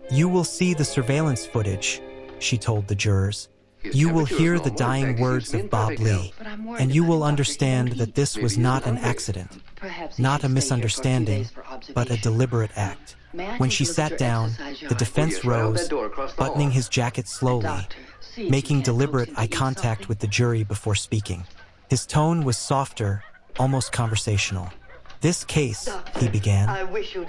"You will see the surveillance footage," she told the jurors. "You will hear the dying words of Bob Lee, and you will understand that this was not an accident, not a misunderstanding, but a deliberate act." When she sat down, the defense rose, buttoning his jacket slowly, making deliberate eye contact with the jury before speaking. His tone was softer, almost conversational. "This case," he began,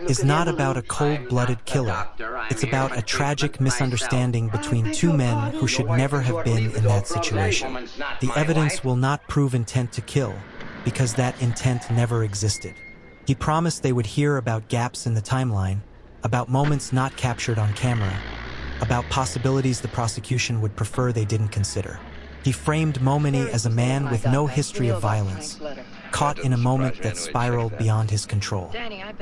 "is not about a cold-blooded killer. It's about a tragic misunderstanding between 2 men who should never have been in that situation. The evidence will not prove intent to kill, because that intent never existed." He promised they would hear about gaps in the timeline, about moments not captured on camera, about possibilities the prosecution would prefer they didn't consider. He framed Momeni as a man with no history of violence, caught in a moment that spiraled beyond his control.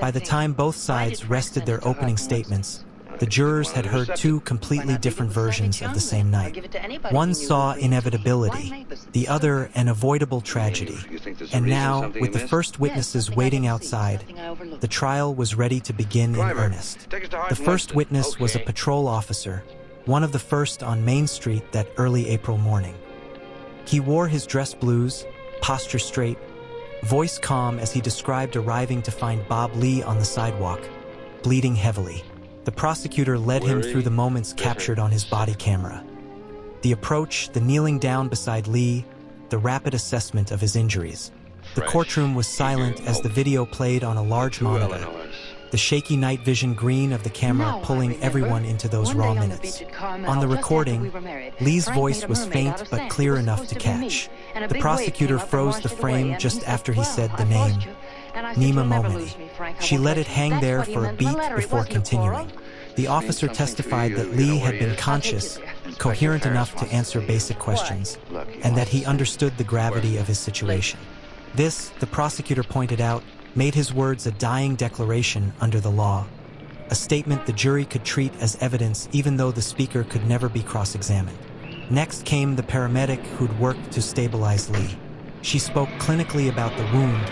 By the time both sides rested their opening statements, the jurors had heard 2 completely different versions of the same night. One saw inevitability, the other an avoidable tragedy. And now, with the first witnesses waiting outside, the trial was ready to begin in earnest. The first witness was a patrol officer, one of the first on Main Street that early April morning. He wore his dress blues, posture straight, voice calm as he described arriving to find Bob Lee on the sidewalk, bleeding heavily. The prosecutor led him through the moments captured on his body camera. The approach, the kneeling down beside Lee, the rapid assessment of his injuries. The courtroom was silent as the video played on a large monitor, the shaky night vision green of the camera pulling everyone into those raw minutes. On the recording, Lee's voice was faint but clear enough to catch. The prosecutor froze the frame just after he said the name, Nima Momeni. She let it hang there for a beat before continuing. The officer testified that Lee had been conscious, coherent enough to answer basic questions, and that he understood the gravity of his situation. This, the prosecutor pointed out, made his words a dying declaration under the law, a statement the jury could treat as evidence even though the speaker could never be cross-examined. Next came the paramedic who'd worked to stabilize Lee. She spoke clinically about the wound,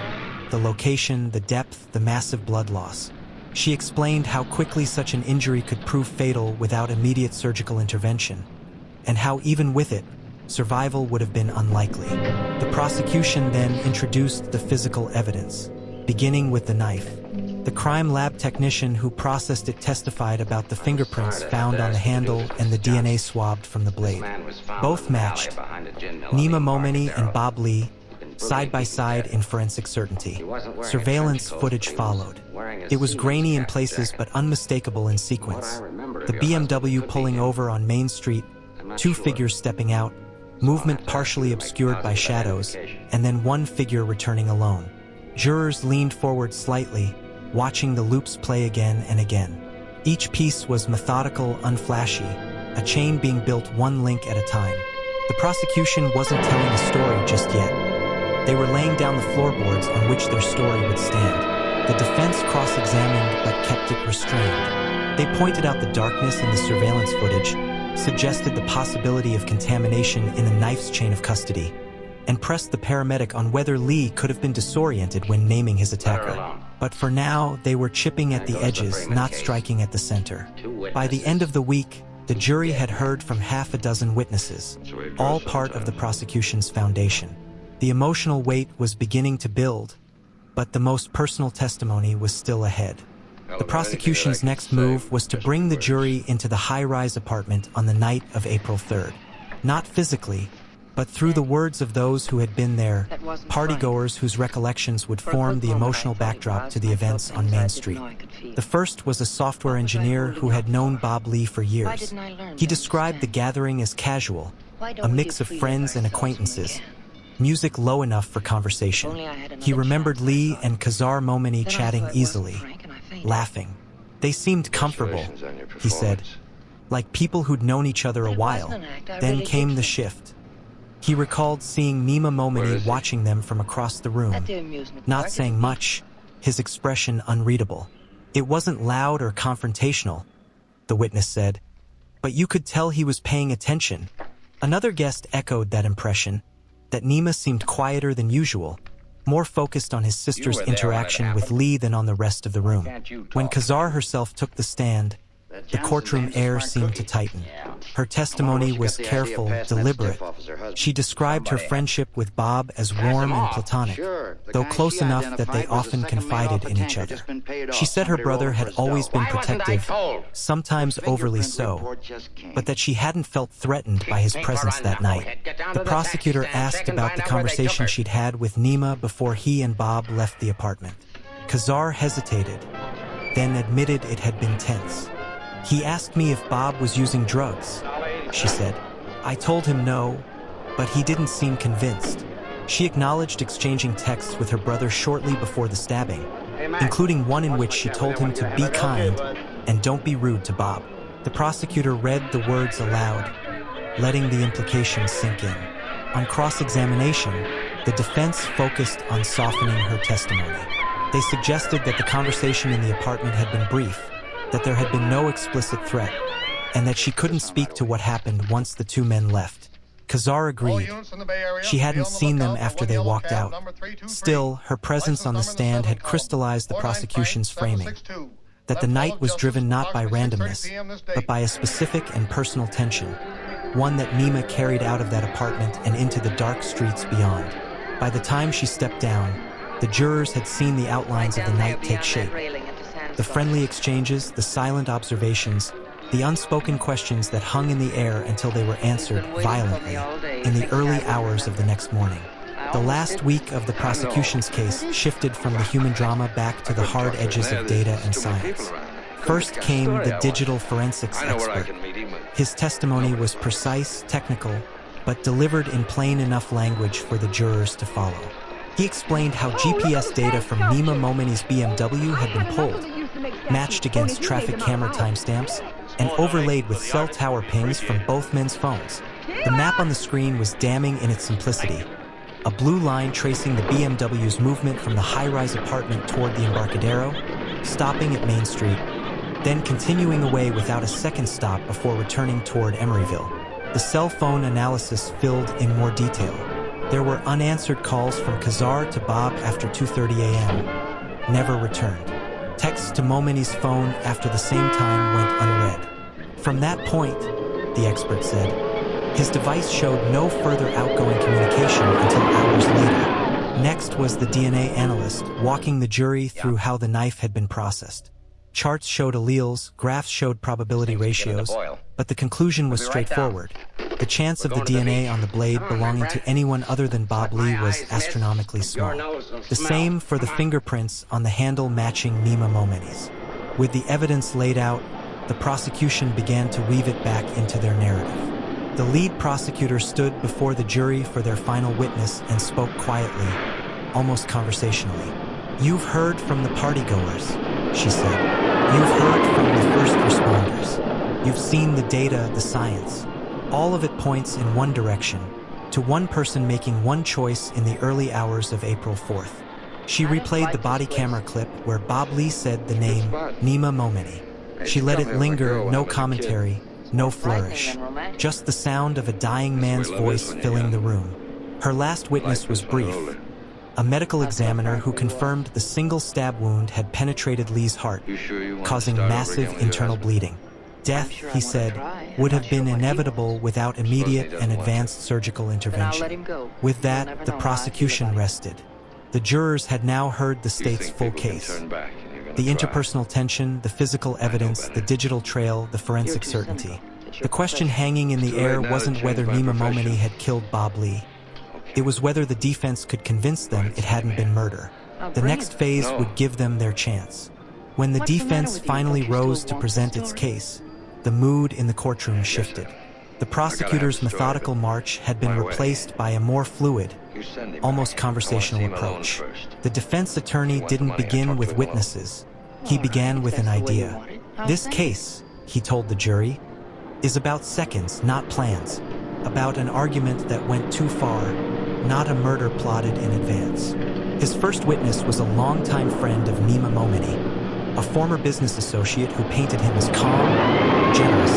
the location, the depth, the massive blood loss. She explained how quickly such an injury could prove fatal without immediate surgical intervention, and how even with it, survival would have been unlikely. The prosecution then introduced the physical evidence, beginning with the knife. The crime lab technician who processed it testified about the fingerprints found on the handle and the DNA swabbed from the blade. Both matched Nima Momeni and Bob Lee, side by side in forensic certainty. Surveillance footage followed. It was grainy in places but unmistakable in sequence. The BMW pulling over on Main Street, 2 figures stepping out, movement partially obscured by shadows, and then one figure returning alone. Jurors leaned forward slightly, watching the loops play again and again. Each piece was methodical, unflashy, a chain being built one link at a time. The prosecution wasn't telling a story just yet. They were laying down the floorboards on which their story would stand. The defense cross-examined but kept it restrained. They pointed out the darkness in the surveillance footage, suggested the possibility of contamination in the knife's chain of custody, and pressed the paramedic on whether Lee could have been disoriented when naming his attacker. But for now, they were chipping at the edges, not striking at the center. By the end of the week, the jury had heard from half a dozen witnesses, all part of the prosecution's foundation. The emotional weight was beginning to build, but the most personal testimony was still ahead. The prosecution's next move was to bring the jury into the high-rise apartment on the night of April 3rd. Not physically, But through the words of those who had been there, partygoers whose recollections would form the emotional backdrop to the events on Main Street. The first was a software engineer who had known Bob Lee for years. He described the gathering as casual, a mix of friends and acquaintances, music low enough for conversation. He remembered Lee and Nima Momeni chatting easily, laughing. They seemed comfortable, he said, like people who'd known each other a while. Then came the shift. He recalled seeing Nima Momeni watching them from across the room, not saying much, his expression unreadable. It wasn't loud or confrontational, the witness said, but you could tell he was paying attention. Another guest echoed that impression, that Nima seemed quieter than usual, more focused on his sister's interaction with Lee than on the rest of the room. When Kazar herself took the stand, the courtroom air seemed to tighten. Her testimony was careful, deliberate. She described her friendship with Bob as warm and platonic, though close enough that they often confided in each other. She said her brother had always been protective, sometimes overly so, but that she hadn't felt threatened by his presence that night. The prosecutor asked about the conversation she'd had with Nima before he and Bob left the apartment. Kazar hesitated, then admitted it had been tense. He asked me if Bob was using drugs, she said. I told him no, but he didn't seem convinced. She acknowledged exchanging texts with her brother shortly before the stabbing, including one in which she told him to be kind and don't be rude to Bob. The prosecutor read the words aloud, letting the implications sink in. On cross-examination, the defense focused on softening her testimony. They suggested that the conversation in the apartment had been brief, that there had been no explicit threat, and that she couldn't speak to what happened once the two men left. Kazar agreed. She hadn't seen them after they walked out. Still, her presence on the stand had crystallized the prosecution's framing, that the night was driven not by randomness, but by a specific and personal tension, one that Nima carried out of that apartment and into the dark streets beyond. By the time she stepped down, the jurors had seen the outlines of the night take shape. The friendly exchanges, the silent observations, the unspoken questions that hung in the air until they were answered violently in the early hours of the next morning. The last week of the prosecution's case shifted from the human drama back to the hard edges of data and science. First came the digital forensics expert. His testimony was precise, technical, but delivered in plain enough language for the jurors to follow. He explained how GPS data from Nima Momeni's BMW had been pulled, matched against traffic camera timestamps, and overlaid with cell tower pings from both men's phones. The map on the screen was damning in its simplicity, a blue line tracing the BMW's movement from the high-rise apartment toward the Embarcadero, stopping at Main Street, then continuing away without a second stop before returning toward Emeryville. The cell phone analysis filled in more detail. There were unanswered calls from Kazar to Bob after 2:30 a.m., never returned. Texts to Momeni's phone after the same time went unread. From that point, the expert said, his device showed no further outgoing communication until hours later. Next was the DNA analyst, walking the jury through how the knife had been processed. Charts showed alleles, graphs showed probability ratios, but the conclusion was straightforward. The chance of the DNA on the blade belonging to anyone other than Bob Lee was astronomically small. The same for the fingerprints on the handle matching Nima Momeni's. With the evidence laid out, the prosecution began to weave it back into their narrative. The lead prosecutor stood before the jury for their final witness and spoke quietly, almost conversationally. "You've heard from the partygoers," she said. "You've heard from the first responders. You've seen the data, the science. All of it points in one direction, to one person making one choice in the early hours of April 4th. She replayed the body camera clip where Bob Lee said the name Nima Momeni. She let it linger, no commentary, no flourish, just the sound of a dying man's voice filling the room. Her last witness was brief. A medical examiner who confirmed the single stab wound had penetrated Lee's heart, causing massive internal bleeding. Death, he said, would have been inevitable without immediate and advanced surgical intervention. With that, the prosecution rested. The jurors had now heard the state's full case. The interpersonal tension, the physical evidence, the digital trail, the forensic certainty. The question hanging in the air wasn't whether Nima Momeni had killed Bob Lee. It was whether the defense could convince them it hadn't been murder. The next phase would give them their chance. When the defense finally rose to present its case, the mood in the courtroom shifted. The prosecutor's methodical march had been replaced by a more fluid, almost conversational approach. The defense attorney didn't begin with witnesses. He began with an idea. This case, he told the jury, is about seconds, not plans. About an argument that went too far, not a murder plotted in advance. His first witness was a longtime friend of Nima Momeni, a former business associate who painted him as calm, generous,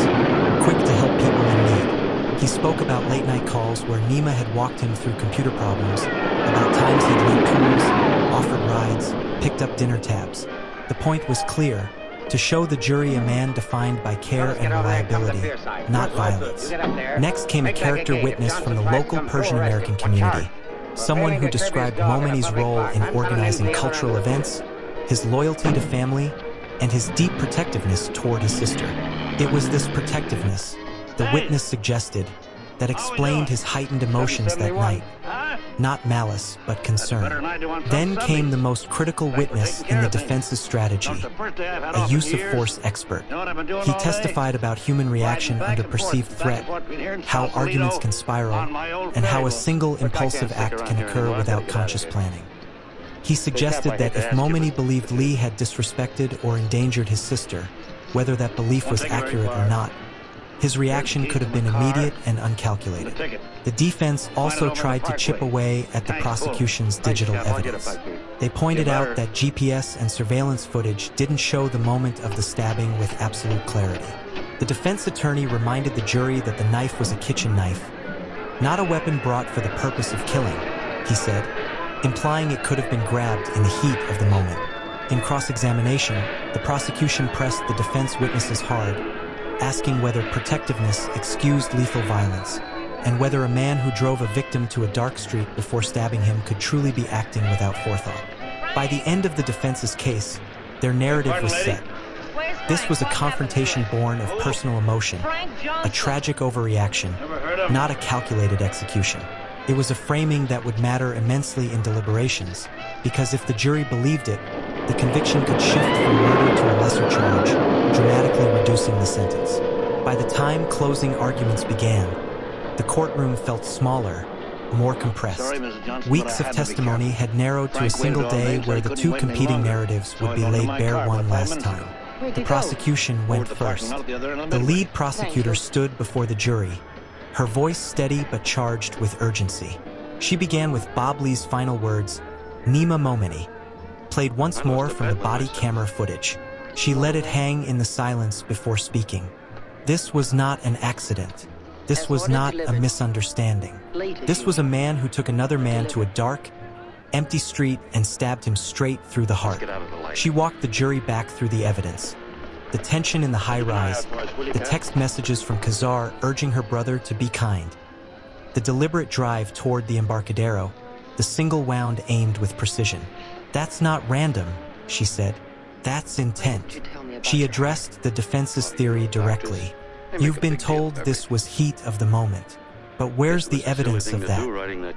quick to help people in need. He spoke about late-night calls where Nima had walked him through computer problems, about times he'd lent tools, offered rides, picked up dinner tabs. The point was clear: to show the jury a man defined by care and reliability, not violence. Next came a character witness from the local Persian-American community, someone who described Momeni's role in organizing cultural events, his loyalty to family, and his deep protectiveness toward his sister. It was this protectiveness, the witness suggested, that explained his heightened emotions that night. Not malice, but concern. Then came the most critical witness in the defense's strategy, a use-of-force expert. He testified about human reaction under perceived threat, how arguments can spiral, and how a single impulsive act can occur without conscious planning. He suggested that if Momeni believed Lee had disrespected or endangered his sister, whether that belief was accurate or not, his reaction could have been immediate and uncalculated. The defense also tried to chip away at the prosecution's digital evidence. They pointed out that GPS and surveillance footage didn't show the moment of the stabbing with absolute clarity. The defense attorney reminded the jury that the knife was a kitchen knife, not a weapon brought for the purpose of killing, he said, implying it could have been grabbed in the heat of the moment. In cross-examination, the prosecution pressed the defense witnesses hard, asking whether protectiveness excused lethal violence, and whether a man who drove a victim to a dark street before stabbing him could truly be acting without forethought. By the end of the defense's case, their narrative was set. This was a confrontation born of personal emotion, a tragic overreaction, not a calculated execution. It was a framing that would matter immensely in deliberations, because if the jury believed it, the conviction could shift from murder to a lesser charge, dramatically reducing the sentence. By the time closing arguments began, the courtroom felt smaller, more compressed. Weeks of testimony had narrowed to a single day where the two competing narratives would be laid bare one last time. The prosecution went first. The lead prosecutor stood before the jury, her voice steady but charged with urgency. She began with Bob Lee's final words, "Nima Momeni," played once more from the body camera footage. She let it hang in the silence before speaking. This was not an accident. This was not a misunderstanding. This was a man who took another man to a dark, empty street and stabbed him straight through the heart. She walked the jury back through the evidence. The tension in the high-rise, the text messages from Kazar urging her brother to be kind, the deliberate drive toward the Embarcadero, the single wound aimed with precision. "That's not random," she said. "That's intent." She addressed the defense's theory directly. "You've been told this was heat of the moment, but where's the evidence of that?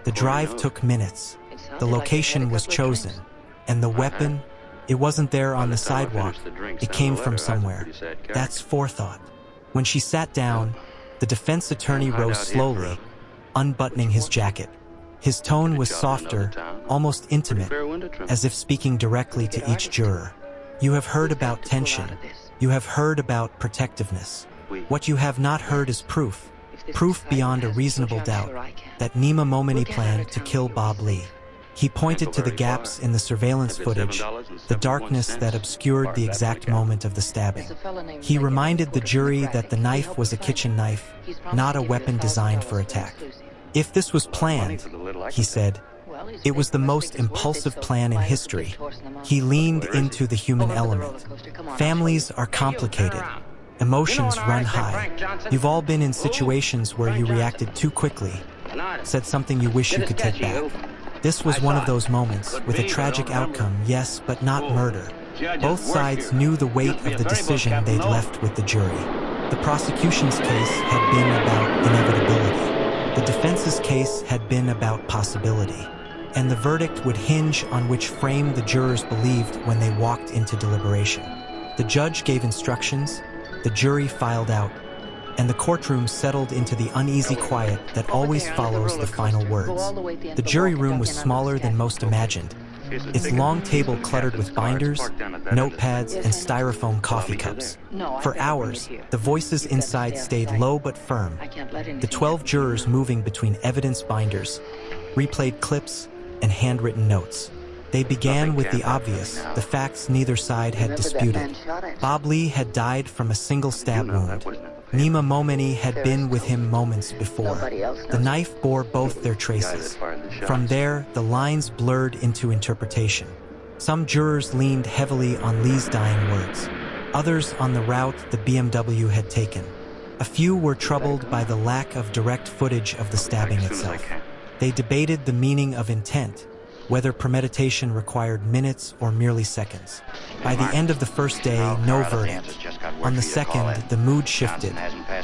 The drive took minutes. The location was chosen. And the weapon? It wasn't there on the sidewalk. It came from somewhere. That's forethought." When she sat down, the defense attorney rose slowly, unbuttoning his jacket. His tone was softer, almost intimate, as if speaking directly to each juror. "You have heard about tension. You have heard about protectiveness. What you have not heard is proof beyond a reasonable doubt, that Nima Momeni planned to kill Bob Lee." He pointed to the gaps in the surveillance footage, the darkness that obscured the exact moment of the stabbing. He reminded the jury that the knife was a kitchen knife, not a weapon designed for attack. "If this was planned," he said, "it was the most impulsive plan in history." He leaned into the human element. Families are complicated. Emotions run high. You've all been in situations where you reacted too quickly, said something you wish you could take back. This was one of those moments, with a tragic outcome, yes, but not murder. Both sides knew the weight of the decision they'd left with the jury. The prosecution's case had been about inevitability. The defense's case had been about possibility. And the verdict would hinge on which frame the jurors believed when they walked into deliberation. The judge gave instructions, the jury filed out, and the courtroom settled into the uneasy quiet that always follows the final words. The jury room was smaller than most imagined, its long table cluttered with binders, notepads, and styrofoam coffee cups. For hours, the voices inside stayed low but firm, the 12 jurors moving between evidence binders, replayed clips, and handwritten notes. They began with the obvious, the facts neither side had disputed. Bob Lee had died from a single stab wound. Nima Momeni had been with him moments before. The knife bore both their traces. From there, the lines blurred into interpretation. Some jurors leaned heavily on Lee's dying words, others on the route the BMW had taken. A few were troubled by the lack of direct footage of the stabbing itself. They debated the meaning of intent, whether premeditation required minutes or merely seconds. By the end of the first day, no verdict. On the second, the mood shifted.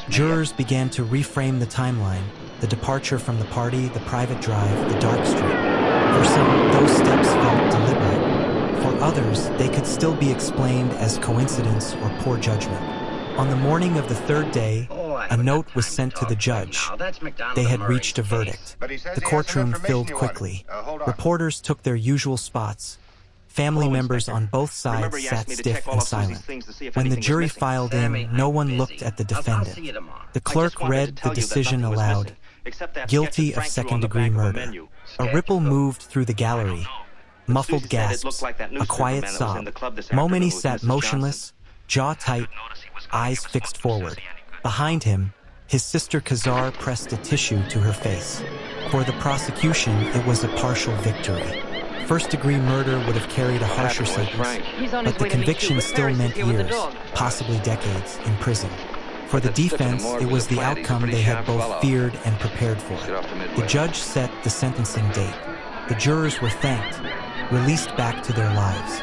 Jurors began to reframe the timeline, the departure from the party, the private drive, the dark street. For some, those steps felt deliberate. For others, they could still be explained as coincidence or poor judgment. On the morning of the third day, a note was sent to the judge. They had reached a verdict. The courtroom filled quickly. Reporters took their usual spots. Family members on both sides sat stiff and silent. When the jury filed in, no one looked at the defendant. The clerk read the decision aloud. Guilty of second-degree murder. A ripple moved through the gallery. Muffled gasps, a quiet sob. Momeni sat motionless, jaw tight, eyes fixed forward. Behind him, his sister Kazar pressed a tissue to her face. For the prosecution, it was a partial victory. First-degree murder would have carried a harsher sentence, but the conviction still meant years, possibly decades, in prison. For the defense, it was the outcome they had both feared and prepared for. The judge set the sentencing date. The jurors were thanked, released back to their lives.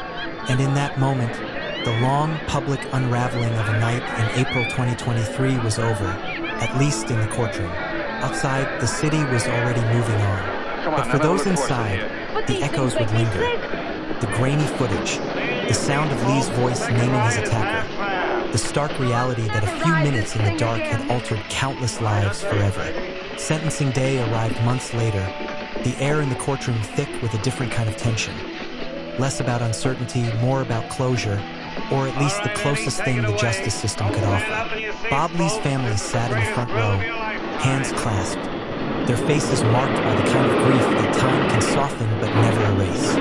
And in that moment, the long public unraveling of a night in April 2023 was over, at least in the courtroom. Outside, the city was already moving on. But for those inside, the echoes would linger. The grainy footage, the sound of Lee's voice naming his attacker, the stark reality that a few minutes in the dark had altered countless lives forever. Sentencing day arrived months later, the air in the courtroom thick with a different kind of tension. Less about uncertainty, more about closure, or at least the closest thing the justice system could offer. Bob Lee's family sat in the front row, hands clasped, their faces marked by the kind of grief that time can soften but never erase.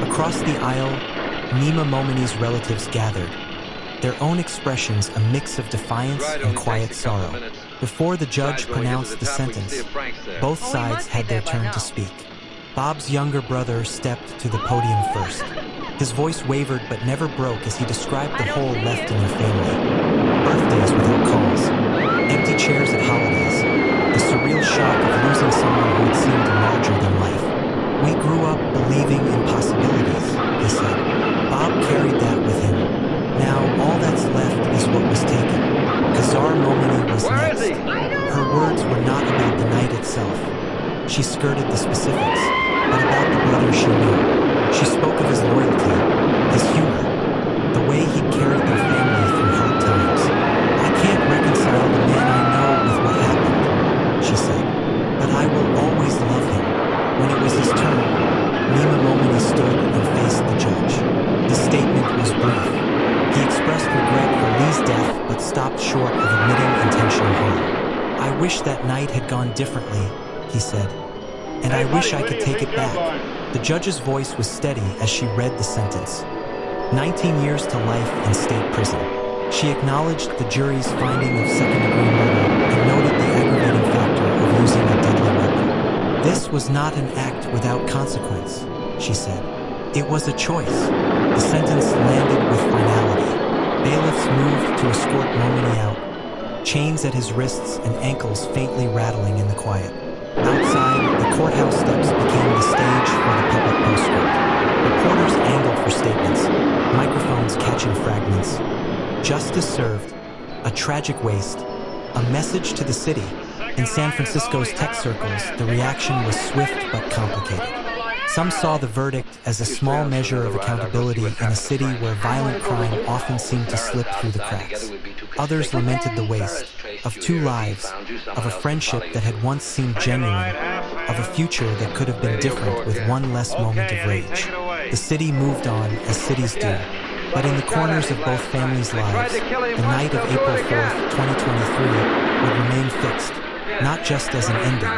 Across the aisle, Nima Momeni's relatives gathered, their own expressions a mix of defiance and quiet sorrow. Before the judge pronounced the sentence, both sides had their turn to speak. Bob's younger brother stepped to the podium first. His voice wavered but never broke as he described the hole left in their family. Birthdays without calls, empty chairs at holidays, the surreal shock of losing someone who had seemed larger than life. We grew up believing in possibilities, he said. Bob carried that with him. Now all that's left is what was taken. Kazar Momeni was next. Her words were not about the night itself. She skirted the specifics, but about the brother she knew. She spoke of his loyalty, his humor, the way he'd carried their family through hard times. I can't reconcile the man I know with what happened, she said, but I will always love him. When it was his turn, Nima Momeni stood and faced the judge. His statement was brief. He expressed regret for Lee's death, but stopped short of admitting intentional harm. I wish that night had gone differently, he said, and I wish I could take it back. The judge's voice was steady as she read the sentence. 19 years to life in state prison. She acknowledged the jury's finding of second-degree murder and noted the aggravating factor of using a deadly weapon. This was not an act without consequence, she said. It was a choice. The sentence landed with finality. Bailiffs moved to escort Momeni out, chains at his wrists and ankles faintly rattling in the quiet. Outside, the courthouse steps became the stage for the public postscript. Reporters angled for statements, microphones catching fragments. Justice served. a tragic waste, a message to the city. In San Francisco's tech circles, the reaction was swift but complicated. Some saw the verdict as a small measure of accountability in a city where violent crime often seemed to slip through the cracks. Others lamented the waste of 2 lives, of a friendship that had once seemed genuine, of a future that could have been different with one less moment of rage. The city moved on as cities do, but in the corners of both families' lives, the night of April 4th, 2023 would remain fixed, not just as an ending,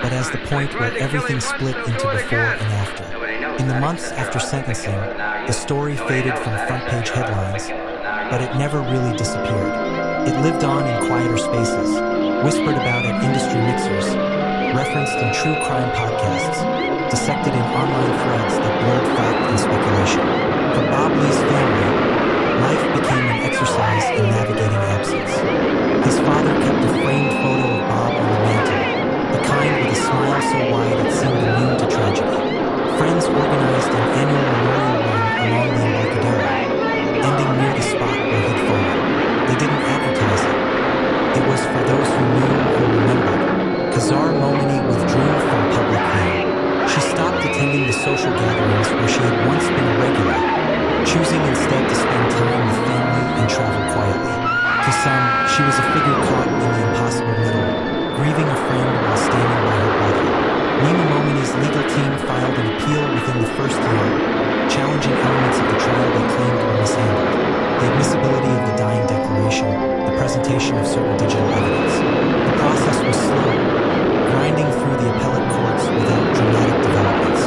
but as the point where everything split into before and after. In the months after sentencing, the story faded from front-page headlines, but it never really disappeared. It lived on in quieter spaces, whispered about at industry mixers, referenced in true crime podcasts, dissected in online threads that blurred fact and speculation. For Bob Lee's family, life became an exercise in navigating absence. His father kept a framed photo of Bob on the mantle, the kind with a smile so wide it seemed immune to tragedy. Friends organized an annual memorial run along the Embarcadero, ending near the spot where he'd fallen. They didn't advertise it. It was for those who knew or remembered. Nima Momeni withdrew from public view. She stopped attending the social gatherings where she had once been a regular, choosing instead to spend time with family and travel quietly. To some, she was a figure caught in the impossible middle, grieving a friend while standing by her brother. Nima Momeni's legal team filed an appeal within the first year, challenging elements of the trial they claimed were mishandled. The admissibility of the dying declaration, the presentation of certain digital evidence. The process was slow, grinding through the appellate courts without dramatic developments.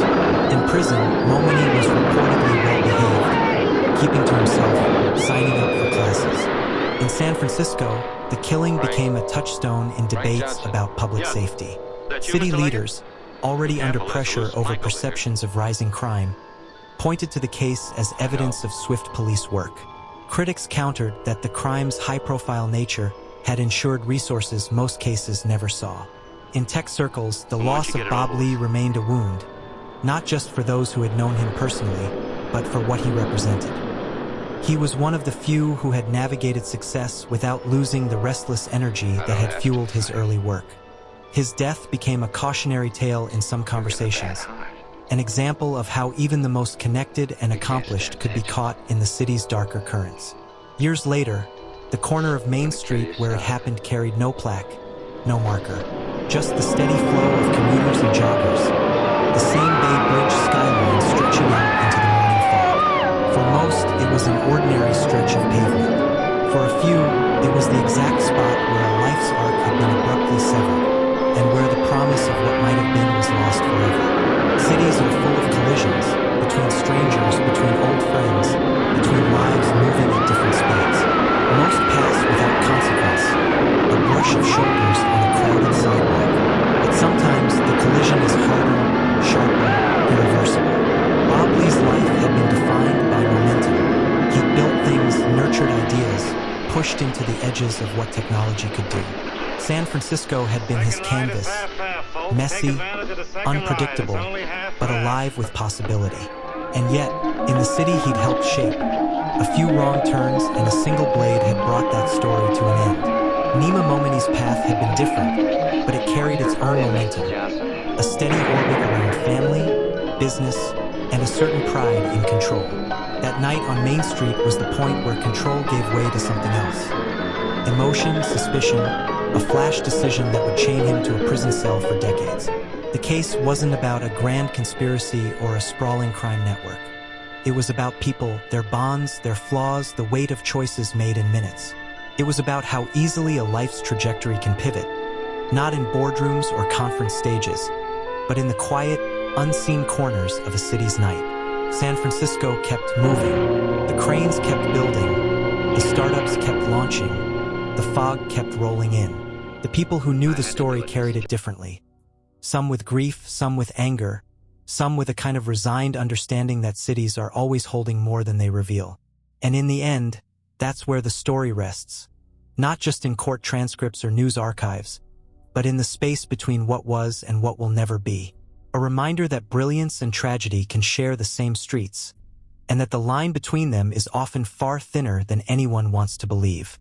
In prison, Momeni was reportedly well-behaved, keeping to himself, signing up for classes. In San Francisco, the killing became a touchstone in debates about public safety. City leaders, already under pressure over perceptions of rising crime, pointed to the case as evidence of swift police work. Critics countered that the crime's high-profile nature had ensured resources most cases never saw. In tech circles, the loss of Bob Lee remained a wound, not just for those who had known him personally, but for what he represented. He was one of the few who had navigated success without losing the restless energy that had fueled his early work. His death became a cautionary tale in some conversations, an example of how even the most connected and accomplished could be caught in the city's darker currents. Years later, the corner of Main Street where it happened carried no plaque, no marker, just the steady flow of commuters and joggers, the same Bay Bridge skyline stretching out into the morning fog. For most, it was an ordinary stretch of pavement. For a few, it was the exact spot where a life's arc had been abruptly severed, and where the promise of what might have been was lost forever. Cities are full of collisions, between strangers, between old friends, between lives moving at different speeds. Most pass without consequence, a brush of shoulders on a crowded sidewalk. But sometimes the collision is harder, sharper, irreversible. Bob Lee's life had been defined by momentum. He'd built things, nurtured ideas, pushed into the edges of what technology could do. San Francisco had been his canvas, messy, unpredictable, but alive with possibility. And yet, in the city he'd helped shape, a few wrong turns and a single blade had brought that story to an end. Nima Momeni's path had been different, but it carried its own momentum. A steady orbit around family, business, and a certain pride in control. That night on Main Street was the point where control gave way to something else. Emotion, suspicion, a flash decision that would chain him to a prison cell for decades. The case wasn't about a grand conspiracy or a sprawling crime network. It was about people, their bonds, their flaws, the weight of choices made in minutes. It was about how easily a life's trajectory can pivot, not in boardrooms or conference stages, but in the quiet, unseen corners of a city's night. San Francisco kept moving, the cranes kept building, the startups kept launching, the fog kept rolling in. The people who knew the story carried it differently. Some with grief, some with anger, some with a kind of resigned understanding that cities are always holding more than they reveal. And in the end, that's where the story rests. Not just in court transcripts or news archives, but in the space between what was and what will never be. A reminder that brilliance and tragedy can share the same streets, and that the line between them is often far thinner than anyone wants to believe.